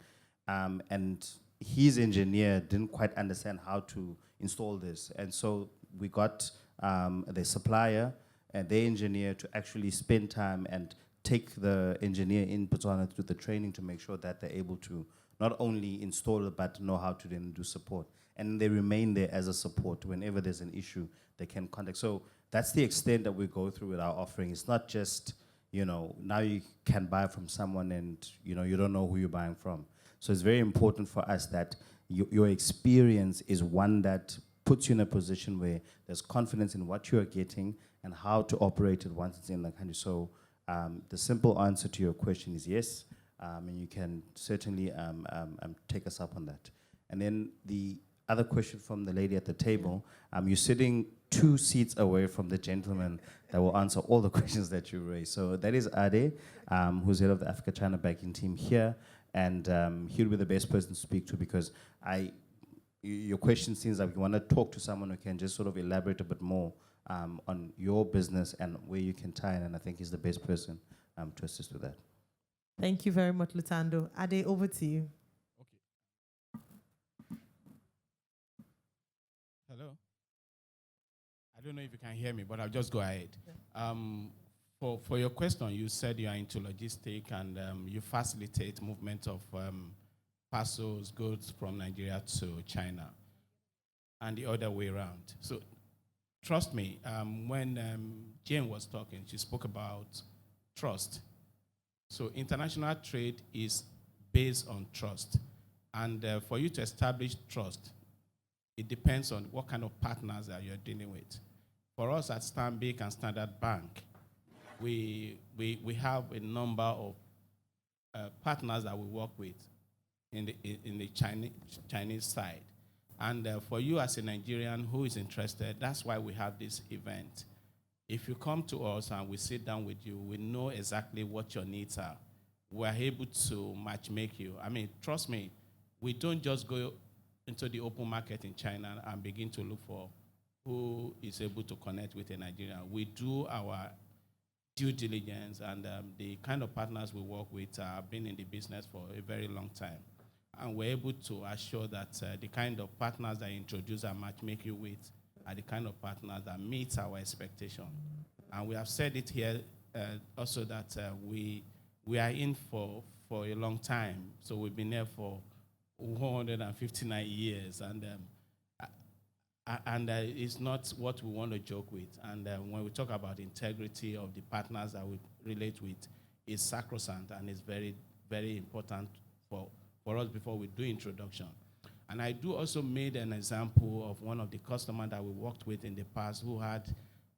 and his engineer didn't quite understand how to install this, and so we got the supplier and their engineer to actually spend time and take the engineer in Botswana to do the training to make sure that they're able to not only install it, but know how to then do support. And they remain there as a support. Whenever there's an issue, they can contact. So that's the extent that we go through with our offering. It's not just, now you can buy from someone and, you don't know who you're buying from. So it's very important for us that your experience is one that puts you in a position where there's confidence in what you're getting and how to operate it once it's in the country. So the simple answer to your question is yes. And you can certainly take us up on that. And then the other question from the lady at the table, you're sitting 2 seats away from the gentleman that will answer all the questions that you raise. So that is Ade, who's head of the Africa-China banking team here, and he'll be the best person to speak to, because your question seems like you want to talk to someone who can just sort of elaborate a bit more on your business and where you can tie in, and I think he's the best person to assist with that. Thank you very much, Lutando. Ade, over to you. Okay. Hello. I don't know if you can hear me, but I'll just go ahead. Yeah. For your question, you said you are into logistics and you facilitate movement of parcels, goods from Nigeria to China. and the other way around. So trust me, when Jane was talking, she spoke about trust. So international trade is based on trust. And for you to establish trust, it depends on what kind of partners that you're dealing with. For us at Stanbic and Standard Bank, we have a number of partners that we work with in the Chinese side. And for you as a Nigerian who is interested, that's why we have this event. If you come to us and we sit down with you, we know exactly what your needs are. We're able to matchmake you. I mean, trust me, we don't just go into the open market in China and begin to look for who is able to connect with a Nigerian. We do our due diligence, and the kind of partners we work with have been in the business for a very long time. And we're able to assure that the kind of partners that I introduce and matchmake you with are the kind of partners that meet our expectation. And we have said it here also that we are in for a long time. So we've been there for 159 years, and it's not what we want to joke with. And when we talk about integrity of the partners that we relate with, it's sacrosanct, and it's very, very important for us before we do introduction. And I do also made an example of one of the customers that we worked with in the past who had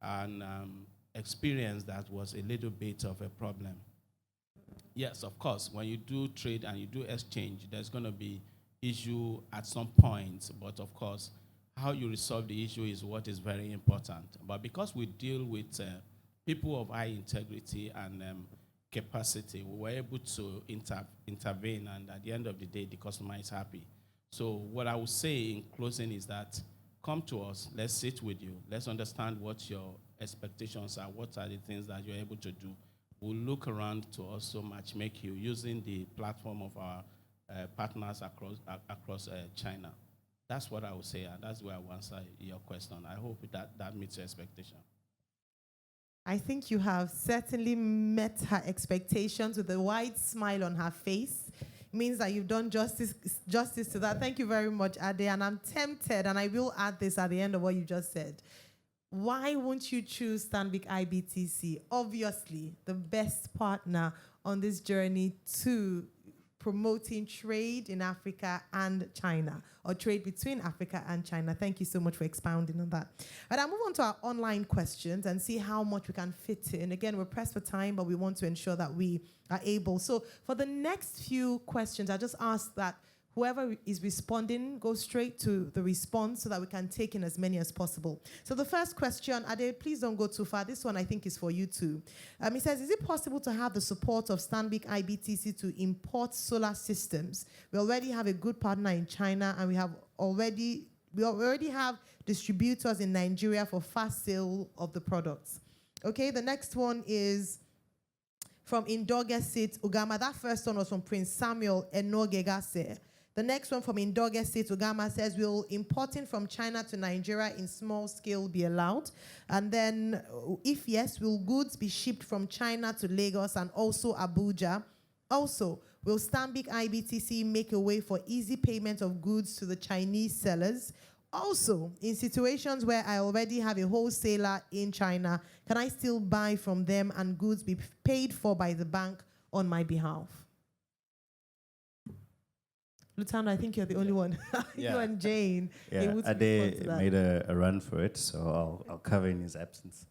an experience that was a little bit of a problem. Yes, of course, when you do trade and you do exchange, there's going to be issue at some point, but of course, how you resolve the issue is what is very important. But because we deal with people of high integrity and capacity, we were able to intervene, and at the end of the day, the customer is happy. So what I would say in closing is that come to us, let's sit with you, let's understand what your expectations are, what are the things that you're able to do. We'll look around to also matchmake you using the platform of our partners across China. That's what I would say, and that's where I will answer your question. I hope that meets your expectation. I think you have certainly met her expectations with a wide smile on her face. It means that you've done justice to that. Thank you very much, Ade. And I'm tempted, and I will add this at the end of what you just said. Why won't you choose Stanbic IBTC? Obviously, the best partner on this journey to promoting trade in Africa and China, or trade between Africa and China. Thank you so much for expounding on that. But I'll move on to our online questions and see how much we can fit in. Again, we're pressed for time, but we want to ensure that we are able. So for the next few questions, I just ask that whoever is responding goes straight to the response so that we can take in as many as possible. So the first question, Ade, please don't go too far. This one I think is for you too. He says, is it possible to have the support of Stanbic IBTC to import solar systems? We already have a good partner in China, and we already have distributors in Nigeria for fast sale of the products. Okay, the next one is from Indogesit Ugama. That first one was from Prince Samuel Enogegase. The next one from Indogesit Ugama says, will importing from China to Nigeria in small scale be allowed? And then, if yes, will goods be shipped from China to Lagos and also Abuja? Also, will Stanbic IBTC make a way for easy payment of goods to the Chinese sellers? Also, in situations where I already have a wholesaler in China, can I still buy from them and goods be paid for by the bank on my behalf? Lutano, I think you're the only one. You and Jane. Yeah, Ade made a run for it, so I'll cover in his absence.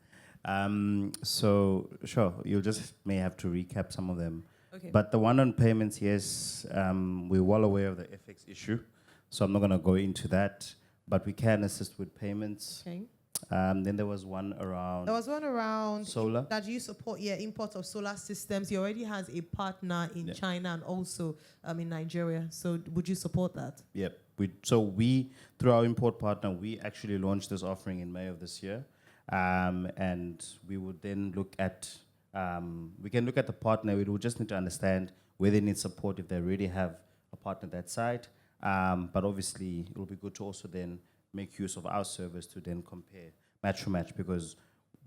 So, sure, you just may have to recap some of them. Okay. But the one on payments, yes, we're well aware of the FX issue, so I'm not going to go into that, but we can assist with payments. Okay. Then there was one around... There was one around solar. That you support, import of solar systems. He already has a partner in China and also in Nigeria. So would you support that? Yep. So we, through our import partner, we actually launched this offering in May of this year. And we would then look at, we can look at the partner. We would just need to understand where they need support if they already have a partner that side. But obviously, it will be good to also then make use of our service to then compare match for match, because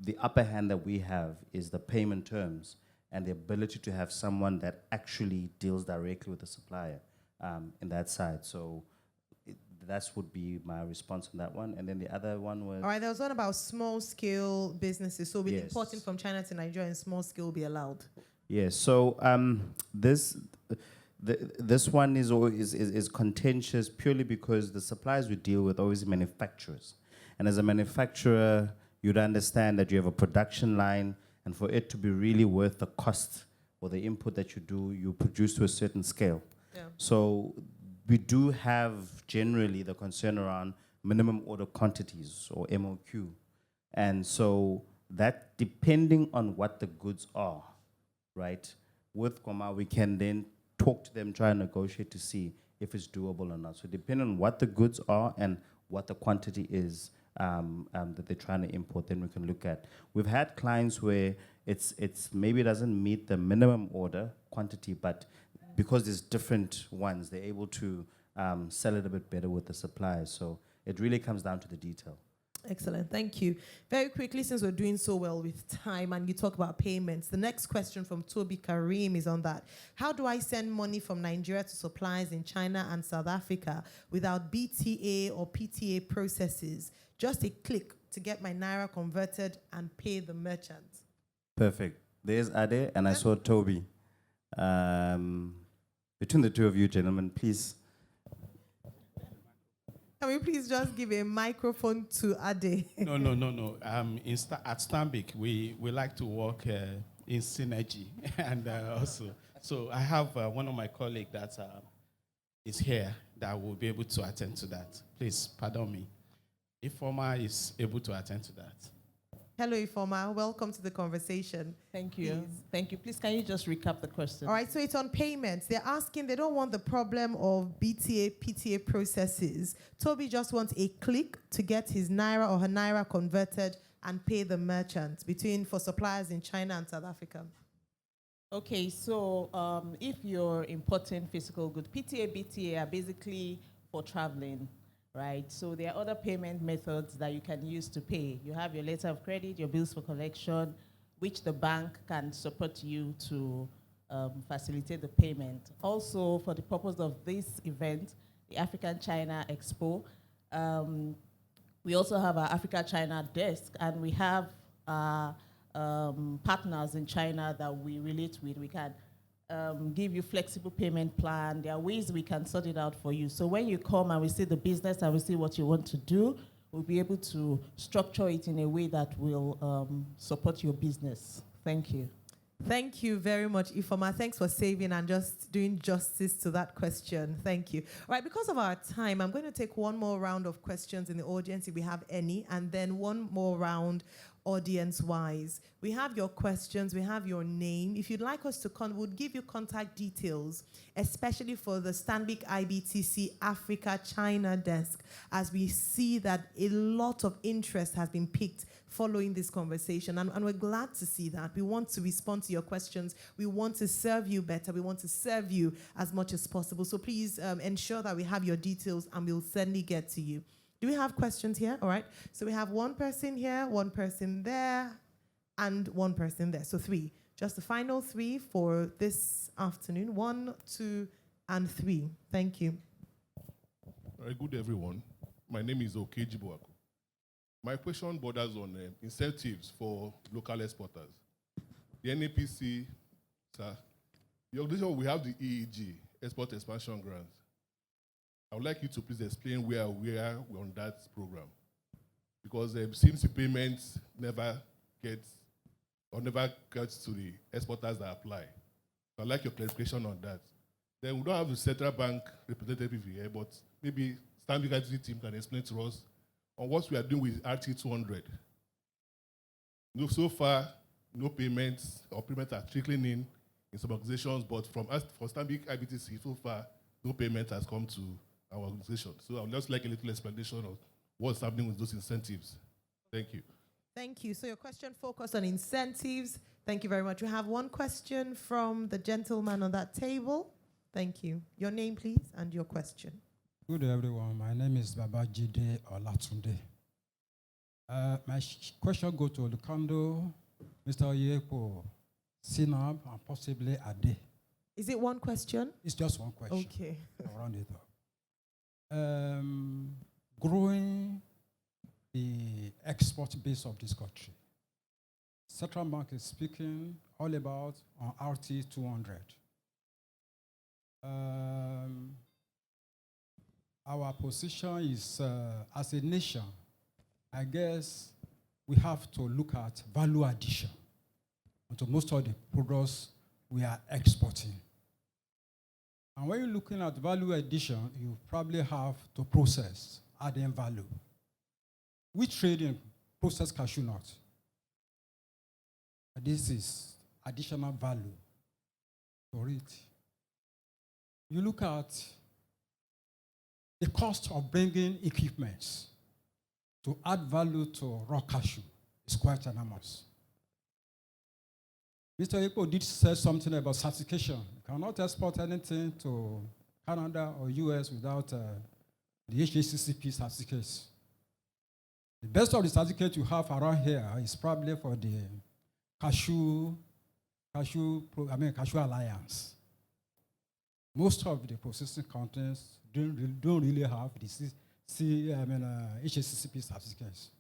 the upper hand that we have is the payment terms and the ability to have someone that actually deals directly with the supplier in that side. So that would be my response on that one. And then the other one was... All right, there was one about small-scale businesses. So with Yes. importing from China to Nigeria in small scale will be allowed. Yes. So this one is contentious purely because the suppliers we deal with are always manufacturers. And as a manufacturer, you'd understand that you have a production line, and for it to be really worth the cost or the input that you do, you produce to a certain scale. Yeah. So we do have generally the concern around minimum order quantities or MOQ. And so that, depending on what the goods are, right, with Goma, we can then talk to them, try and negotiate to see if it's doable or not. So depending on what the goods are and what the quantity is that they're trying to import, then we can look at. We've had clients where it's maybe it doesn't meet the minimum order quantity, but because there's different ones, they're able to sell it a bit better with the suppliers. So it really comes down to the detail. Excellent, thank you. Very quickly, since we're doing so well with time and you talk about payments, the next question from Toby Karim is on that. How do I send money from Nigeria to suppliers in China and South Africa without BTA or PTA processes? Just a click to get my Naira converted and pay the merchant. Perfect. There's Ade, and I saw Toby. Between the two of you, gentlemen, please. Can we please just give a microphone to Ade? No. At Stanbic, we like to work in synergy. And also, so I have one of my colleagues that is here that will be able to attend to that. Please, pardon me. Ifoma is able to attend to that. Hello, Ifoma. Welcome to the conversation. Thank you. Please. Thank you. Please, can you just recap the question? All right, so it's on payments. They're asking, they don't want the problem of BTA, PTA processes. Toby just wants a click to get his Naira or her Naira converted and pay the merchant for suppliers in China and South Africa. Okay, so if you're importing physical goods, PTA, BTA are basically for traveling, right? So there are other payment methods that you can use to pay. You have your letter of credit, your bills for collection, which the bank can support you to facilitate the payment. Also, for the purpose of this event, the Africa-China Expo, we also have our Africa-China desk, and we have partners in China that we relate with. We can give you flexible payment plan. There are ways we can sort it out for you. So when you come and we see the business and we see what you want to do, we'll be able to structure it in a way that will support your business. Thank you. Thank you very much, Ifoma. Thanks for saving and just doing justice to that question. Thank you. All right, because of our time, I'm going to take one more round of questions in the audience, if we have any, and then one more round audience-wise. We have your questions, we have your name. If you'd like us to we'll give you contact details, especially for the Stanbic IBTC Africa-China desk, as we see that a lot of interest has been piqued following this conversation, and we're glad to see that. We want to respond to your questions. We want to serve you better. We want to serve you as much as possible. So please ensure that we have your details, and we'll certainly get to you. Do we have questions here? All right. So we have one person here, one person there, and one person there. So 3. Just the final 3 for this afternoon. 1, 2, and 3. Thank you. All right, good everyone. My name is Okeji Boako. My question borders on incentives for local exporters. The NAPC, sir, the organization, we have the EEG, Export Expansion Grants. I would like you to please explain where we're on that program. Because CMC payments never gets to the exporters that apply. So I'd like your clarification on that. Then we don't have the central bank representative here, but maybe Stanbic IBTC team can explain to us on what we are doing with RT200. No, so far, no payments or payments are trickling in some organizations, but for Stanbic IBTC, so far, no payment has come to our organization. So I would just like a little explanation of what's happening with those incentives. Thank you. Thank you. So your question focused on incentives. Thank you very much. We have one question from the gentleman on that table. Thank you. Your name, please, and your question. Good day, everyone. My name is Babajide Olatunde. My question goes to Lukando, Mr. Oyeko, Sinab, and possibly Ade. Is it one question? It's just one question. Okay. I'll round it up. growing the export base of this country. Central Bank is speaking all about on RT 200. Our position is, as a nation, I guess we have to look at value addition to most of the products we are exporting. And when you're looking at value addition, you probably have to process, adding value. We trade in processed cashew nuts. This is additional value for it. You look at the cost of bringing equipment to add value to raw cashew is quite enormous. Mr. Ekpo did say something about certification. You cannot export anything to Canada or US without the HACCP certificates. The best of the certificates you have around here is probably for the Cashew Alliance. Most of the processing countries don't really have the HACCP certificates.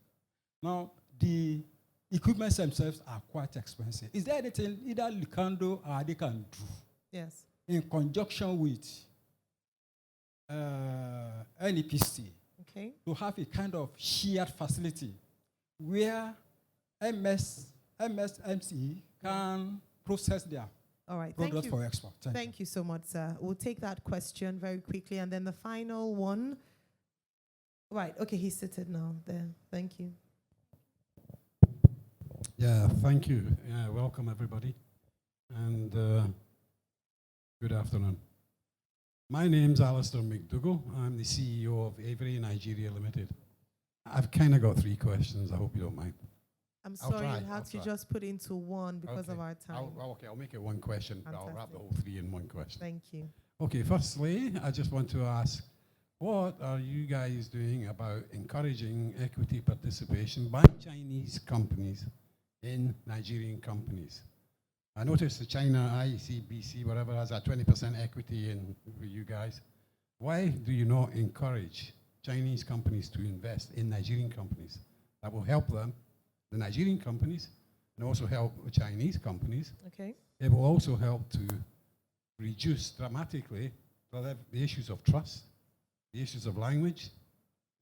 Now, the equipment themselves are quite expensive. Is there anything either Lucando or they can do? Yes. In conjunction with NEPC, okay, to have a kind of shared facility where MSMC can process their products for export. Thank you so much, sir. We'll take that question very quickly, and then the final one. Right, okay, he's seated now there. Thank you. Yeah, thank you. Welcome, everybody. And good afternoon. My name's Alistair McDougall. I'm the CEO of Avery Nigeria Limited. I've kind of got 3 questions. I hope you don't mind. I'm sorry, you have to just put into one because of our time. I'll make it one question, but I'll wrap the whole 3 in one question. Thank you. Okay, firstly, I just want to ask, what are you guys doing about encouraging equity participation by Chinese companies in Nigerian companies? I noticed the China ICBC, whatever, has a 20% equity in you guys. Why do you not encourage Chinese companies to invest in Nigerian companies? That will help them, the Nigerian companies, and also help the Chinese companies. Okay. It will also help to reduce dramatically the issues of trust, the issues of language,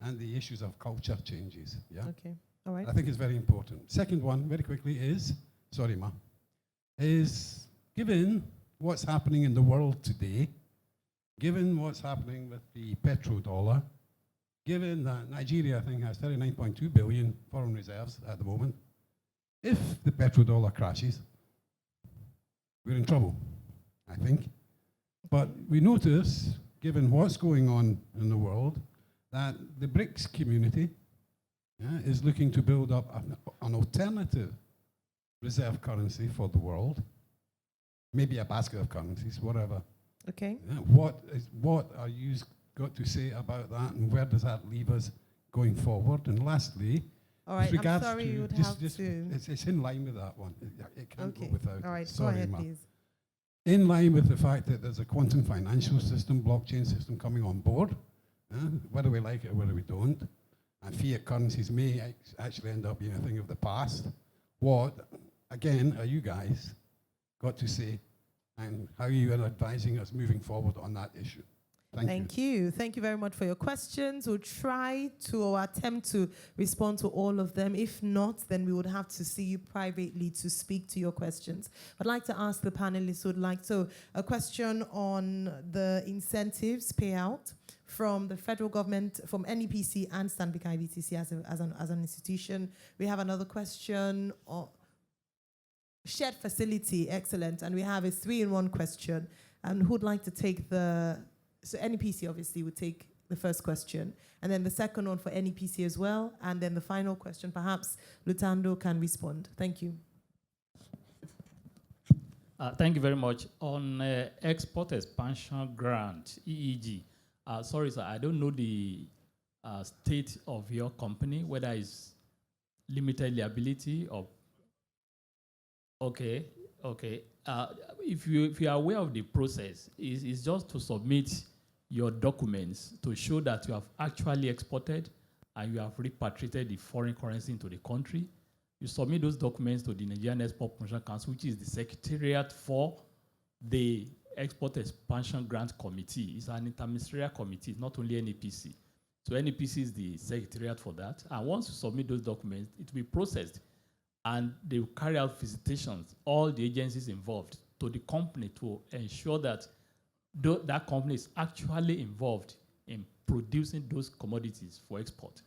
and the issues of culture changes. Yeah. Okay. All right. I think it's very important. Second one, very quickly, is given what's happening in the world today, given what's happening with the petrodollar, given that Nigeria, I think, has 39.2 billion foreign reserves at the moment, if the petrodollar crashes, we're in trouble, I think. But we notice, given what's going on in the world, that the BRICS community is looking to build up an alternative reserve currency for the world, maybe a basket of currencies, whatever. Okay. What are you got to say about that, and where does that leave us going forward? And lastly, all right, I'm sorry, you would have to. It's in line with that one. It can't go without. All right, sorry, go ahead, please. In line with the fact that there's a quantum financial system, blockchain system coming on board, whether we like it or whether we don't, and fiat currencies may actually end up being a thing of the past. What, again, are you guys got to say, and how are you advising us moving forward on that issue? Thank you. Thank you very much for your questions. We'll try to or attempt to respond to all of them. If not, then we would have to see you privately to speak to your questions. I'd like to ask the panelists who would like to, a question on the incentives payout from the federal government, from NEPC and Stanbic IBTC as an institution. We have another question on shared facility, excellent. And we have a 3-in-1 question. And who'd like to take so NEPC obviously would take the first question, and then the second one for NEPC as well, and then the final question, perhaps Lutando can respond. Thank you. Thank you very much. On Export Expansion Grant, EEG, sorry sir, I don't know the state of your company, whether it's limited liability or, okay. If you are aware of the process, it's just to submit your documents to show that you have actually exported and you have repatriated the foreign currency into the country. You submit those documents to the Nigerian Export Promotion Council, which is the secretariat for the Export Expansion Grant Committee. It's an interministerial committee, not only NEPC. So NEPC is the secretariat for that. And once you submit those documents, it will be processed. And they will carry out visitations, all the agencies involved, to the company to ensure that that company is actually involved in producing those commodities for export.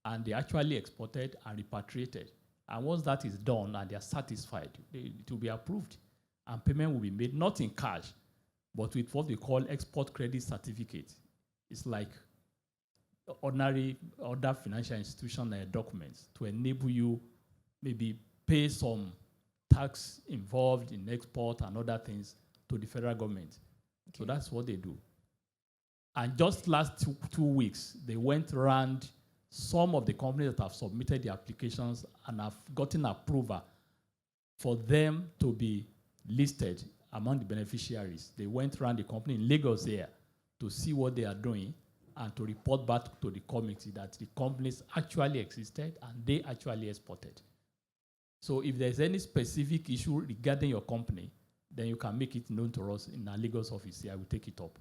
And they actually exported and repatriated. And once that is done and they are satisfied, it will be approved. And payment will be made, not in cash, but with what we call export credit certificate. It's like ordinary other financial institution documents to enable you maybe pay some tax involved in export and other things to the federal government. Okay. So that's what they do. And just last two weeks, they went around some of the companies that have submitted the applications and have gotten approval for them to be listed among the beneficiaries. They went around the company in Lagos here to see what they are doing and to report back to the committee that the companies actually existed and they actually exported. So if there's any specific issue regarding your company, then you can make it known to us in our Lagos office here. I will take it up.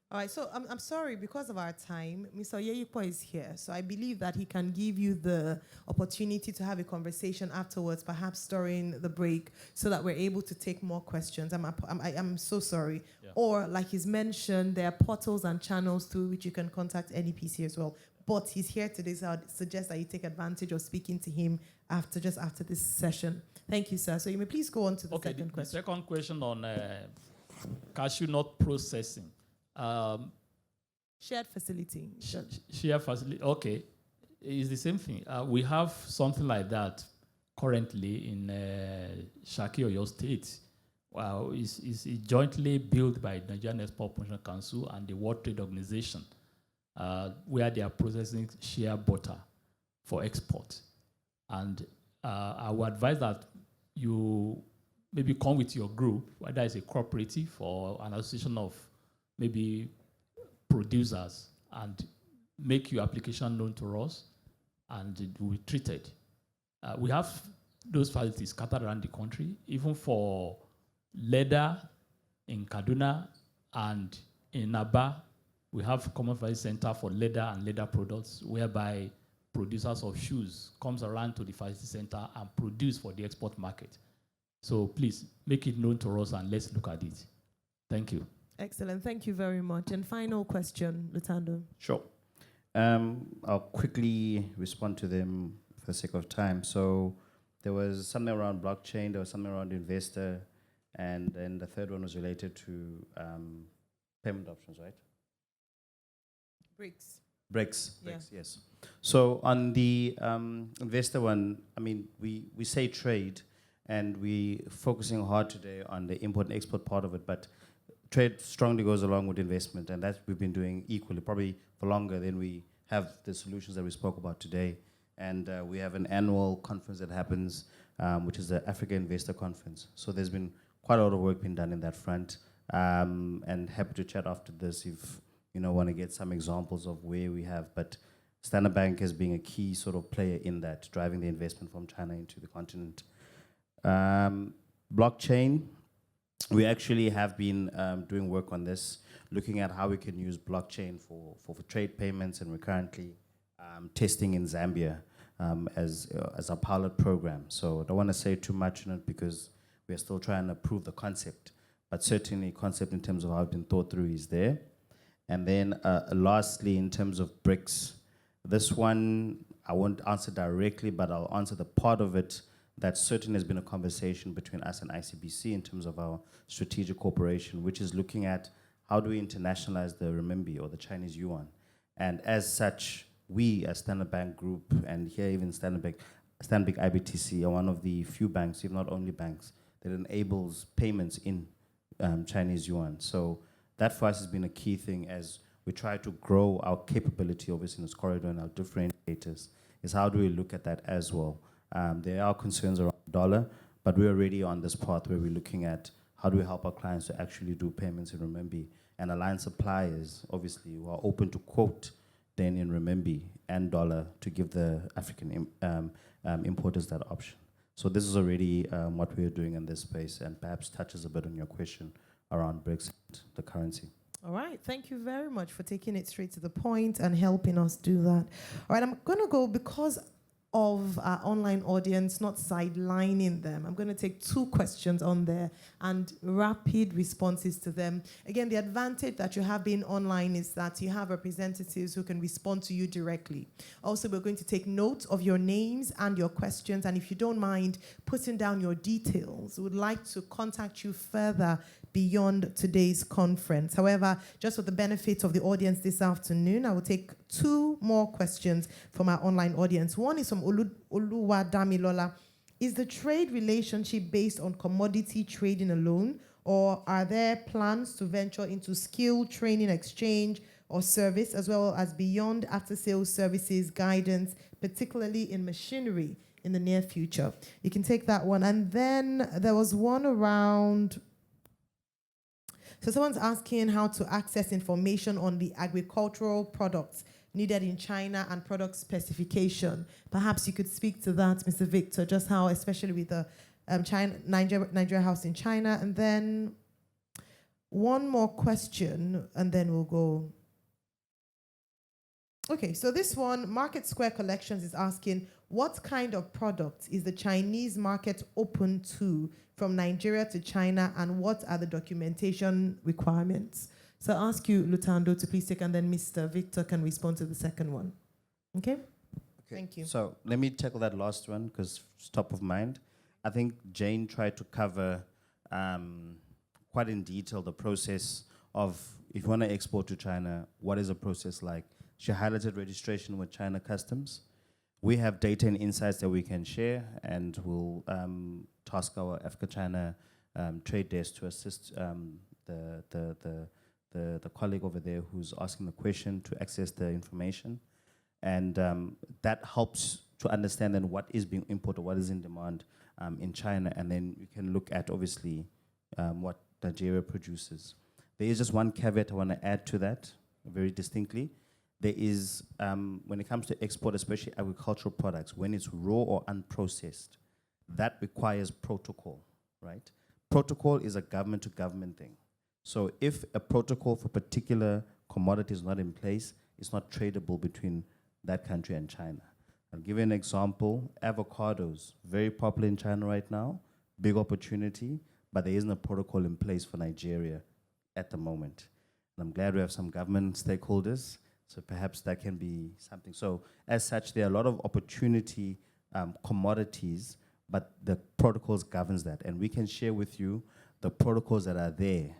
All right, so I'm sorry, because of our time, Mr. Yeyipo is here, so I believe that he can give you the opportunity to have a conversation afterwards, perhaps during the break, so that we're able to take more questions. I'm so sorry. Yeah. Or, like he's mentioned, there are portals and channels through which you can contact NEPC as well. But he's here today, so I'd suggest that you take advantage of speaking to him just after this session. Thank you, sir. So you may please go on to the second question. The second question on cashew nut processing. Shared facility. Shared facility, okay. It's the same thing. We have something like that currently in Shaki, Oyo State. It's jointly built by the Nigerian Export Promotion Council and the World Trade Organization, where they are processing shea butter for export. And I would advise that you maybe come with your group, whether it's a cooperative or an association of maybe producers, and make your application known to us, and it will be treated. We have those facilities scattered around the country, even for leather in Kaduna and in Aba. We have a common facility center for leather and leather products, whereby producers of shoes comes around to the facility center and produce for the export market. So please make it known to us and let's look at it. Thank you. Excellent. Thank you very much. And final question, Lutando. Sure. I'll quickly respond to them for the sake of time. So there was something around blockchain, there was something around investor, and then the third one was related to payment options, right? BRICS, yes. So on the investor one, I mean, we say trade, and we're focusing hard today on the import and export part of it, but trade strongly goes along with investment, and that we've been doing equally, probably for longer than we have the solutions that we spoke about today. And we have an annual conference that happens, which is the Africa Investor Conference. So there's been quite a lot of work being done in that front, and happy to chat after this if you want to get some examples of where we have. But Standard Bank as being a key sort of player in that, driving the investment from China into the continent. Blockchain. We actually have been doing work on this, looking at how we can use blockchain for trade payments, and we're currently testing in Zambia as a pilot program. So I don't want to say too much on it because we're still trying to prove the concept, but certainly concept in terms of how it's been thought through is there. And then lastly, in terms of BRICS, this one I won't answer directly, but I'll answer the part of it that certainly has been a conversation between us and ICBC in terms of our strategic cooperation, which is looking at how do we internationalize the renminbi or the Chinese yuan. And as such, we as Standard Bank Group, and here even Stanbic IBTC are one of the few banks, if not only banks, that enables payments in Chinese yuan. So that for us has been a key thing as we try to grow our capability, obviously, in this corridor and our differentiators, is how do we look at that as well. There are concerns around dollar, but we're already on this path where we're looking at how do we help our clients to actually do payments in renminbi and aligned suppliers, obviously, who are open to quote then in renminbi and dollar to give the African importers that option. So this is already what we are doing in this space, and perhaps touches a bit on your question around Brexit, the currency. All right, thank you very much for taking it straight to the point and helping us do that. All right, I'm going to go, because of our online audience, not sidelining them, I'm going to take 2 questions on there and rapid responses to them. Again, the advantage that you have being online is that you have representatives who can respond to you directly. Also, we're going to take note of your names and your questions, and if you don't mind putting down your details, we would like to contact you further beyond today's conference. However, just for the benefit of the audience this afternoon, I will take 2 more questions from our online audience. One is from Oluwa Damilola. Is the trade relationship based on commodity trading alone, or are there plans to venture into skill training exchange or service, as well as beyond after-sales services guidance, particularly in machinery, in the near future? You can take that one. And then there was one around... So someone's asking how to access information on the agricultural products needed in China and product specification. Perhaps you could speak to that, Mr. Victor, just how, especially with the Nigeria house in China. And then one more question, and then we'll go. Okay, so this one, Market Square Collections is asking, what kind of product is the Chinese market open to from Nigeria to China, and what are the documentation requirements? So I'll ask you, Lutando, to please take, and then Mr. Victor can respond to the second one. Okay? Thank you. So let me tackle that last one, because it's top of mind. I think Jane tried to cover quite in detail the process of, if you want to export to China, what is the process like? She highlighted registration with China Customs. We have data and insights that we can share, and we'll task our Africa-China trade desk to assist the colleague over there who's asking the question to access the information. And that helps to understand then what is being imported, what is in demand in China, and then you can look at, obviously, what Nigeria produces. There is just one caveat I want to add to that, very distinctly. There is, when it comes to export, especially agricultural products, when it's raw or unprocessed, that requires protocol, right? Protocol is a government-to-government thing. So if a protocol for particular commodity is not in place, it's not tradable between that country and China. I'll give you an example. Avocados, very popular in China right now, big opportunity, but there isn't a protocol in place for Nigeria at the moment. And I'm glad we have some government stakeholders, so perhaps that can be something. So as such, there are a lot of opportunity commodities, but the protocols governs that. And we can share with you the protocols that are there,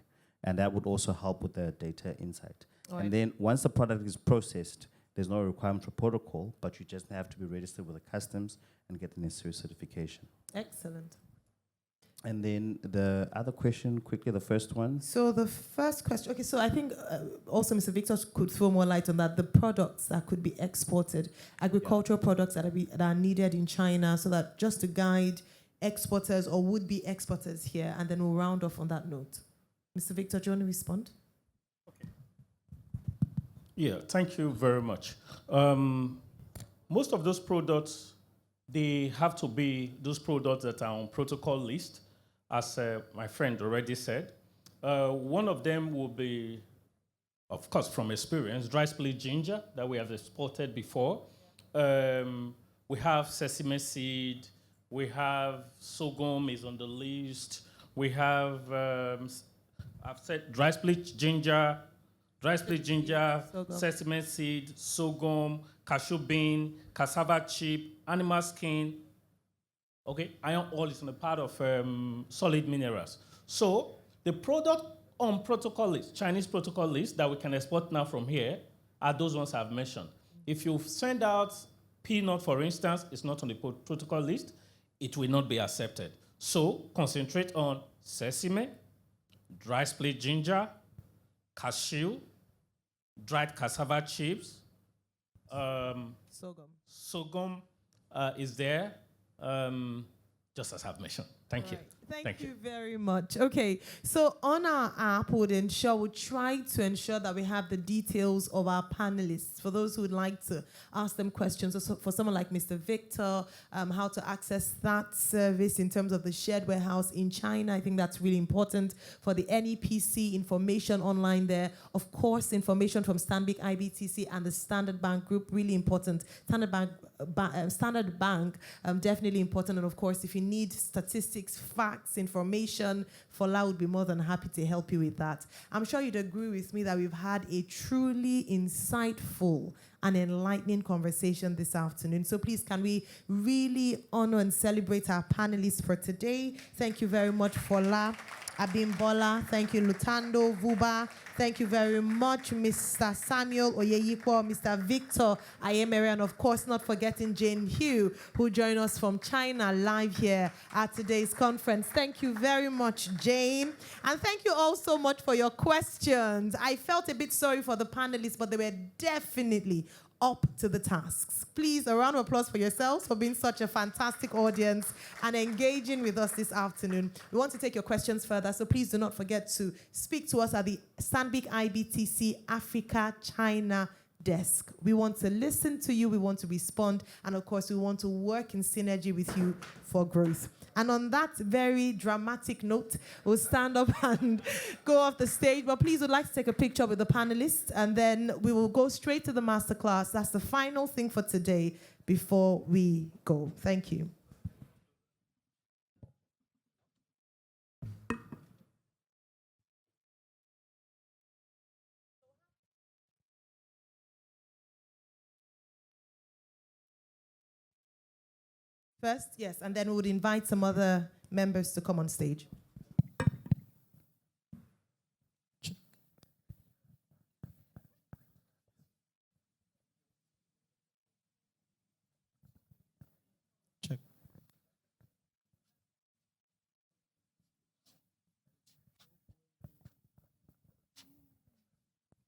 and that would also help with the data insight. And then once the product is processed, there's no requirement for protocol, but you just have to be registered with the customs and get the necessary certification. Excellent. And then the other question, quickly, the first one. So the first question, okay, so I think also Mr. Victor could throw more light on that, the products that could be exported, agricultural products that are needed in China, so that just to guide exporters or would-be exporters here, and then we'll round off on that note. Mr. Victor, do you want to respond? Okay. Yeah, thank you very much. Most of those products, they have to be those products that are on protocol list, as my friend already said. One of them will be, of course, from experience, dry split ginger that we have exported before. We have sesame seed. We have sorghum is on the list. We have, I've said dry split ginger, sesame seed, sorghum, cashew bean, cassava chip, animal skin. Okay, iron ore is on the part of solid minerals. So the product on protocol list, Chinese protocol list that we can export now from here are those ones I've mentioned. If you send out peanut, for instance, it's not on the protocol list, it will not be accepted. So concentrate on sesame, dry split ginger, cashew, dried cassava chips, sorghum is there, just as I've mentioned. Thank you. Thank you very much. Okay, so on our app, we'll try to ensure that we have the details of our panelists for those who would like to ask them questions. So for someone like Mr. Victor, how to access that service in terms of the shared warehouse in China. I think that's really important. For the NEPC, information online there. Of course, information from Stanbic IBTC and the Standard Bank Group, really important. Standard Bank, definitely important. And of course, if you need statistics, facts, information, Fola would be more than happy to help you with that. I'm sure you'd agree with me that we've had a truly insightful and enlightening conversation this afternoon. So please, can we really honor and celebrate our panelists for today? Thank you very much, Fola, Abimbola. Thank you, Lutando, Vuba. Thank you very much, Mr. Samuel Oyeyikwo, Mr. Victor Ayemere, and of course, not forgetting Jane Hugh, who joined us from China live here at today's conference. Thank you very much, Jane. And thank you all so much for your questions. I felt a bit sorry for the panelists, but they were definitely up to the tasks. Please, a round of applause for yourselves for being such a fantastic audience and engaging with us this afternoon. We want to take your questions further, so please do not forget to speak to us at the Stanbic IBTC Africa-China desk. We want to listen to you, we want to respond, and of course, we want to work in synergy with you for growth. And on that very dramatic note, we'll stand up and go off the stage. But please, would like to take a picture with the panelists, and then we will go straight to the masterclass. That's the final thing for today before we go. Thank you. First, yes, and then we would invite some other members to come on stage. Check.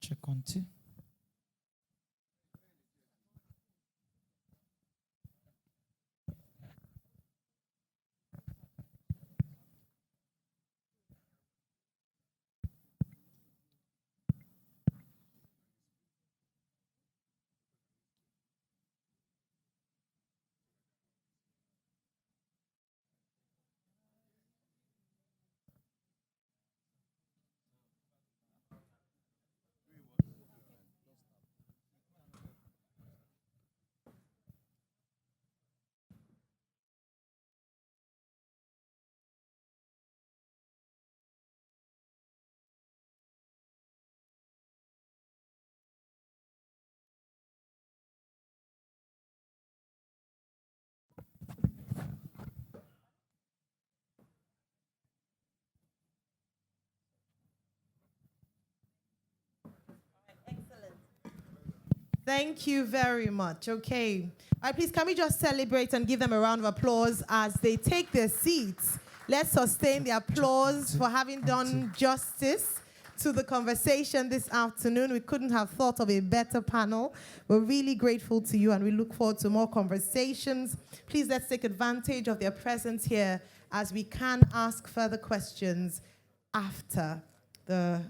Check on two. Thank you very much. Okay. All right, please, can we just celebrate and give them a round of applause as they take their seats? Let's sustain the applause for having done justice to the conversation this afternoon. We couldn't have thought of a better panel. We're really grateful to you, and we look forward to more conversations. Please, let's take advantage of their presence here as we can ask further questions after the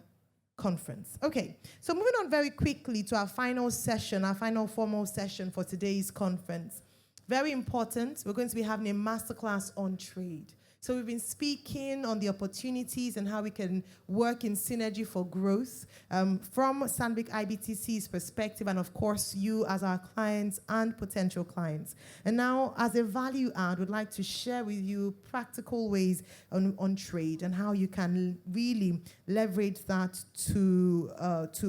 conference. Okay, so moving on very quickly to our final session, our final formal session for today's conference. Very important, we're going to be having a masterclass on trade. So we've been speaking on the opportunities and how we can work in synergy for growth from Stanbic IBTC's perspective, and of course you as our clients and potential clients. And now, as a value add, we'd like to share with you practical ways on trade and how you can really leverage that to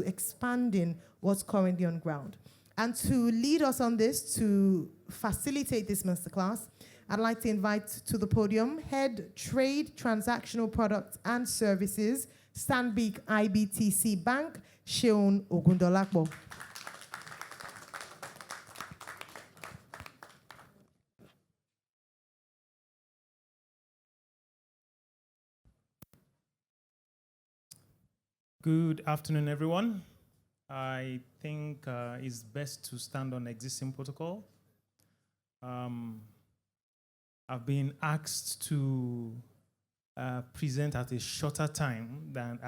expanding what's currently on ground. And to lead us on this, to facilitate this masterclass, I'd like to invite to the podium Head Trade, Transactional Products and Services, Stanbic IBTC Bank, Seun Ogundolakbo. Good afternoon, everyone. I think it's best to stand on existing protocol. I've been asked to present at a shorter time than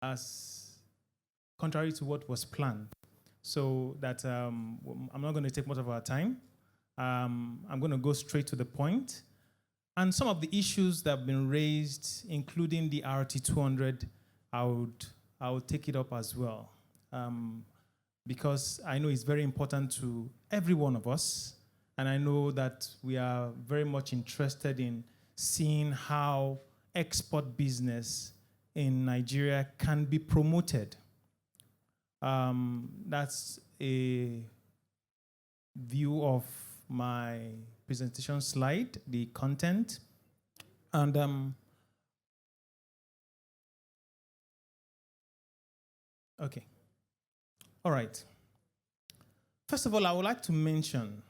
as contrary to what was planned. So that I'm not going to take much of our time. I'm going to go straight to the point. And some of the issues that have been raised, including the RT200, I would take it up as well. Because I know it's very important to every one of us. And I know that we are very much interested in seeing how export business in Nigeria can be promoted. That's a view of my presentation slide, the content. And okay. All right. First of all, I would like to mention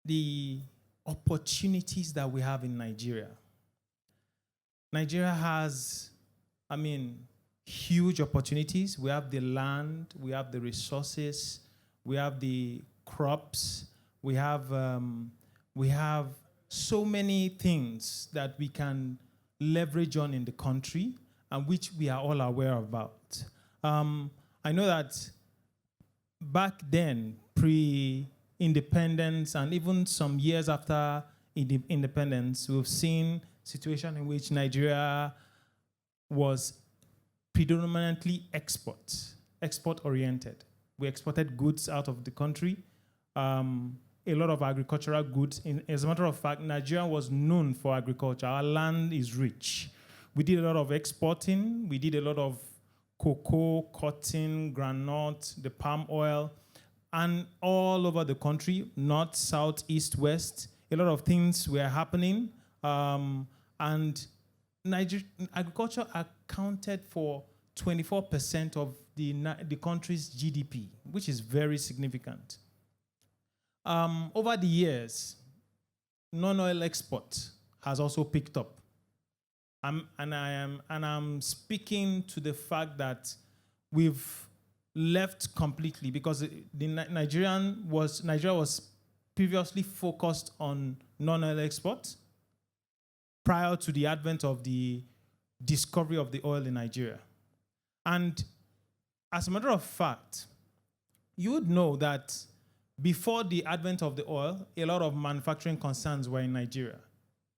the opportunities that we have in Nigeria. Nigeria has, huge opportunities. We have the land, we have the resources, we have the crops, we have so many things that we can leverage on in the country and which we are all aware about. I know that back then, pre-independence and even some years after independence, we've seen situation in which Nigeria was predominantly export-oriented. We exported goods out of the country, a lot of agricultural goods. As a matter of fact, Nigeria was known for agriculture. Our land is rich. We did a lot of exporting. We did a lot of cocoa, cotton, groundnut, the palm oil, and all over the country, north, south, east, west. A lot of things were happening. And agriculture accounted for 24% of the country's GDP, which is very significant. Over the years, non-oil export has also picked up. I'm speaking to the fact that we've left completely because Nigeria was previously focused on non-oil export prior to the advent of the discovery of the oil in Nigeria. And as a matter of fact, you would know that before the advent of the oil, a lot of manufacturing concerns were in Nigeria.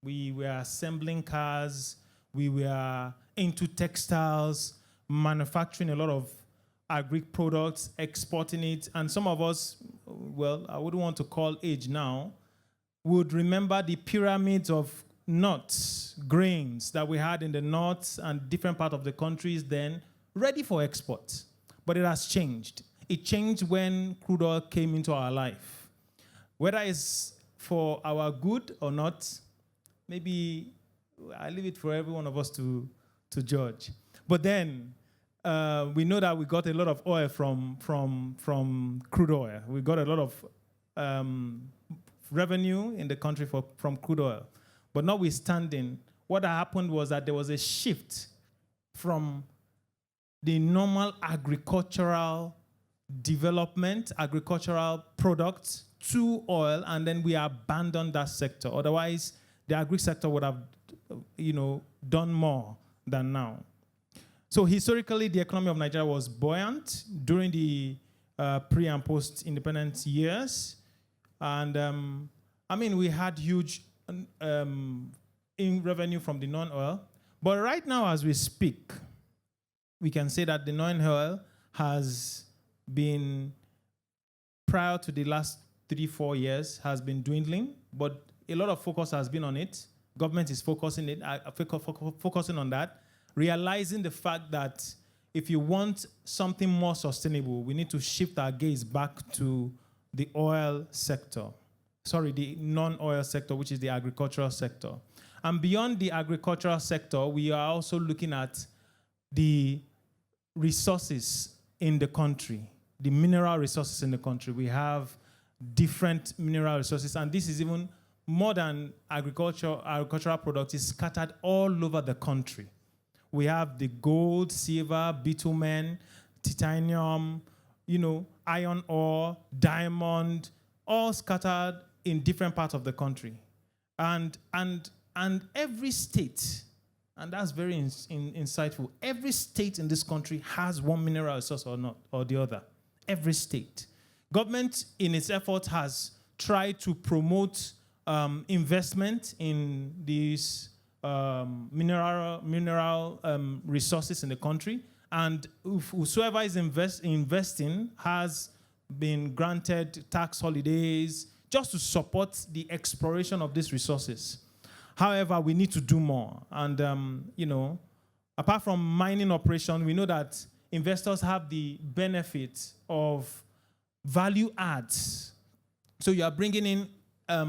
We were assembling cars, we were into textiles, manufacturing a lot of agri products, exporting it, and some of us, well, I wouldn't want to call age now, would remember the pyramids of nuts, grains that we had in the north and different parts of the countries then, ready for export. But it has changed. It changed when crude oil came into our life. Whether it's for our good or not, maybe I leave it for every one of us to judge. But then we know that we got a lot of oil from crude oil. We got a lot of revenue in the country from crude oil. But notwithstanding, what happened was that there was a shift from the normal agricultural development, agricultural products to oil, and then we abandoned that sector. Otherwise, the agri sector would have, done more than now. So historically, the economy of Nigeria was buoyant during the pre- and post-independence years. And we had huge in revenue from the non-oil. But right now, as we speak, we can say that the non-oil has been, prior to the last 3-4 years, has been dwindling, but a lot of focus has been on it. Government is focusing on that, realizing the fact that if you want something more sustainable, we need to shift our gaze back to the oil sector. Sorry, the non-oil sector, which is the agricultural sector. And beyond the agricultural sector, we are also looking at the resources in the country, the mineral resources in the country. We have different mineral resources, and this is even more than agricultural products. It's scattered all over the country. We have the gold, silver, bitumen, titanium, iron ore, diamond, all scattered in different parts of the country. And every state, and that's very insightful, every state in this country has one mineral resource or not, or the other. Every state. Government, in its effort, has tried to promote investment in these mineral resources in the country, and whosoever is investing has been granted tax holidays just to support the exploration of these resources. However, we need to do more. And, apart from mining operation, we know that investors have the benefit of value adds. So you are bringing in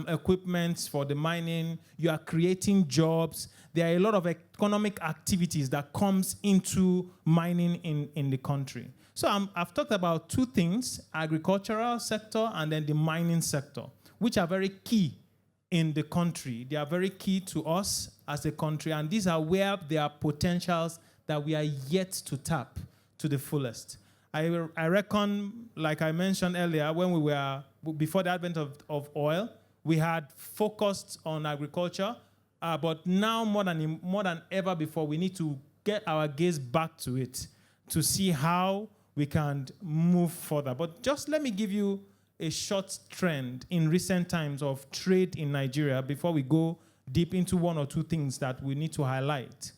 equipment for the mining, you are creating jobs. There are a lot of economic activities that comes into mining in the country. So I've talked about two things, agricultural sector and then the mining sector, which are very key in the country. They are very key to us as a country, and these are where there are potentials that we are yet to tap to the fullest. I reckon, like I mentioned earlier, when we were, before the advent of oil, we had focused on agriculture, but now more than ever before, we need to get our gaze back to it to see how we can move further. But just let me give you a short trend in recent times of trade in Nigeria before we go deep into one or two things that we need to highlight.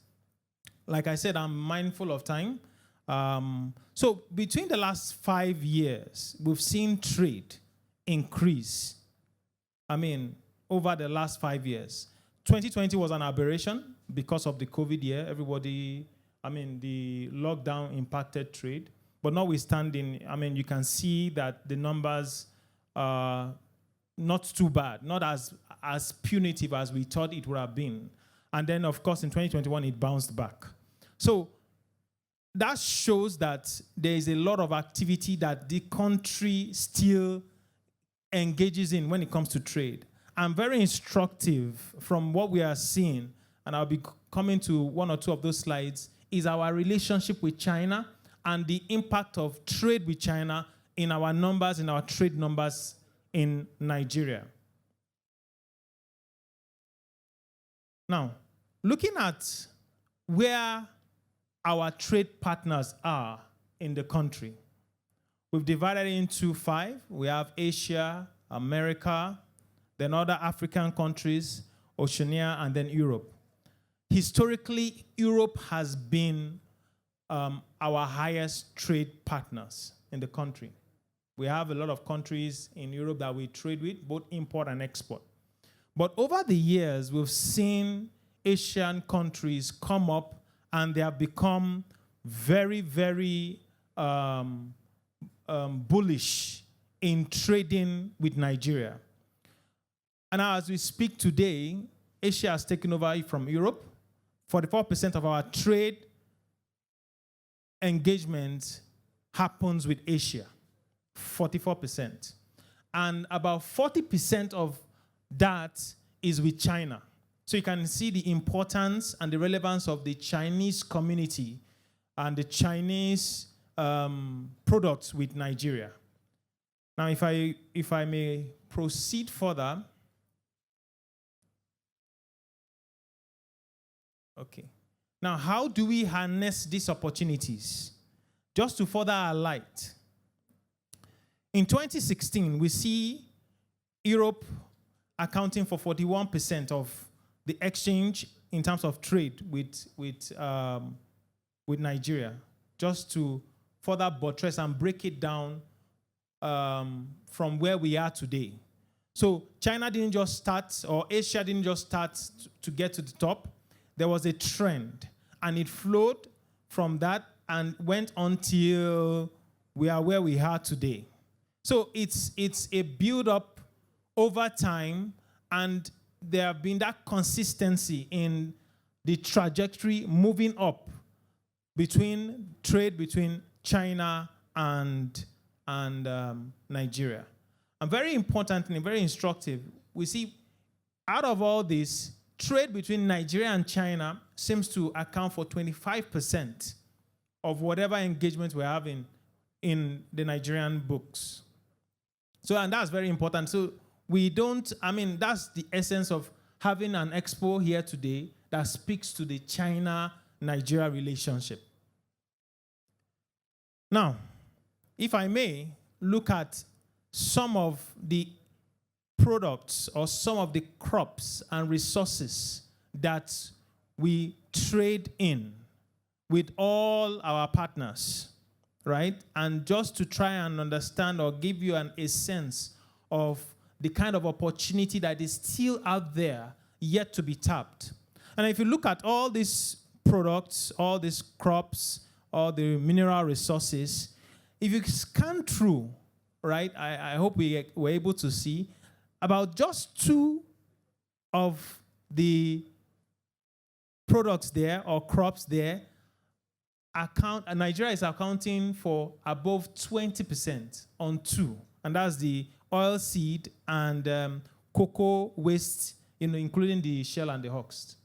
Like I said, I'm mindful of time. So between the last 5 years, we've seen trade increase. Over the last 5 years. 2020 was an aberration because of the COVID year. The lockdown impacted trade. But notwithstanding, you can see that the numbers are not too bad, not as punitive as we thought it would have been. And then, of course, in 2021, it bounced back. So that shows that there is a lot of activity that the country still engages in when it comes to trade. And very instructive from what we are seeing, and I'll be coming to one or two of those slides, is our relationship with China and the impact of trade with China in our numbers, in our trade numbers in Nigeria. Now, looking at where our trade partners are in the country, we've divided it into 5. We have Asia, America, then other African countries, Oceania, and then Europe. Historically, Europe has been our highest trade partners in the country. We have a lot of countries in Europe that we trade with, both import and export. But over the years, we've seen Asian countries come up and they have become very, very bullish in trading with Nigeria. And as we speak today, Asia has taken over from Europe. 44% of our trade engagement happens with Asia. 44%. And about 40% of that is with China. So you can see the importance and the relevance of the Chinese community and the Chinese products with Nigeria. Now, if I may proceed further. Okay. Now, how do we harness these opportunities? Just to further highlight, in 2016, we see Europe accounting for 41% of the exchange in terms of trade with Nigeria. Just to further buttress and break it down from where we are today. So China didn't just start, or Asia didn't just start to get to the top. There was a trend, and it flowed from that and went until we are where we are today. So it's a build-up over time, and there have been that consistency in the trajectory moving up between trade between China and Nigeria. And very important and very instructive, we see out of all this, trade between Nigeria and China seems to account for 25% of whatever engagement we're having in the Nigerian books. So, and that's very important. So we don't, I mean, that's the essence of having an expo here today that speaks to the China-Nigeria relationship. Now, if I may look at some of the products or some of the crops and resources that we trade in with all our partners, right? And just to try and understand or give you a sense of the kind of opportunity that is still out there yet to be tapped. And if you look at all these products, all these crops, all the mineral resources, if you scan through, right, I hope we were able to see about just 2 of the products there or crops there, Nigeria is accounting for above 20% on 2, and that's the oilseed and cocoa waste, including the shell and the husks.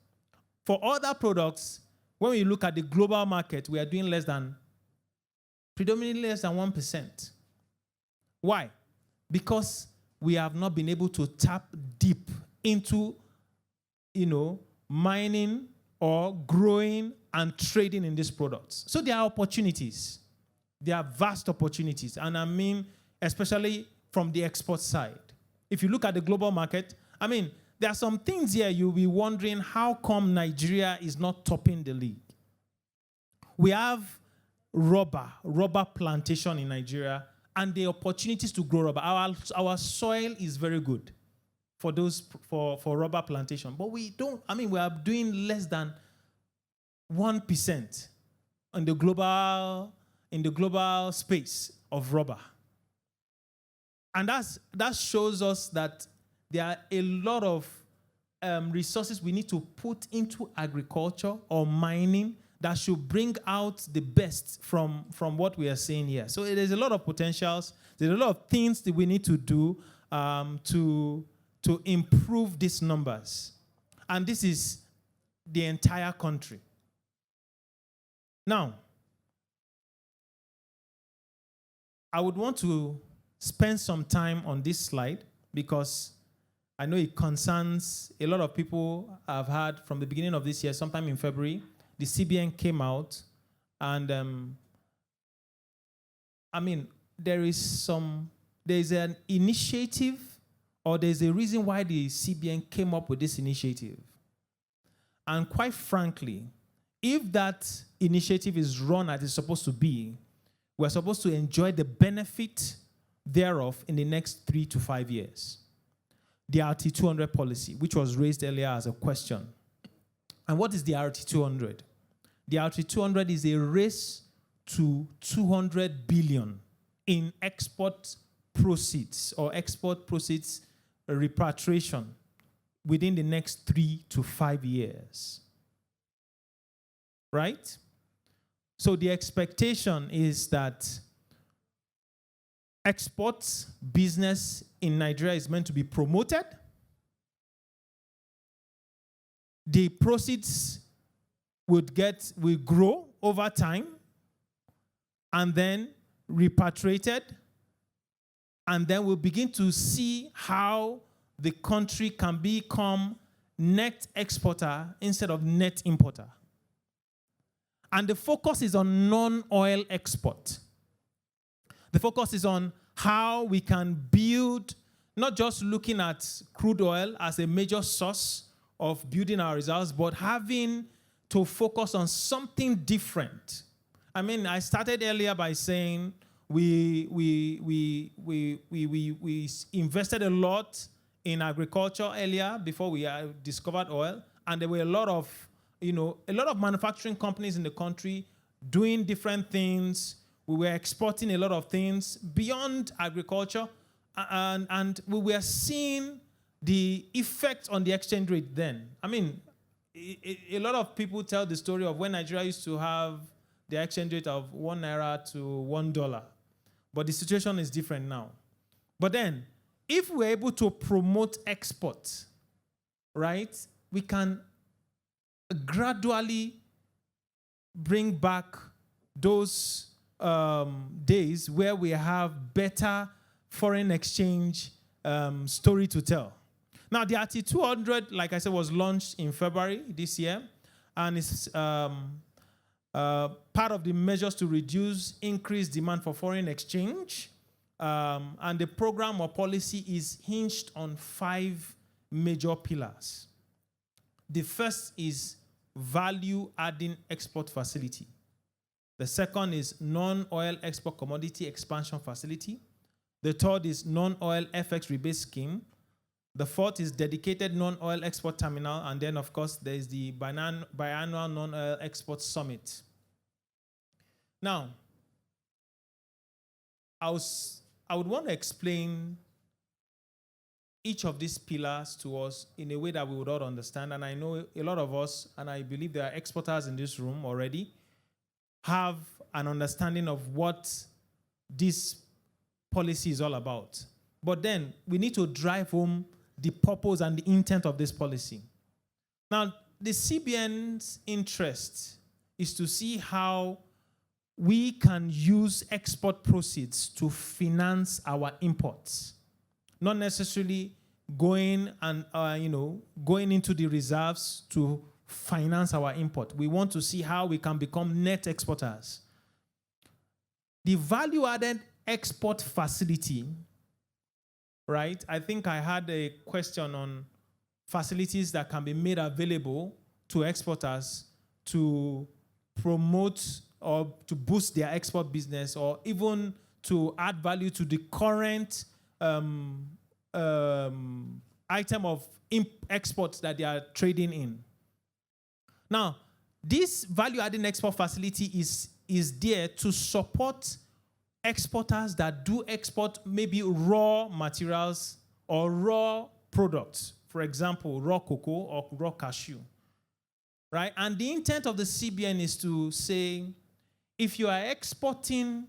For other products, when we look at the global market, we are doing predominantly less than 1%. Why? Because we have not been able to tap deep into, mining or growing and trading in these products. So there are opportunities. There are vast opportunities. And I mean, especially from the export side. If you look at the global market, I mean, there are some things here you'll be wondering how come Nigeria is not topping the league. We have rubber plantation in Nigeria, and the opportunities to grow rubber. Our soil is very good for rubber plantation, but we are doing less than 1% in the global space of rubber. And that shows us that there are a lot of resources we need to put into agriculture or mining that should bring out the best from what we are seeing here. So there's a lot of potentials. There's a lot of things that we need to do to improve these numbers. And this is the entire country. Now, I would want to spend some time on this slide because I know it concerns a lot of people. I've heard from the beginning of this year, sometime in February, the CBN came out, and there's an initiative, or there's a reason why the CBN came up with this initiative. And quite frankly, if that initiative is run as it's supposed to be, we're supposed to enjoy the benefit thereof in the next 3 to 5 years. The RT200 policy, which was raised earlier as a question. And what is the RT200? The RT200 is a race to 200 billion in export proceeds or export proceeds repatriation within the next 3 to 5 years. Right? So the expectation is that export business in Nigeria is meant to be promoted. The proceeds will grow over time and then repatriated, and then we'll begin to see how the country can become net exporter instead of net importer. And the focus is on non-oil export. The focus is on how we can build, not just looking at crude oil as a major source of building our reserves, but having to focus on something different. I mean, I started earlier by saying we invested a lot in agriculture earlier before we discovered oil, and there were a lot of manufacturing companies in the country doing different things. We were exporting a lot of things beyond agriculture, and we were seeing the effect on the exchange rate then. I mean, a lot of people tell the story of when Nigeria used to have the exchange rate of 1 naira to $1. But the situation is different now. But then, if we're able to promote export, right, we can gradually bring back those days where we have better foreign exchange story to tell. Now, the RT200, like I said, was launched in February this year, and it's part of the measures to reduce increased demand for foreign exchange. And the program or policy is hinged on 5 major pillars. The first is value-adding export facility. The second is non-oil export commodity expansion facility. The third is non-oil FX rebate scheme. The fourth is dedicated non-oil export terminal. And then, of course, there is the biannual non-oil export summit. Now, I would want to explain each of these pillars to us in a way that we would all understand. And I know a lot of us, and I believe there are exporters in this room already, have an understanding of what this policy is all about. But then we need to drive home the purpose and the intent of this policy. Now, the CBN's interest is to see how we can use export proceeds to finance our imports, not necessarily going into the reserves to finance our import. We want to see how we can become net exporters. The value-added export facility, right? I think I had a question on facilities that can be made available to exporters to promote or to boost their export business, or even to add value to the current item of exports that they are trading in. Now, this value-adding export facility is there to support exporters that do export maybe raw materials or raw products. For example, raw cocoa or raw cashew. Right? And the intent of the CBN is to say, if you are exporting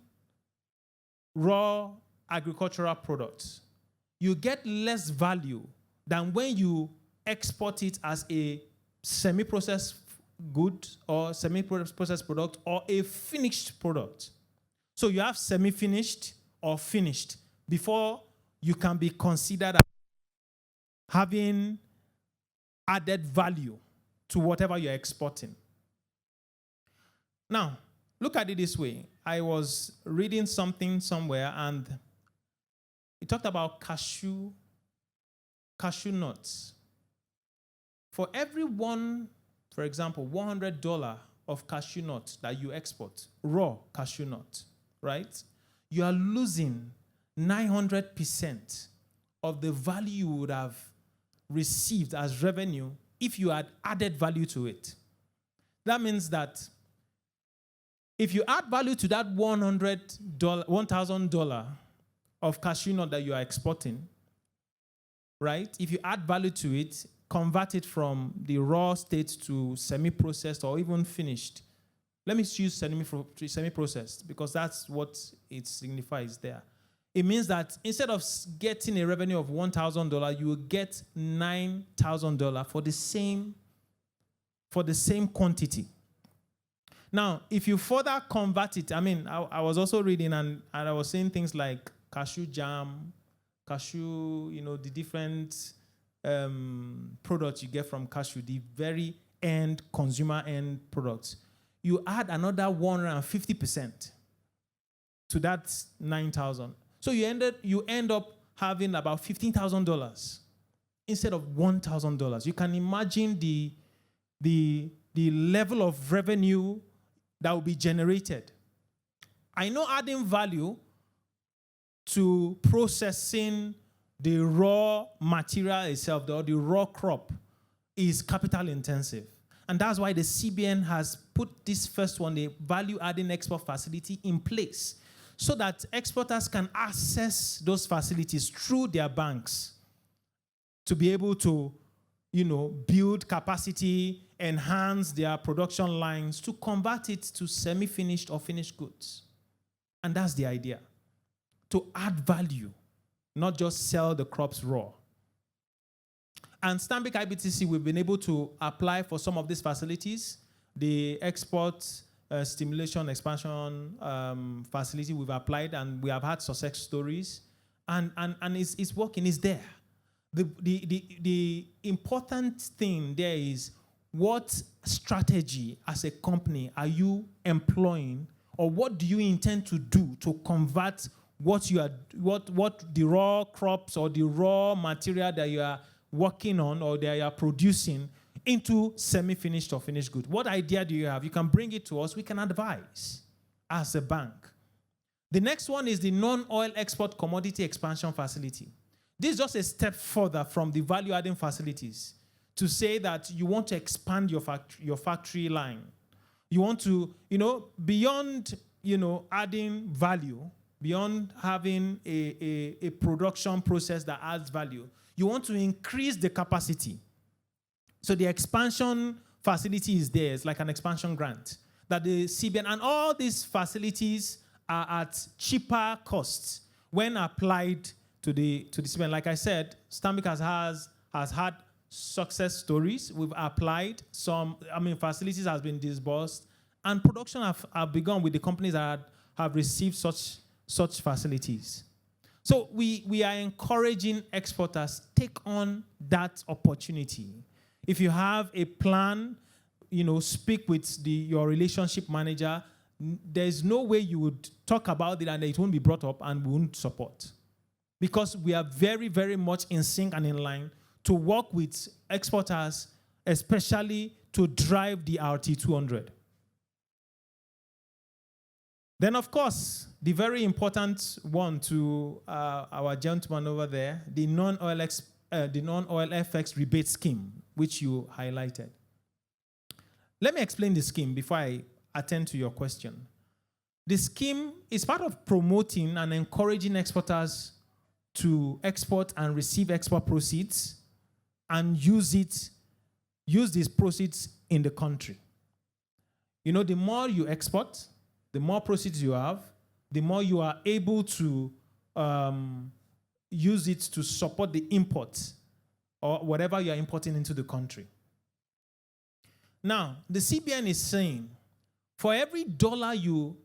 raw agricultural products, you get less value than when you export it as a semi-processed good or semi-processed product or a finished product. So you have semi-finished or finished before you can be considered as having added value to whatever you're exporting. Now, look at it this way. I was reading something somewhere, and it talked about cashew nuts. For every for example, $100 of cashew nuts that you export, raw cashew nuts, right? You are losing 900% of the value you would have received as revenue if you had added value to it. That means that if you add value to that $1,000 of cashew nut that you are exporting, right? If you add value to it, convert it from the raw state to semi-processed or even finished. Let me use semi-processed because that's what it signifies there. It means that instead of getting a revenue of $1,000, you will get $9,000 for the same quantity. Now, if you further convert it, I was also reading and I was saying things like cashew jam, cashew, the different products you get from cashew, the very consumer end products. You add another 150% to that 9,000. So you end up having about $15,000 instead of $1,000. You can imagine the level of revenue that will be generated. I know adding value to processing the raw material itself, or the raw crop, is capital intensive. And that's why the CBN has put this first one, the value-adding export facility, in place so that exporters can access those facilities through their banks to be able to, build capacity, enhance their production lines to convert it to semi-finished or finished goods. And that's the idea, to add value, not just sell the crops raw. And Stanbic IBTC, we've been able to apply for some of these facilities. The export stimulation expansion facility, we've applied and we have had success stories. and it's working, it's there. The important thing there is, what strategy as a company are you employing, or what do you intend to do to convert what the raw crops or the raw material that you are working on or that you are producing into semi-finished or finished good? What idea do you have? You can bring it to us. We can advise as a bank. The next one is the non-oil export commodity expansion facility. This is just a step further from the value-adding facilities to say that you want to expand your factory line. You want to, beyond, adding value, beyond having a production process that adds value, you want to increase the capacity. So the expansion facility is there. It's like an expansion grant that the CBN, and all these facilities are at cheaper costs when applied to the CBN. Like I said, Stanbic has had success stories. We've applied some, facilities has been disbursed, and production have begun with the companies that have received such facilities. So we are encouraging exporters, take on that opportunity. If you have a plan, speak with your relationship manager. There's no way you would talk about it and it won't be brought up and we won't support. Because we are very, very much in sync and in line to work with exporters, especially to drive the RT200. Then, of course, the very important one to our gentleman over there, the non-oil FX rebate scheme, which you highlighted. Let me explain the scheme before I attend to your question. The scheme is part of promoting and encouraging exporters to export and receive export proceeds and use these proceeds in the country. The more you export, the more proceeds you have, the more you are able to use it to support the import or whatever you are importing into the country. Now, the CBN is saying, for every dollar you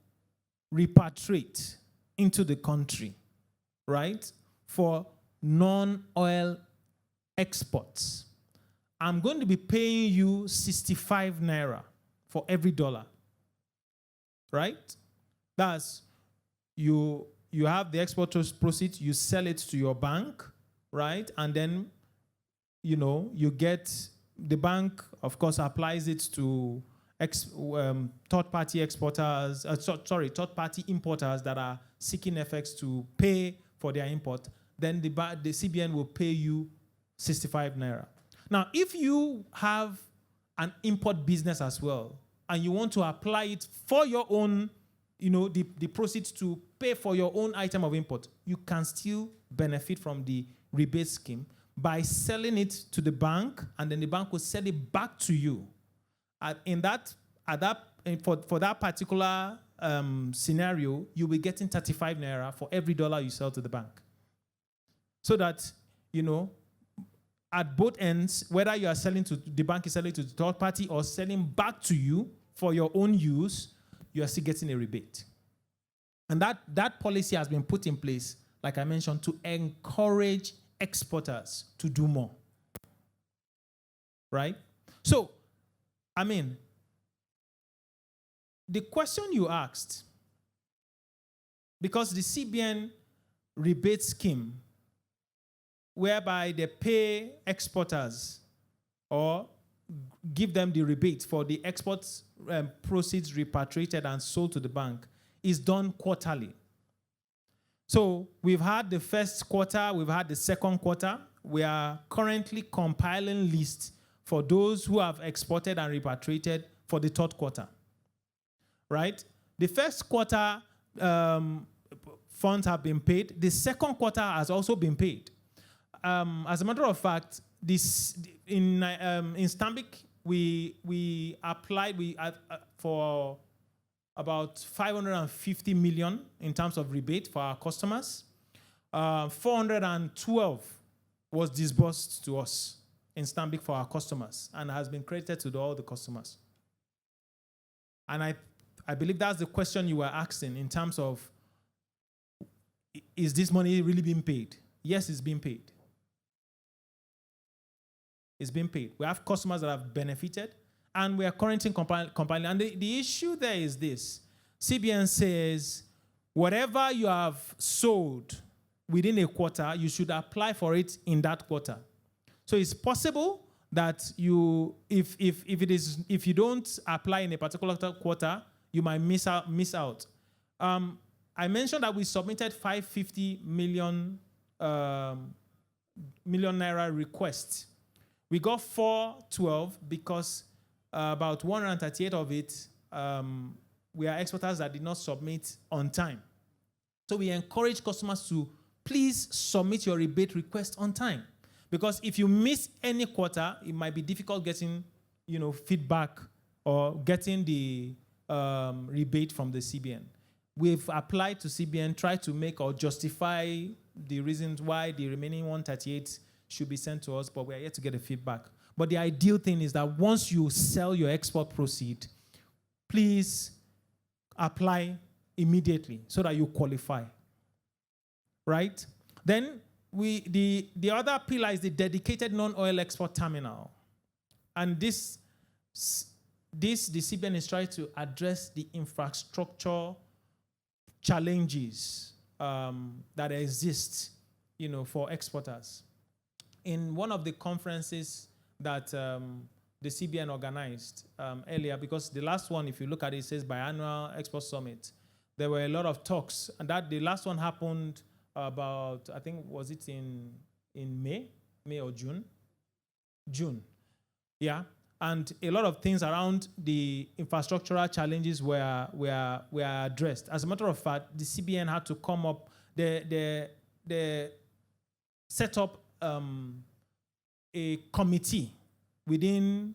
repatriate into the country, right, for non-oil exports, I'm going to be paying you 65 naira for every dollar, right? That's, you have the export proceeds, you sell it to your bank, right? And then, you get, the bank, of course, applies it to third-party exporters, third-party importers that are seeking FX to pay for their import. Then the CBN will pay you 65 naira. Now, if you have an import business as well, and you want to apply it for your own, the proceeds to pay for your own item of import, you can still benefit from the rebate scheme by selling it to the bank, and then the bank will sell it back to you. For that particular scenario, you'll be getting 35 naira for every dollar you sell to the bank. So that, at both ends, whether you are selling to the bank is selling to the third party or selling back to you for your own use, you are still getting a rebate. And that policy has been put in place, like I mentioned, to encourage exporters to do more. Right? So, the question you asked, because the CBN rebate scheme, whereby they pay exporters or give them the rebate for the export proceeds repatriated and sold to the bank, is done quarterly. So we've had the first quarter, we've had the second quarter. We are currently compiling lists for those who have exported and repatriated for the third quarter. Right? The first quarter funds have been paid. The second quarter has also been paid. As a matter of fact, in Stanbic, we applied for about 550 million in terms of rebate for our customers. 412 was disbursed to us in Stanbic for our customers and has been credited to all the customers. And I believe that's the question you were asking in terms of is this money really being paid? Yes, it's being paid. It's being paid. We have customers that have benefited, and we are currently compiling. And the issue there is this. CBN says, whatever you have sold within a quarter, you should apply for it in that quarter. So it's possible that if you don't apply in a particular quarter, you might miss out. I mentioned that we submitted 550 million naira requests. We got 412 because about 138 of it we are exporters that did not submit on time. So we encourage customers to please submit your rebate request on time, because if you miss any quarter, it might be difficult getting feedback or getting the rebate from the CBN. We've applied to CBN, tried to make or justify the reasons why the remaining 138 should be sent to us, but we are yet to get a feedback. But the ideal thing is that once you sell your export proceed, please apply immediately so that you qualify, right? Then the other pillar is the dedicated non-oil export terminal. And this the CBN is trying to address the infrastructure challenges that exist, for exporters. In one of the conferences that the CBN organized earlier, because the last one, if you look at it, it says Biannual Export Summit. There were a lot of talks, and the last one happened about, I think, was it in May or June? June, yeah. And a lot of things around the infrastructural challenges were addressed. As a matter of fact, the CBN had to come up, they set up a committee within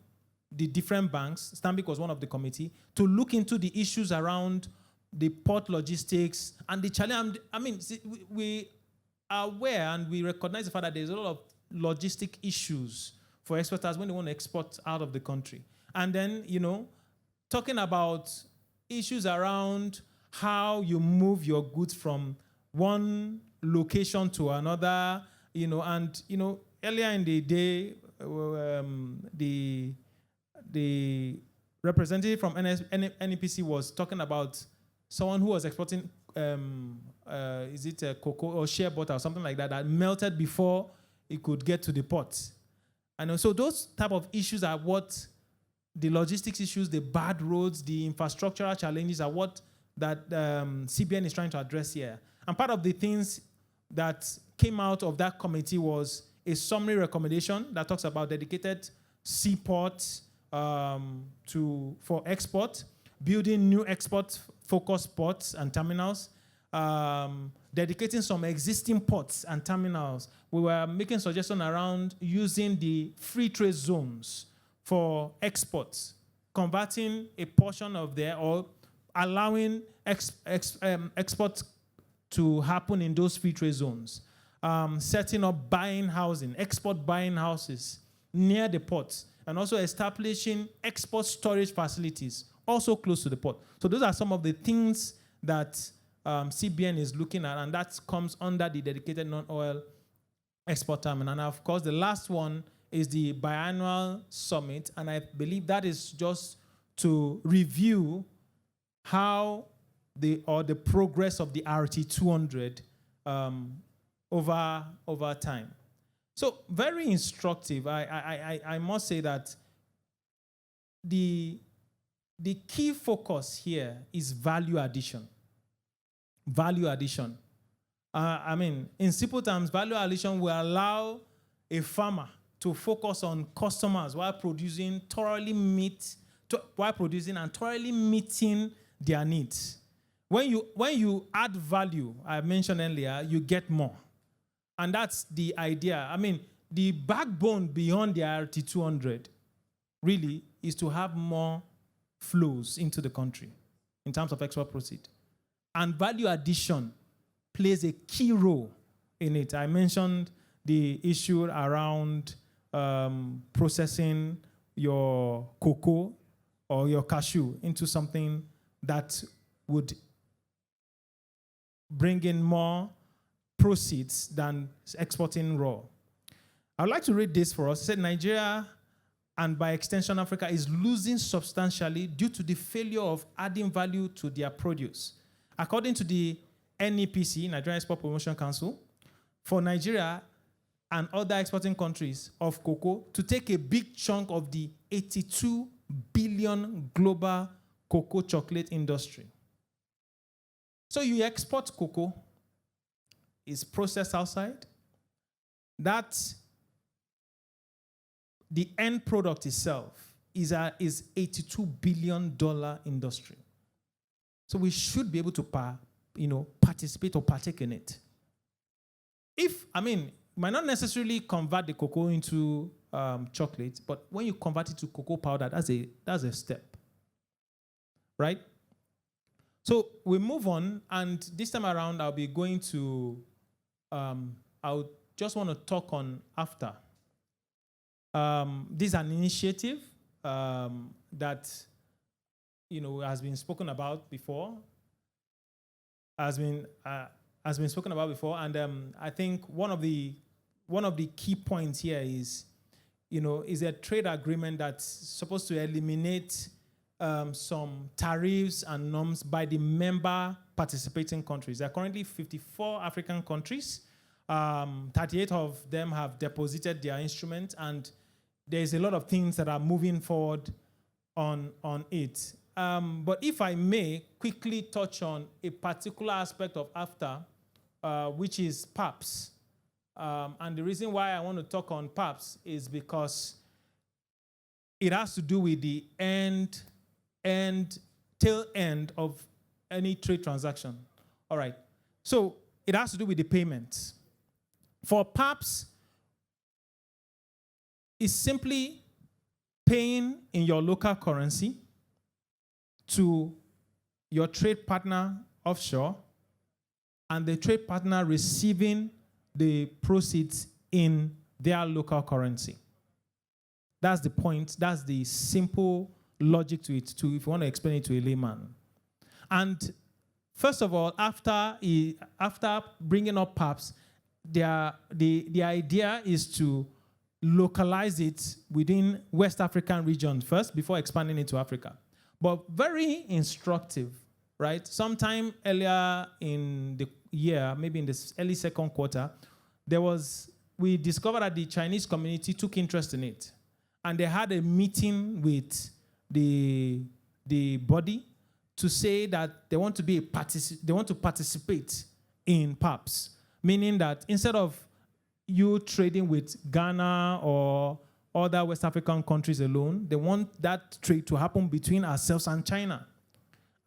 the different banks. Stanbic was one of the committee to look into the issues around the port logistics and the challenge. I mean, we are aware and we recognize the fact that there's a lot of logistic issues for exporters when they want to export out of the country. And then, talking about issues around how you move your goods from one location to another, earlier in the day, the representative from NEPC was talking about someone who was exporting, is it cocoa or shea butter or something like that, that melted before it could get to the port. And so those type of issues are what the logistics issues, the bad roads, the infrastructural challenges are what that CBN is trying to address here. And part of the things that came out of that committee was a summary recommendation that talks about dedicated seaports for export, building new export-focused ports and terminals, dedicating some existing ports and terminals. We were making suggestions around using the free trade zones for exports, converting a portion of there or allowing exports to happen in those free trade zones, setting up export buying houses near the ports, and also establishing export storage facilities also close to the port. So those are some of the things that CBN is looking at, and that comes under the dedicated non-oil export terminal. And of course, the last one is the biannual summit, and I believe that is just to review how the progress of the RT200 over time. So very instructive. I must say that the key focus here is value addition. Value addition. In simple terms, value addition will allow a farmer to focus on customers while producing and thoroughly meeting their needs. When you add value, I mentioned earlier, you get more. And that's the idea. The backbone beyond the RT200 really is to have more flows into the country in terms of export proceed. And value addition plays a key role in it. I mentioned the issue around processing your cocoa or your cashew into something that would bring in more proceeds than exporting raw. I'd like to read this for us. It said Nigeria, and by extension Africa, is losing substantially due to the failure of adding value to their produce. According to the NEPC, Nigerian Export Promotion Council, for Nigeria and other exporting countries of cocoa to take a big chunk of the 82 billion global cocoa chocolate industry. So you export cocoa, it's processed outside. That the end product itself is $82 billion industry. So we should be able to participate or partake in it. Might not necessarily convert the cocoa into chocolate, but when you convert it to cocoa powder, that's a step, right? So we move on, and this time around, I'll be going to, I just want to talk on after. This is an initiative that has been spoken about before. Has been spoken about before, and I think one of the key points here is a trade agreement that's supposed to eliminate some tariffs and norms by the member participating countries. There are currently 54 African countries. 38 of them have deposited their instrument, and there's a lot of things that are moving forward on it. But if I may quickly touch on a particular aspect of AFTA, which is PAPS. And the reason why I want to talk on PAPS is because it has to do with the tail end of any trade transaction. All right. So it has to do with the payments. For PAPS, it's simply paying in your local currency to your trade partner offshore, and the trade partner receiving the proceeds in their local currency. That's the point. That's the simple logic to it, if you want to explain it to a layman. And first of all, after bringing up PAPS, the idea is to localize it within West African region first before expanding into Africa. But very instructive, right? Sometime earlier in the year, maybe in the early second quarter, we discovered that the Chinese community took interest in it. And they had a meeting with the body to say that they want to participate in PAPS, meaning that instead of you trading with Ghana or other West African countries alone, they want that trade to happen between ourselves and China.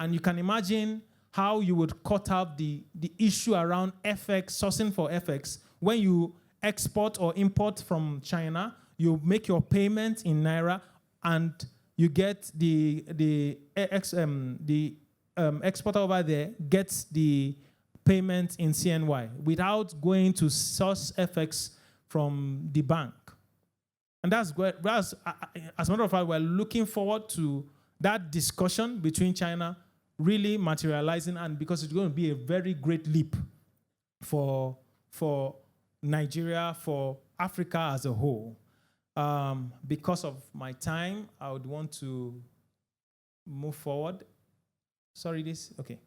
And you can imagine how you would cut out the issue around FX, sourcing for FX. When you export or import from China, you make your payment in Naira, and you get the exporter over there gets the payment in CNY without going to source FX from the bank. And that's great. As a matter of fact, we're looking forward to that discussion between China really materializing, and because it's going to be a very great leap for Nigeria, for Africa as a whole. Because of my time, I would want to move forward. Sorry, okay.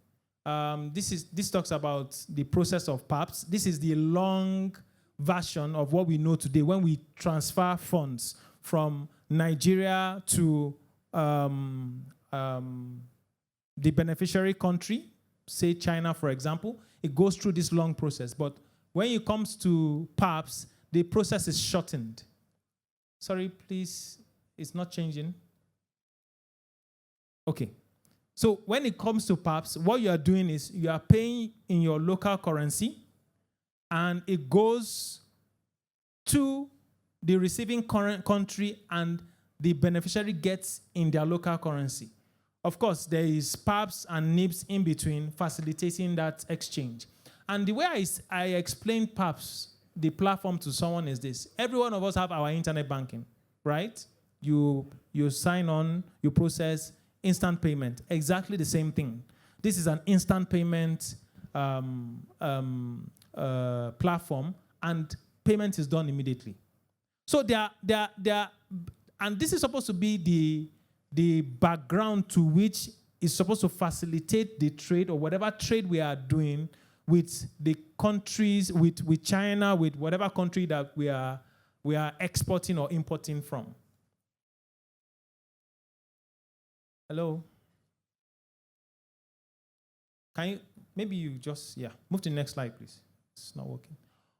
This talks about the process of PAPS. This is the long version of what we know today when we transfer funds from Nigeria to the beneficiary country, say China, for example. It goes through this long process. But when it comes to PAPS, the process is shortened. Sorry, please, it's not changing. Okay. So when it comes to PAPS, what you are doing is you are paying in your local currency, and it goes to the receiving current country, and the beneficiary gets in their local currency. Of course, there is PAPS and NIPS in between facilitating that exchange. And the way I explain PAPS, the platform, to someone is this. Every one of us have our internet banking, right? You sign on, you process instant payment, exactly the same thing. This is an instant payment platform, and payment is done immediately. So and this is supposed to be the background to which is supposed to facilitate the trade or whatever trade we are doing with the countries, with China, with whatever country that we are exporting or importing from. Hello? Can you, maybe you just, move to the next slide, please. It's not working.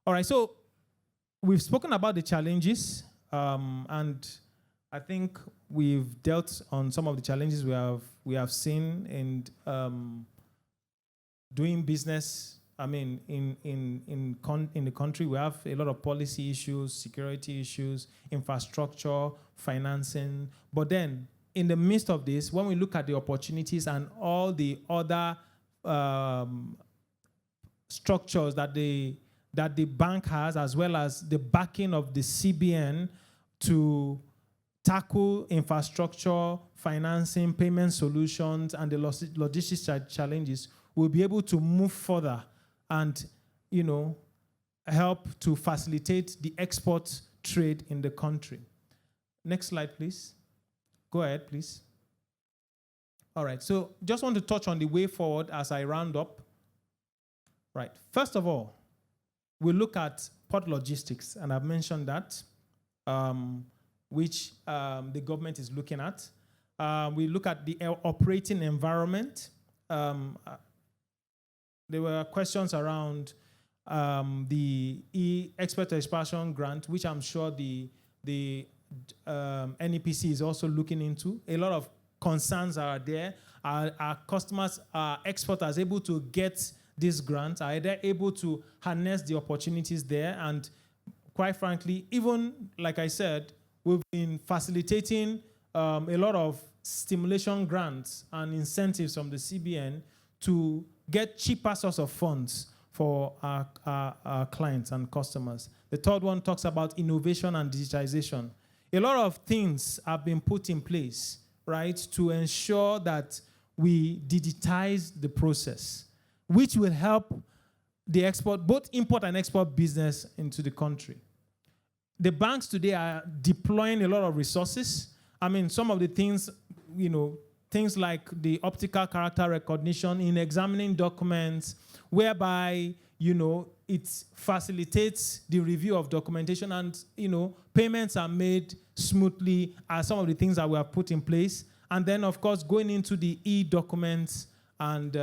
All right, so we've spoken about the challenges, and I think we've dealt on some of the challenges we have seen in doing business. I mean, in the country, we have a lot of policy issues, security issues, infrastructure, financing. But then, in the midst of this, when we look at the opportunities and all the other structures that the bank has, as well as the backing of the CBN to tackle infrastructure, financing, payment solutions, and the logistics challenges, we'll be able to move further and, help to facilitate the export trade in the country. Next slide, please. Go ahead, please. All right, so just want to touch on the way forward as I round up. Right, first of all, we look at port logistics, and I've mentioned that, which the government is looking at. We look at the operating environment. There were questions around the export expansion grant, which I'm sure the NEPC is also looking into. A lot of concerns are there. Our customers, our exporters, able to get this grant? Are they able to harness the opportunities there? And quite frankly, even like I said, we've been facilitating a lot of stimulation grants and incentives from the CBN to get cheaper source of funds for our clients and customers. The third one talks about innovation and digitization. A lot of things have been put in place, right, to ensure that we digitize the process, which will help the export, both import and export business into the country. The banks today are deploying a lot of resources. I mean, some of the things, things like the optical character recognition in examining documents, whereby, it facilitates the review of documentation and, payments are made smoothly are some of the things that we have put in place. And then, of course, going into the e-documents and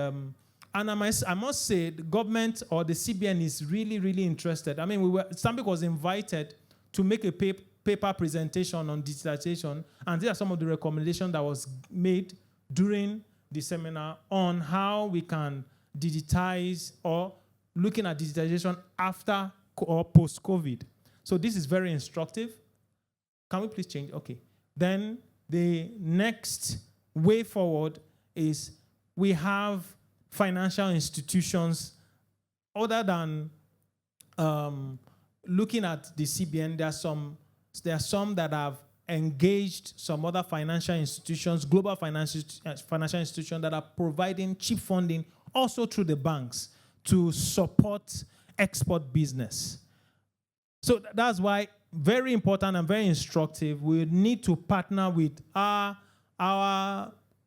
I must say, the government or the CBN is really, really interested. I mean, Stanbic was invited to make a paper presentation on digitization, and these are some of the recommendations that was made during the seminar on how we can digitize or looking at digitization after or post-COVID. So this is very instructive. Can we please change? Okay. Then the next way forward is we have financial institutions other than looking at the CBN. There are some that have engaged some other financial institutions, global financial institutions that are providing cheap funding also through the banks to support export business. So that's why very important and very instructive. We need to partner with our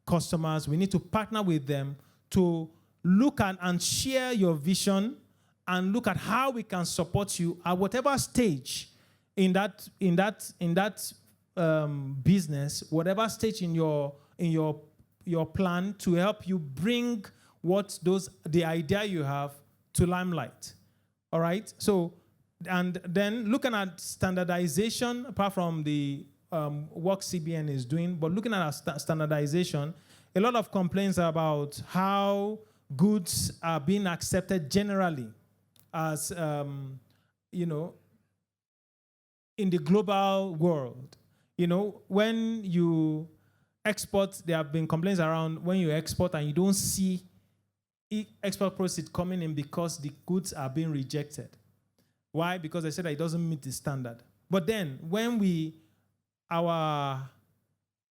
customers. We need to partner with them to look at and share your vision and look at how we can support you at whatever stage in that business, whatever stage in your plan, to help you bring the idea you have to limelight. All right? So, and then looking at standardization, apart from the work CBN is doing, but looking at our standardization, a lot of complaints about how goods are being accepted generally as, in the global world. When you export, there have been complaints around when you export and you don't see export proceeds coming in because the goods are being rejected. Why? Because they said that it doesn't meet the standard. But then when our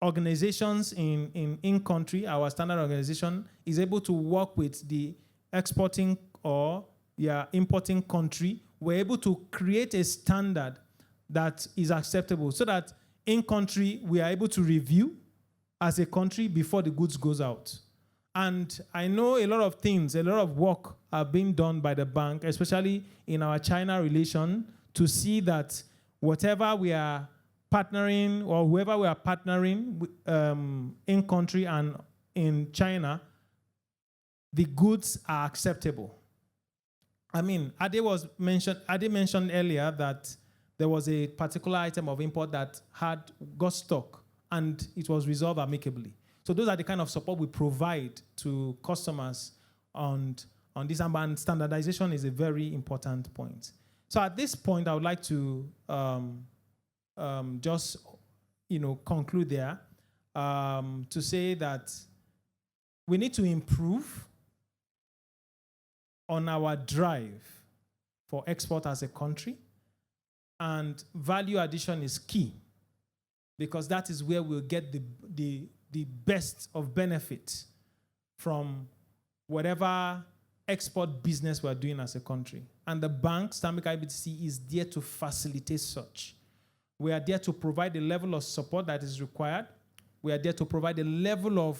organizations in country, our standard organization is able to work with the exporting or importing country, we're able to create a standard that is acceptable so that in country we are able to review as a country before the goods goes out. And I know a lot of things, a lot of work are being done by the bank, especially in our China relation, to see that whatever we are partnering or whoever we are partnering in country and in China, the goods are acceptable. I mean, Ade mentioned earlier that there was a particular item of import that got stuck and it was resolved amicably. So those are the kind of support we provide to customers on this, and standardization is a very important point. So at this point, I would like to just conclude there to say that we need to improve on our drive for export as a country, and value addition is key because that is where we'll get the best of benefit from whatever export business we're doing as a country. And the bank, Stanbic IBTC, is there to facilitate such. We are there to provide the level of support that is required. We are there to provide a level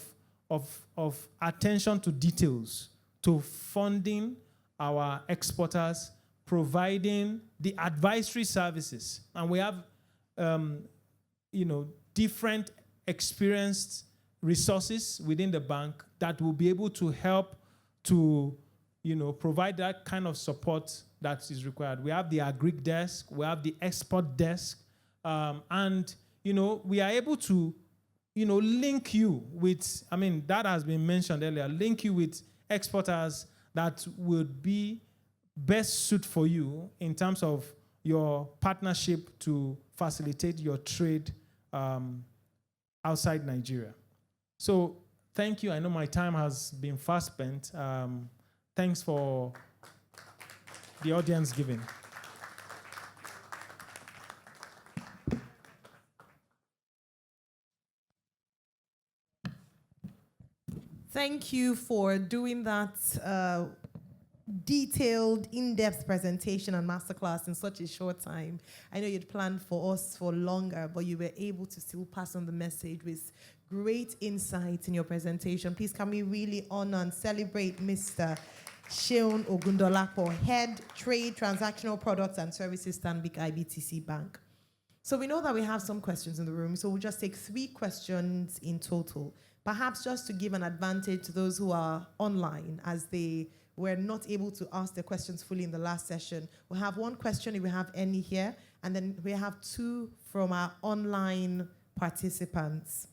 of attention to details, to funding our exporters, providing the advisory services. And we have different experienced resources within the bank that will be able to help to provide that kind of support that is required. We have the agri desk, we have the export desk, and we are able to link you with, that has been mentioned earlier, link you with exporters that would be best suited for you in terms of your partnership to facilitate your trade outside Nigeria. So thank you. I know my time has been fast spent. Thanks for the audience giving. Thank you for doing that detailed, in-depth presentation on Masterclass in such a short time. I know you'd planned for us for longer, but you were able to still pass on the message with great insights in your presentation. Please can we really honor and celebrate Mr. Seun Ogundolapo, Head Trade, Transactional Products and Services, Stanbic IBTC Bank. So we know that we have some questions in the room, so we'll just take 3 questions in total. Perhaps just to give an advantage to those who are online, as they were not able to ask their questions fully in the last session. We'll have 1 question if we have any here, and then we have 2 from our online participants.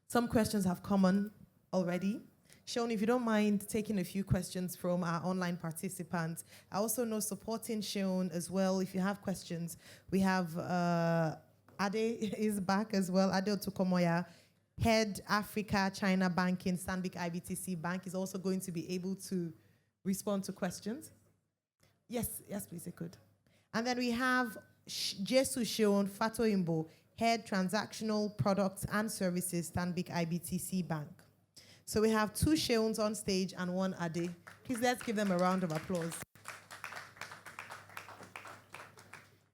Some questions have come on already. Seun, if you don't mind taking a few questions from our online participants. I also know supporting Seun as well. If you have questions, we have Ade is back as well. Ade Otukomoya, Head Africa-China Banking, Stanbic IBTC Bank, is also going to be able to respond to questions. Yes, please, they could. And then we have Jesu Seun Fatoimbo, Head Transactional Products and Services, Stanbic IBTC Bank. So we have 2 Seuns on stage and 1 Ade. Please let's give them a round of applause.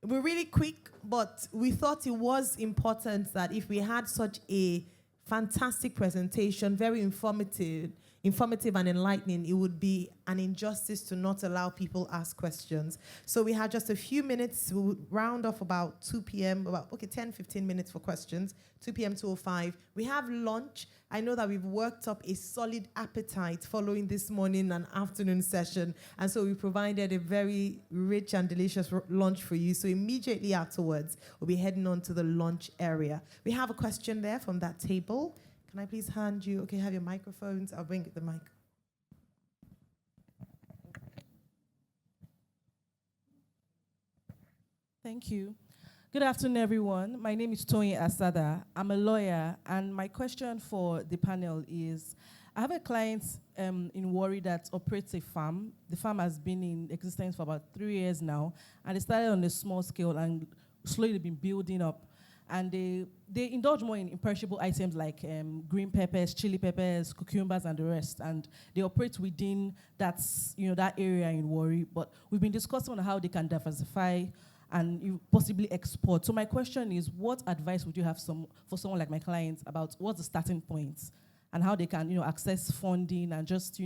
We're really quick, but we thought it was important that if we had such a fantastic presentation, very informative and enlightening, it would be an injustice to not allow people ask questions. So we have just a few minutes. We'll round off about 2 p.m., 10, 15 minutes for questions, 2 p.m. 2:05. We have lunch. I know that we've worked up a solid appetite following this morning and afternoon session, and so we provided a very rich and delicious lunch for you. So immediately afterwards, we'll be heading on to the lunch area. We have a question there from that table. Can I please hand you, have your microphones. I'll bring the mic. Thank you. Good afternoon, everyone. My name is Tony Asada. I'm a lawyer, and my question for the panel is, I have a client in Warri that operates a farm. The farm has been in existence for about 3 years now, and it started on a small scale and slowly been building up. and they indulge more in imperishable items like green peppers, chili peppers, cucumbers, and the rest. And they operate within that area in Warri. But we've been discussing on how they can diversify and you possibly export. So my question is, what advice would you have for someone like my clients about what's the starting point and how they can access funding and just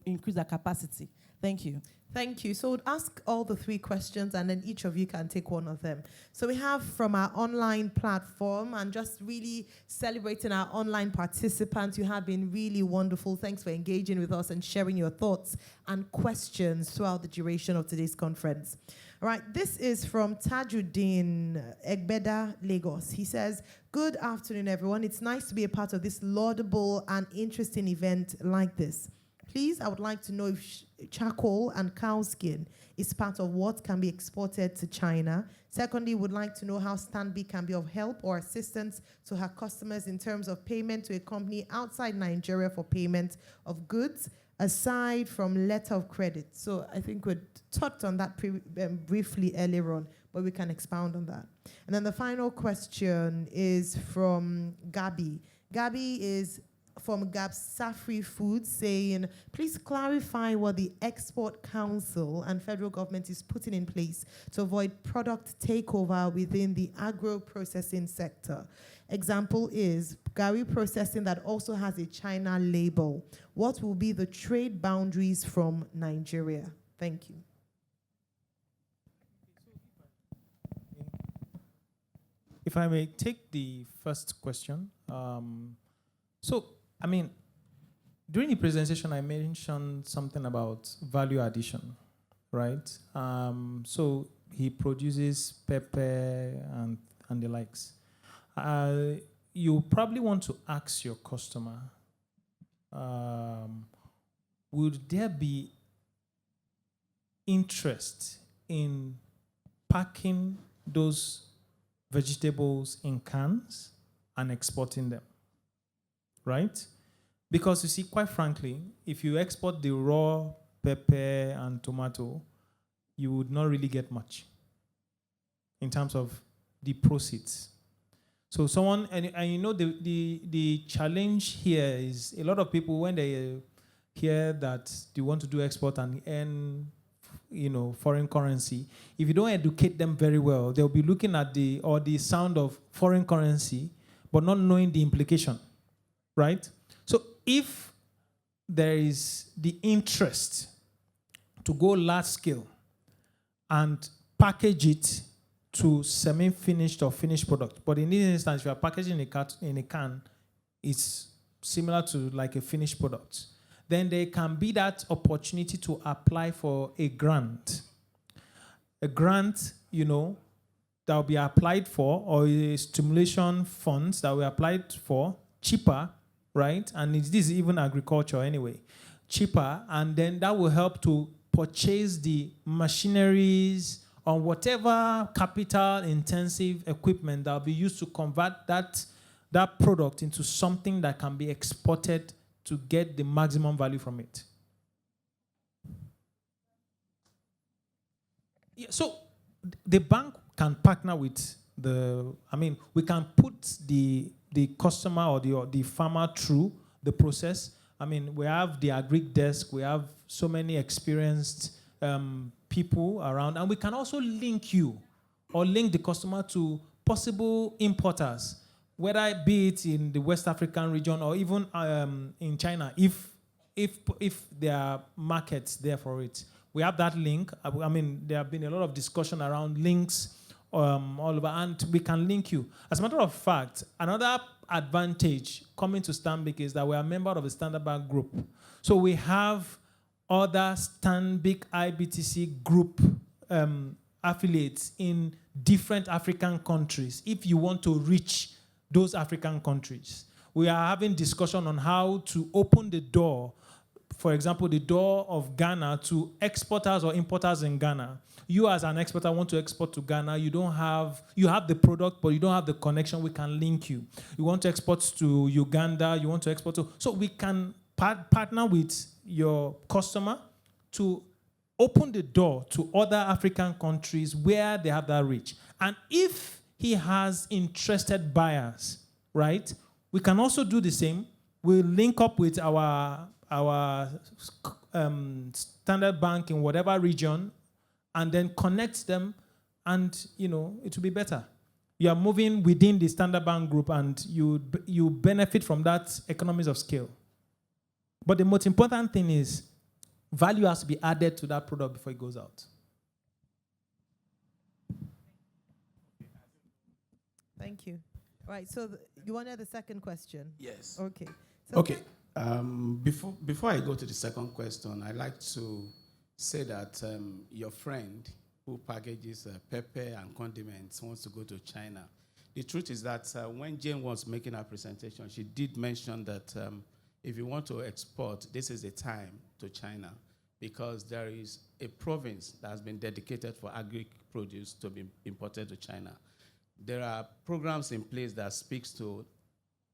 increase their capacity? Thank you. Thank you. So we'll ask all the three questions and then each of you can take one of them. So we have from our online platform, and just really celebrating our online participants. You have been really wonderful. Thanks for engaging with us and sharing your thoughts and questions throughout the duration of today's conference. All right, this is from Tajuddin Egbeda, Lagos. He says, good afternoon, everyone. It's nice to be a part of this laudable and interesting event like this. Please, I would like to know if charcoal and cow skin is part of what can be exported to China. Secondly, would like to know how Stanbic can be of help or assistance to her customers in terms of payment to a company outside Nigeria for payment of goods, aside from letter of credit. So I think we touched on that briefly earlier on, but we can expound on that. And then the final question is from Gabi. Gabi is from Gab Safri Foods saying, please clarify what the Export Council and federal government is putting in place to avoid product takeover within the agro-processing sector. Example is Gari processing that also has a China label. What will be the trade boundaries from Nigeria? Thank you. If I may take the first question. During the presentation, I mentioned something about value addition, right? So he produces pepper and the likes. You probably want to ask your customer, would there be interest in packing those vegetables in cans and exporting them? Right? Because you see, quite frankly, if you export the raw pepper and tomato, you would not really get much in terms of the proceeds. So someone, and you know the challenge here is a lot of people, when they hear that they want to do export and earn foreign currency, if you don't educate them very well, they'll be looking at the sound of foreign currency, but not knowing the implication. Right? So if there is the interest to go large scale and package it to semi-finished or finished product, but in this instance, if you are packaging in a can, it's similar to like a finished product, then there can be that opportunity to apply for a grant. A grant, that will be applied for, or a stimulation funds that will be applied for cheaper, right? And this is even agriculture anyway, cheaper, and then that will help to purchase the machineries or whatever capital-intensive equipment that will be used to convert that product into something that can be exported to get the maximum value from it. Yeah, so the bank can partner with we can put the customer or the farmer through the process. We have the agri desk, we have so many experienced people around, and we can also link you or link the customer to possible importers, whether it be it in the West African region or even in China, if there are markets there for it. We have that link. There have been a lot of discussion around links all over, and we can link you. As a matter of fact, another advantage coming to Stanbic is that we are a member of the Standard Bank Group. So we have other Stanbic IBTC Group affiliates in different African countries if you want to reach those African countries. We are having discussion on how to open the door, for example, the door of Ghana to exporters or importers in Ghana. You as an exporter want to export to Ghana, you have the product, but you don't have the connection, we can link you. You want to export to Uganda, you want to export to, so we can partner with your customer to open the door to other African countries where they have that reach. And if he has interested buyers, right? We can also do the same. We'll link up with our standard bank in whatever region and then connect them, and it will be better. You are moving within the standard bank group and you benefit from that economies of scale. But the most important thing is value has to be added to that product before it goes out. Thank you. All right, so you wanted the second question? Yes. Okay. Okay. Before I go to the second question, I'd like to say that your friend who packages pepper and condiments wants to go to China. The truth is that when Jane was making her presentation, she did mention that if you want to export, this is the time to China, because there is a province that has been dedicated for agri-produce to be imported to China. There are programs in place that speaks to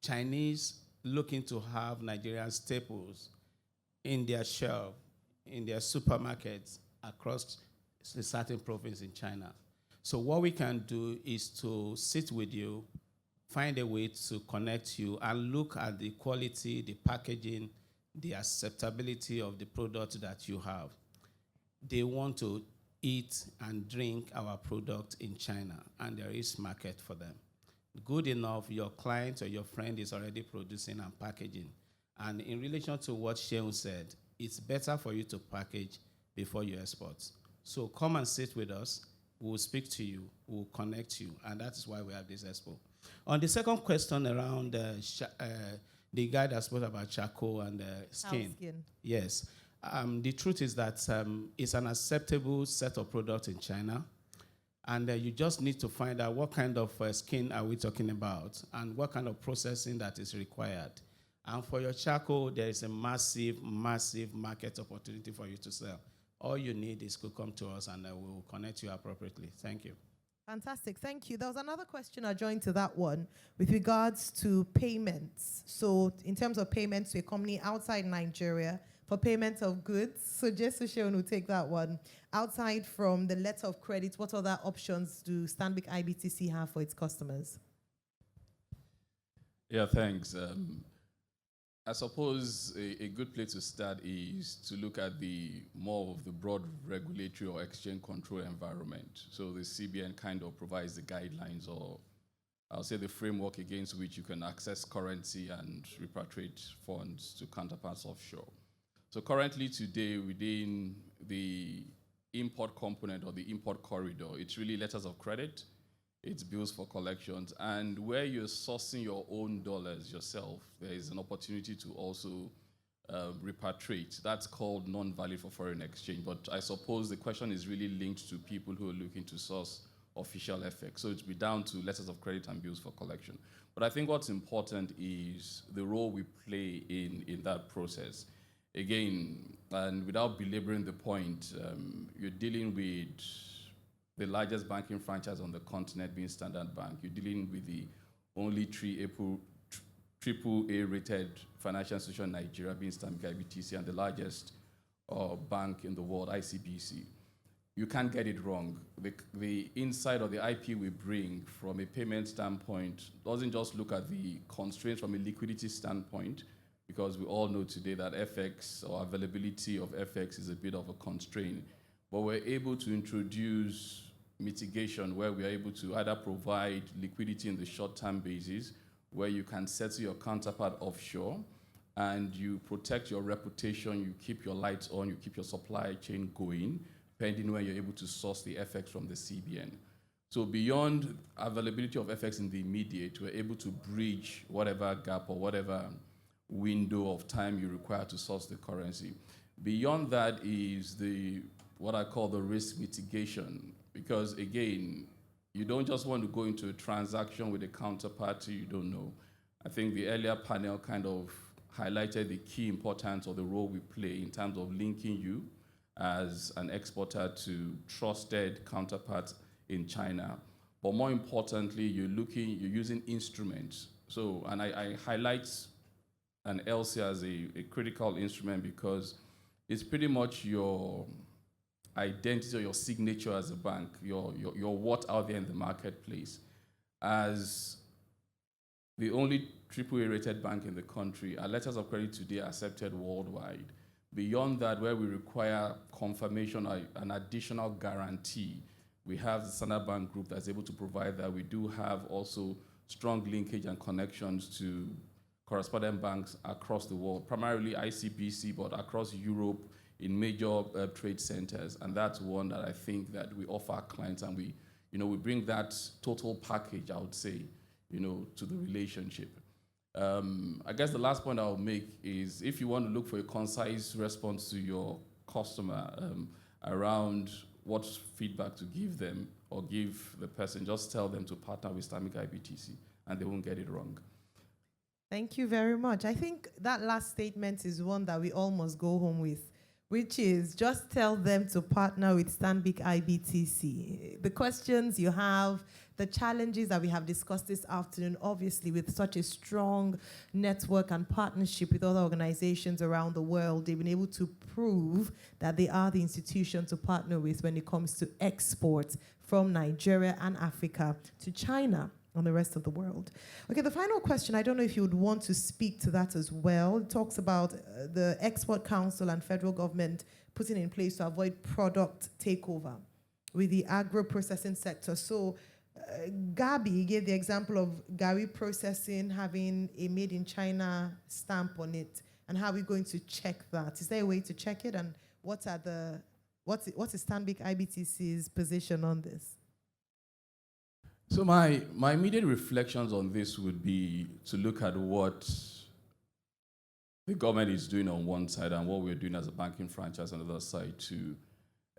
Chinese looking to have Nigerian staples in their shelf, in their supermarkets across a certain province in China. So what we can do is to sit with you, find a way to connect you, and look at the quality, the packaging, the acceptability of the product that you have. They want to eat and drink our product in China, and there is market for them. Good enough, your client or your friend is already producing and packaging. And in relation to what Sheung said, it's better for you to package before you export. So come and sit with us. We'll speak to you. We'll connect you. And that is why we have this expo. On the second question around the guy that spoke about charcoal and skin. Skin. Yes. The truth is that it's an acceptable set of products in China. And you just need to find out what kind of skin are we talking about and what kind of processing that is required. And for your charcoal, there is a massive, massive market opportunity for you to sell. All you need is to come to us and we will connect you appropriately. Thank you. Fantastic. Thank you. There was another question I joined to that one with regards to payments. So in terms of payments to a company outside Nigeria for payment of goods, so just Sheung will take that one. Outside from the letter of credit, what other options do Stanbic IBTC have for its customers? Yeah, thanks. I suppose a good place to start is to look at the more of the broad regulatory or exchange control environment. So the CBN kind of provides the guidelines, or I'll say the framework against which you can access currency and repatriate funds to counterparts offshore. So currently today within the import component or the import corridor, it's really letters of credit, it's bills for collections, and where you're sourcing your own dollars yourself, there is an opportunity to also repatriate. That's called non-valid for foreign exchange, but I suppose the question is really linked to people who are looking to source official FX. So it's be down to letters of credit and bills for collection. But I think what's important is the role we play in that process. Again, and without belaboring the point, you're dealing with the largest banking franchise on the continent being Standard Bank. You're dealing with the only triple A rated financial institution in Nigeria being Stanbic IBTC, and the largest bank in the world, ICBC. You can't get it wrong. The insight or the IP we bring from a payment standpoint doesn't just look at the constraints from a liquidity standpoint, because we all know today that FX or availability of FX is a bit of a constraint. But we're able to introduce mitigation where we're able to either provide liquidity in the short-term basis, where you can settle your counterpart offshore, and you protect your reputation, you keep your lights on, you keep your supply chain going, pending when you're able to source the FX from the CBN. So beyond availability of FX in the immediate, we're able to bridge whatever gap or whatever window of time you require to source the currency. Beyond that is what I call the risk mitigation, because again, you don't just want to go into a transaction with a counterparty you don't know. I think the earlier panel kind of highlighted the key importance of the role we play in terms of linking you as an exporter to trusted counterparts in China. But more importantly, you're using instruments. So, and I highlight an LC as a critical instrument because it's pretty much your identity or your signature as a bank, your what out there in the marketplace. As the only AAA rated bank in the country, our letters of credit today are accepted worldwide. Beyond that, where we require confirmation or an additional guarantee, we have the Standard Bank Group that's able to provide that. We do have also strong linkage and connections to correspondent banks across the world, primarily ICBC, but across Europe in major trade centers. And that's one that I think that we offer our clients, and we bring that total package, I would say, to the relationship. I guess the last point I'll make is if you want to look for a concise response to your customer around what feedback to give them or give the person, just tell them to partner with Stanbic IBTC and they won't get it wrong. Thank you very much. I think that last statement is one that we all must go home with, which is just tell them to partner with Stanbic IBTC. The questions you have, the challenges that we have discussed this afternoon, obviously with such a strong network and partnership with other organizations around the world, they've been able to prove that they are the institution to partner with when it comes to exports from Nigeria and Africa to China and the rest of the world. Okay, the final question, I don't know if you would want to speak to that as well. It talks about the Export Council and federal government putting in place to avoid product takeover with the agro-processing sector. So Gabi gave the example of Gari processing having a made in China stamp on it. And how are we going to check that? Is there a way to check it? And what's is Stanbic IBTC's position on this? So my immediate reflections on this would be to look at what the government is doing on one side and what we're doing as a banking franchise on the other side to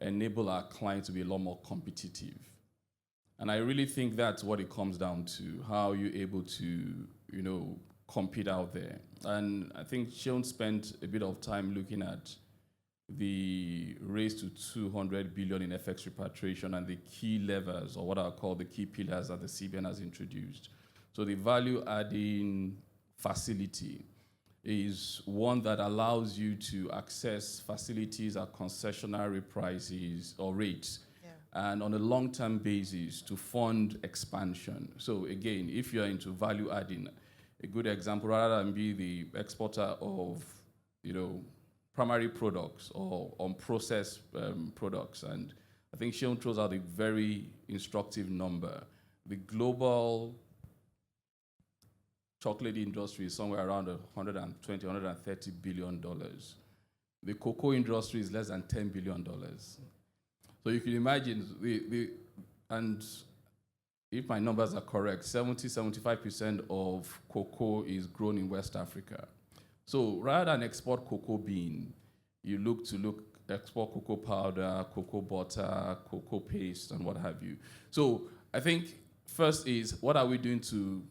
enable our clients to be a lot more competitive. And I really think that's what it comes down to, how you're able to, compete out there. And I think Sean spent a bit of time looking at the race to 200 billion in FX repatriation and the key levers, or what I call the key pillars that the CBN has introduced. So the value-adding facility is one that allows you to access facilities at concessionary prices or rates, and on a long-term basis to fund expansion. So again, if you're into value-adding, a good example, rather than be the exporter of, primary products or unprocessed products. And I think Sean throws out a very instructive number. The global chocolate industry is somewhere around $120, $130 billion. The cocoa industry is less than $10 billion. So you can imagine, and if my numbers are correct, 75% of cocoa is grown in West Africa. So rather than export cocoa bean, you look export cocoa powder, cocoa butter, cocoa paste, and what have you. So I think first is, what are we doing to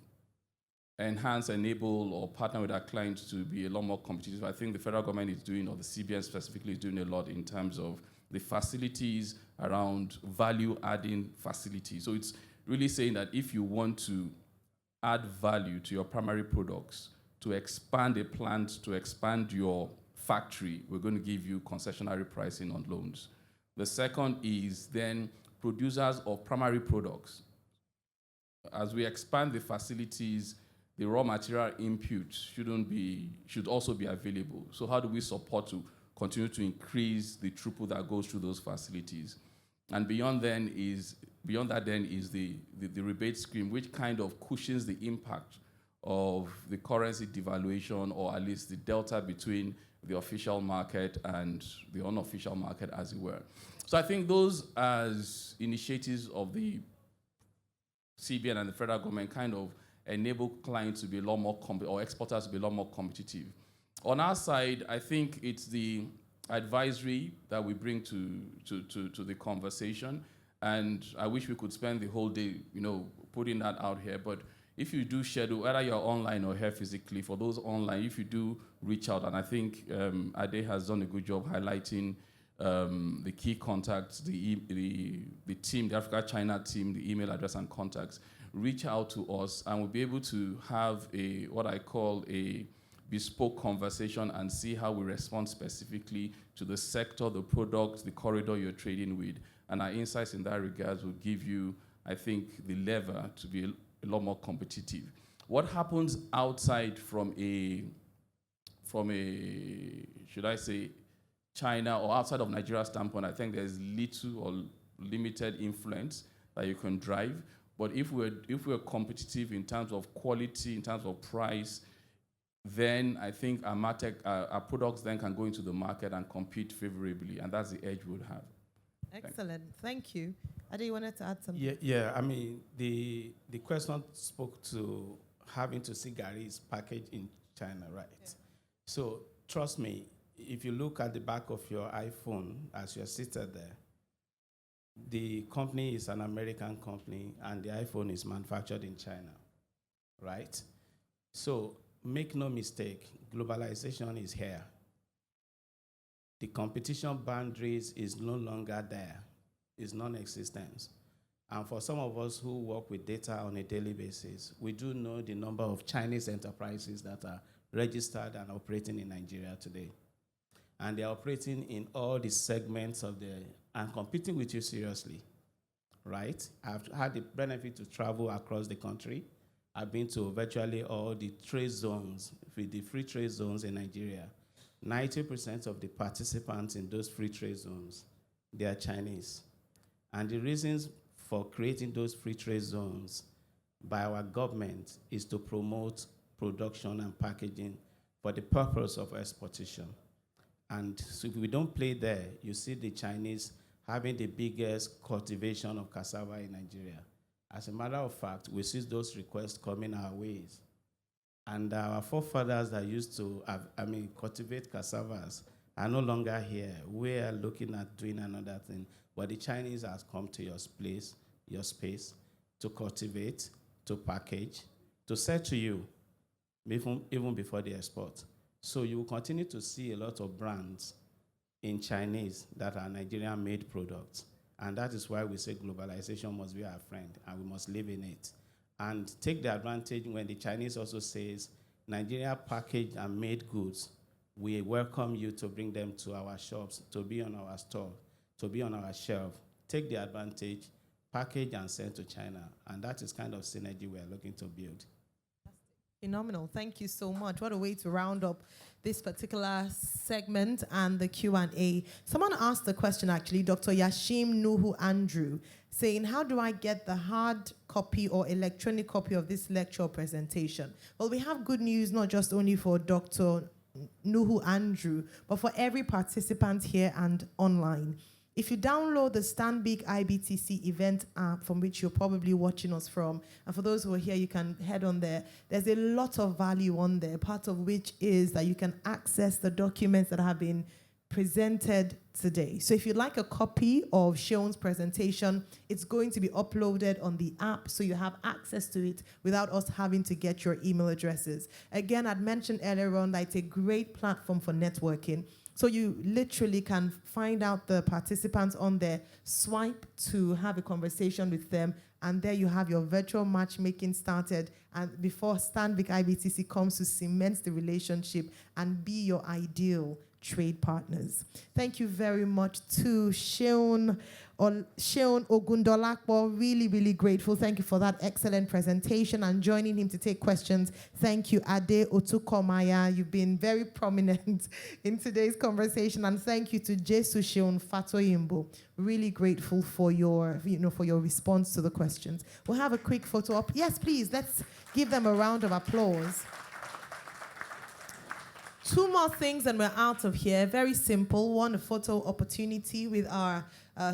enhance, enable, or partner with our clients to be a lot more competitive? I think the federal government is doing, or the CBN specifically is doing a lot in terms of the facilities around value-adding facilities. So it's really saying that if you want to add value to your primary products, to expand a plant, to expand your factory, we're going to give you concessionary pricing on loans. The second is then producers of primary products. As we expand the facilities, the raw material input should also be available. So how do we support to continue to increase the throughput that goes through those facilities? And beyond that is the rebate scheme, which kind of cushions the impact of the currency devaluation, or at least the delta between the official market and the unofficial market, as it were. So I think those, as initiatives of the CBN and the federal government, kind of enable clients to be a lot more or exporters to be a lot more competitive. On our side, I think it's the advisory that we bring to the conversation, and I wish we could spend the whole day, putting that out here. But if you do schedule, whether you're online or here physically, for those online, if you do reach out, and I think Ade has done a good job highlighting the key contacts, the team, the Africa-China team, the email address and contacts, reach out to us, and we'll be able to have what I call a bespoke conversation and see how we respond specifically to the sector, the product, the corridor you're trading with. And our insights in that regard will give you, I think, the lever to be a lot more competitive. What happens outside from a, should I say, China or outside of Nigeria standpoint, I think there's little or limited influence that you can drive. But if we're competitive in terms of quality, in terms of price, then I think our products then can go into the market and compete favorably, and that's the edge we'll have. Excellent. Thank you. Ade, you wanted to add something? Yeah. I mean, the question spoke to having to see Gary's packaged in China, right? Yeah. So trust me, if you look at the back of your iPhone as you're seated there, the company is an American company and the iPhone is manufactured in China, right? So make no mistake, globalization is here. The competition boundaries is no longer there, is non-existent. And for some of us who work with data on a daily basis, we do know the number of Chinese enterprises that are registered and operating in Nigeria today. And they're operating in all the segments of and competing with you seriously, right? I've had the benefit to travel across the country. I've been to virtually all the trade zones, with the free trade zones in Nigeria. 90% of the participants in those free trade zones, they are Chinese. And the reasons for creating those free trade zones by our government is to promote production and packaging for the purpose of exportation. And so if we don't play there, you see the Chinese having the biggest cultivation of cassava in Nigeria. As a matter of fact, we see those requests coming our ways. And our forefathers that used to cultivate cassavas are no longer here. We are looking at doing another thing. But the Chinese has come to your place, your space, to cultivate, to package, to sell to you, even before the export. So you will continue to see a lot of brands in Chinese that are Nigerian-made products. And that is why we say globalization must be our friend, and we must live in it. And take the advantage when the Chinese also says, Nigeria packaged and made goods, we welcome you to bring them to our shops, to be on our store, to be on our shelf. Take the advantage, package and send to China. And that is kind of synergy we are looking to build. Phenomenal. Thank you so much. What a way to round up this particular segment and the Q&A. Someone asked the question, actually, Dr. Yashim Nuhu Andrew, saying, how do I get the hard copy or electronic copy of this lecture or presentation? Well, we have good news, not just only for Dr. Nuhu Andrew, but for every participant here and online. If you download the Stanbic IBTC event app, from which you're probably watching us from, and for those who are here, you can head on there. There's a lot of value on there, part of which is that you can access the documents that have been presented today. So if you'd like a copy of Sean's presentation, it's going to be uploaded on the app, so you have access to it without us having to get your email addresses. Again, I'd mentioned earlier on that it's a great platform for networking. So you literally can find out the participants on there, swipe to have a conversation with them, and there you have your virtual matchmaking started, and before Stanbic IBTC comes to cement the relationship and be your ideal trade partners. Thank you very much to Seun Ogundolakpo. Really, really grateful. Thank you for that excellent presentation and joining him to take questions. Thank you, Ade Otukomaya. You've been very prominent in today's conversation. And thank you to Jesu Seun Fatoyimbo. Really grateful for your, for your response to the questions. We'll have a quick photo op. Yes, please. Let's give them a round of applause. Two more things and we're out of here. Very simple. One, a photo opportunity with our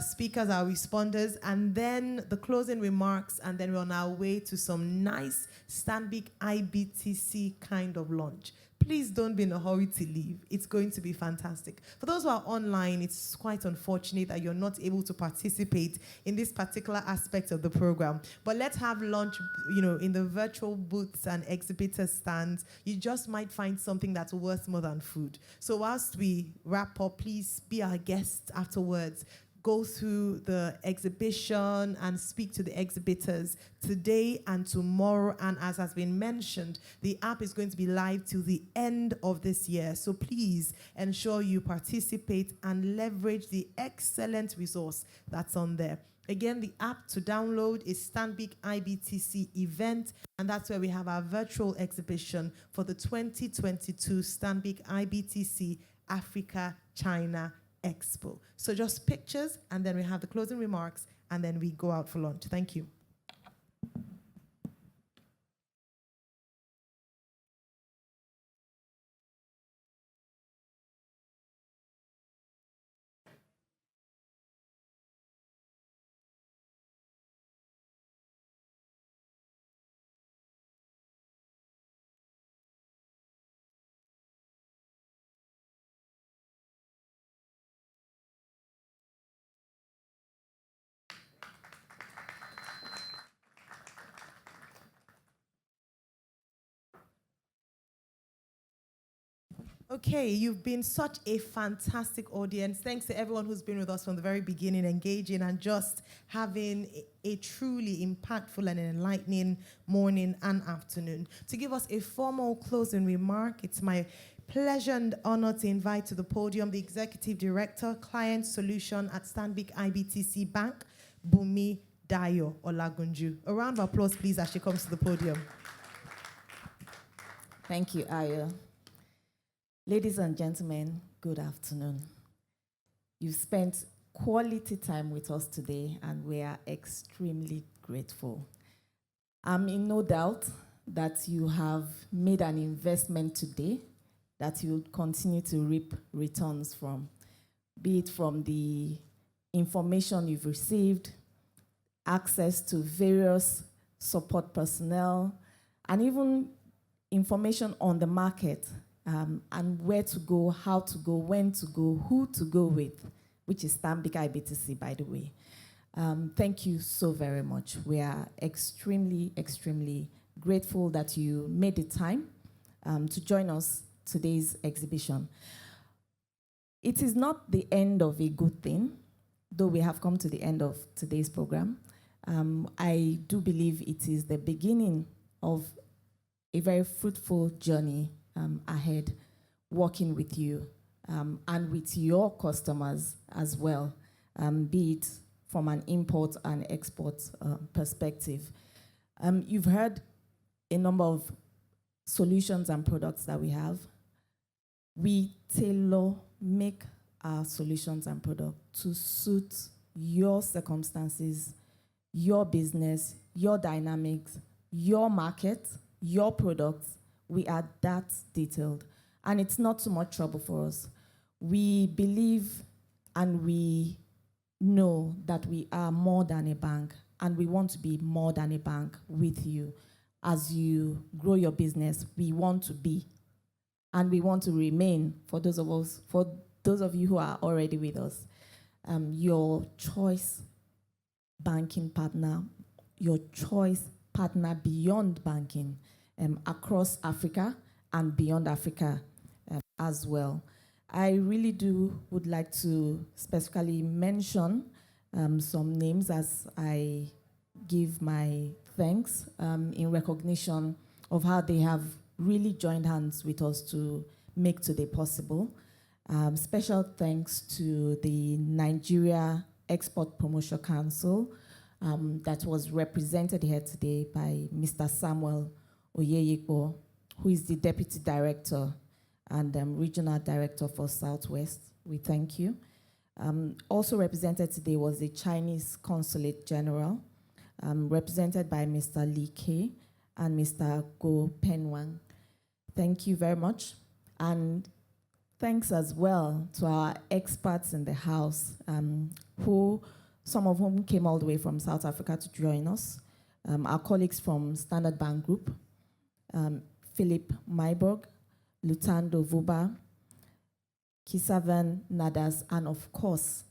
speakers, our responders, and then the closing remarks, and then we're on our way to some nice Stanbic IBTC kind of lunch. Please don't be in a hurry to leave. It's going to be fantastic. For those who are online, it's quite unfortunate that you're not able to participate in this particular aspect of the program. But let's have lunch, in the virtual booths and exhibitor stands. You just might find something that's worth more than food. So whilst we wrap up, please be our guests afterwards. Go through the exhibition and speak to the exhibitors today and tomorrow. And as has been mentioned, the app is going to be live till the end of this year. So please ensure you participate and leverage the excellent resource that's on there. Again, the app to download is Stanbic IBTC event, and that's where we have our virtual exhibition for the 2022 Stanbic IBTC Africa-China Expo. So just pictures, and then we have the closing remarks, and then we go out for lunch. Thank you. Okay, you've been such a fantastic audience. Thanks to everyone who's been with us from the very beginning, engaging and just having a truly impactful and enlightening morning and afternoon. To give us a formal closing remark, it's my pleasure and honor to invite to the podium the Executive Director, Client Solution at Stanbic IBTC Bank, Bumi Dayo Olagunju. A round of applause, please, as she comes to the podium. Thank you, Ayo. Ladies and gentlemen, good afternoon. You've spent quality time with us today, and we are extremely grateful. I'm in no doubt that you have made an investment today that you'll continue to reap returns from, be it from the information you've received, access to various support personnel, and even information on the market. And where to go, how to go, when to go, who to go with, which is Stanbic IBTC, by the way. Thank you so very much. We are extremely, extremely grateful that you made the time to join us today's exhibition. It is not the end of a good thing, though we have come to the end of today's program. I do believe it is the beginning of a very fruitful journey ahead, working with you and with your customers as well, be it from an import and export perspective. You've heard a number of solutions and products that we have. We tailor make our solutions and products to suit your circumstances, your business, your dynamics, your market, your products. We are that detailed, and it's not too much trouble for us. We believe and we know that we are more than a bank, and we want to be more than a bank with you. As you grow your business, we want to be, and we want to remain, for those of you who are already with us, your choice banking partner, your choice partner beyond banking, across Africa and beyond Africa as well. I really would like to specifically mention some names as I give my thanks in recognition of how they have really joined hands with us to make today possible. Special thanks to the Nigeria Export Promotion Council that was represented here today by Mr. Samuel Oyeyekpo, who is the Deputy Director and Regional Director for Southwest. We thank you. Also represented today was the Chinese Consulate General, represented by Mr. Li Ke and Mr. Go Penwang. Thank you very much. And thanks as well to our experts in the house, some of whom came all the way from South Africa to join us. Our colleagues from Standard Bank Group, Philip Myburg, Lutando Vuba, Kisavan Nadas, and of course,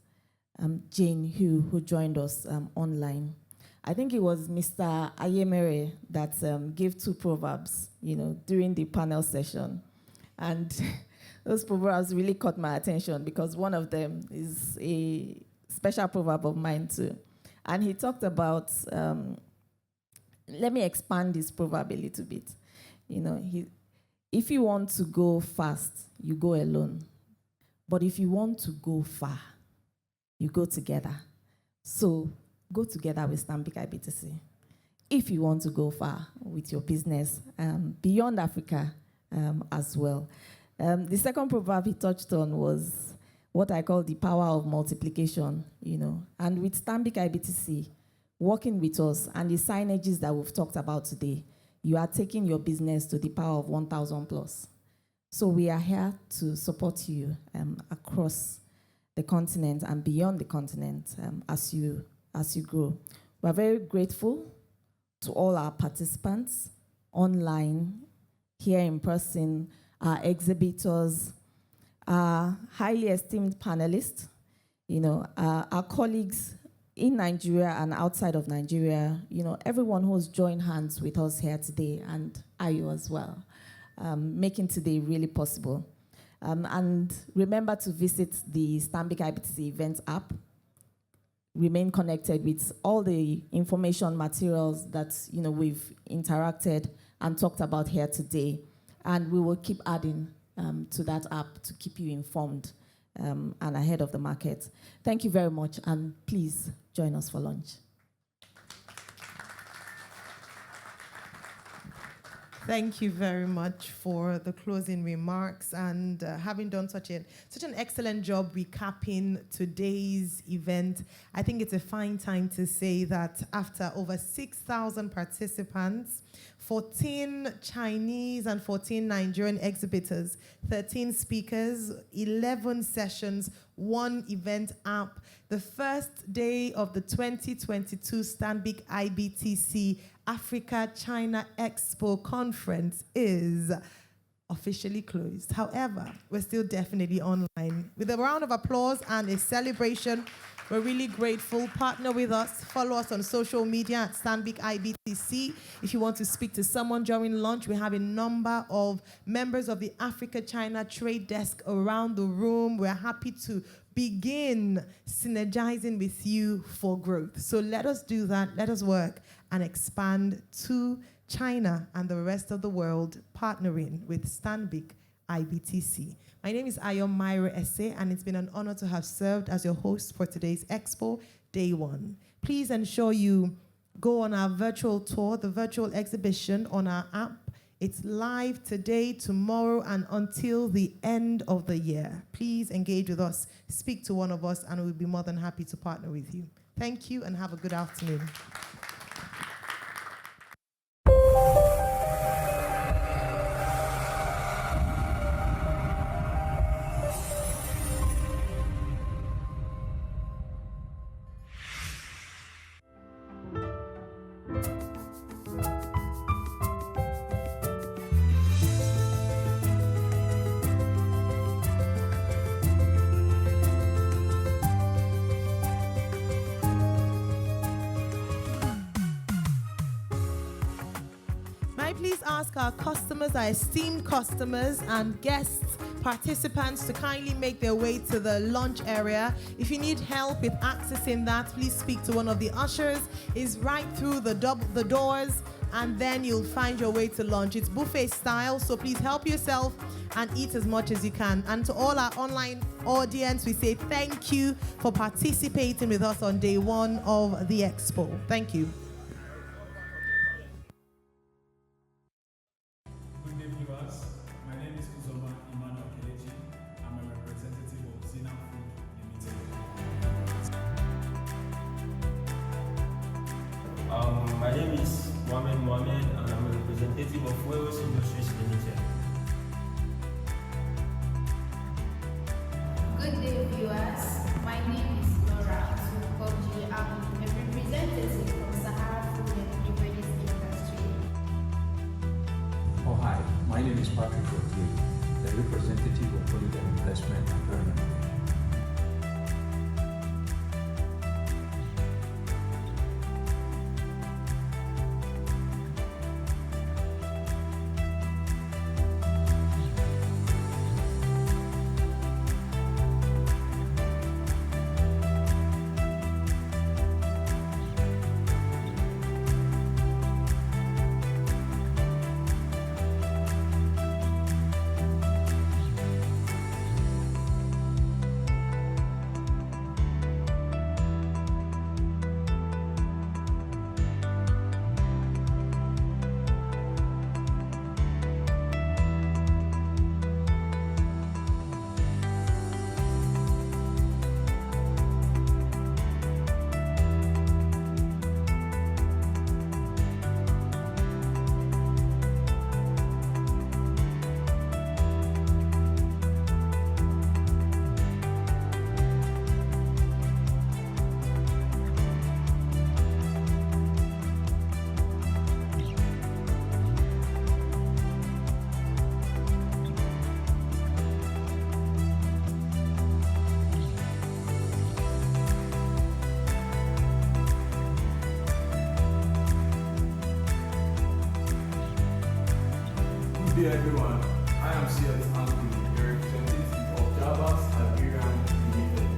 Jane Hu, who joined us online. I think it was Mr. Ayemere that gave two proverbs, during the panel session. And those proverbs really caught my attention because one of them is a special proverb of mine too. And he talked about, let me expand this proverb a little bit. If you want to go fast, you go alone. But if you want to go far, you go together. So go together with Stanbic IBTC. If you want to go far with your business beyond Africa as well. The second proverb he touched on was what I call the power of multiplication, And with Stanbic IBTC, working with us and the synergies that we've talked about today, you are taking your business to the power of 1,000 plus. So we are here to support you across the continent and beyond the continent as you grow. We're very grateful to all our participants online, here in person, our exhibitors, our highly esteemed panelists, our colleagues in Nigeria and outside of Nigeria, everyone who's joined hands with us here today, and Ayo as well, making today really possible. And remember to visit the Stanbic IBTC Events app. Remain connected with all the information materials that we've interacted and talked about here today. And we will keep adding to that app to keep you informed and ahead of the market. Thank you very much, and please join us for lunch. Thank you very much for the closing remarks and having done such an excellent job recapping today's event. I think it's a fine time to say that after over 6,000 participants, 14 Chinese and 14 Nigerian exhibitors, 13 speakers, 11 sessions, 1 event app. The first day of the 2022 Stanbic IBTC Africa-China Expo conference is officially closed. However, we're still definitely online. With a round of applause and a celebration, we're really grateful. Partner with us. Follow us on social media at Stanbic IBTC. If you want to speak to someone during lunch, we have a number of members of the Africa-China Trade Desk around the room. We're happy to begin synergizing with you for growth. So let us do that. Let us work and expand to China and the rest of the world, partnering with Stanbic IBTC. My name is Ayo Myra Esse, and it's been an honor to have served as your host for today's Expo, Day 1. Please ensure you go on our virtual tour, the virtual exhibition on our app. It's live today, tomorrow, and until the end of the year. Please engage with us, speak to one of us, and we'll be more than happy to partner with you. Thank you, and have a good afternoon. Please ask our customers, our esteemed customers and guests, participants to kindly make their way to the lunch area. If you need help with accessing that, please speak to one of the ushers. It's right through the doors, and then you'll find your way to lunch. It's buffet style, so please help yourself and eat as much as you can. And to all our online audience, we say thank you for participating with us on day 1 of the Expo. Thank you. My name is Mohamed, and I'm a representative of Wales Industries Limited. Good day, viewers. My name is Laura Sukoji. I'm a representative from Sahara Food and Beverages Industry. Oh, hi. My name is Patrick Rotier, the representative of Polygon Investment and Government. day, everyone. I am CS Anthony, the representative of Java's Iberian Limited.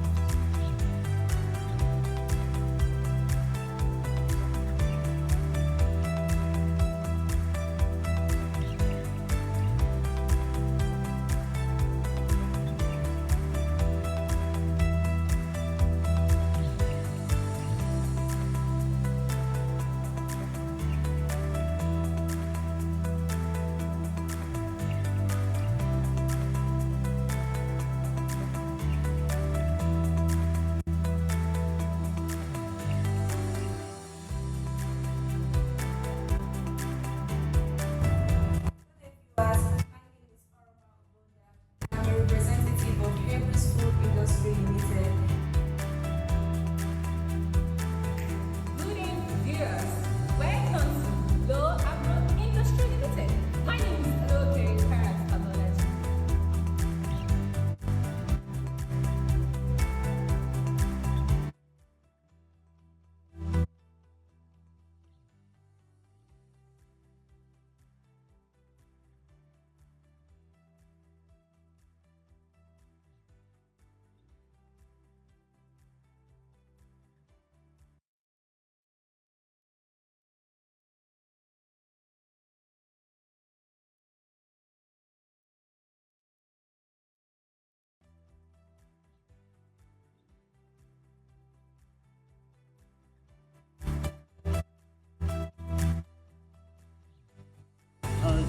I'm a representative of Harris Food Industry Limited. Good evening, viewers. Welcome to Low Agro Industry Limited. My name is Loke Karat Abolaji.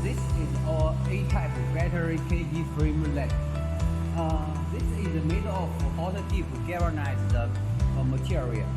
This is our A-type battery kg frame leg. This is made of positive galvanized material.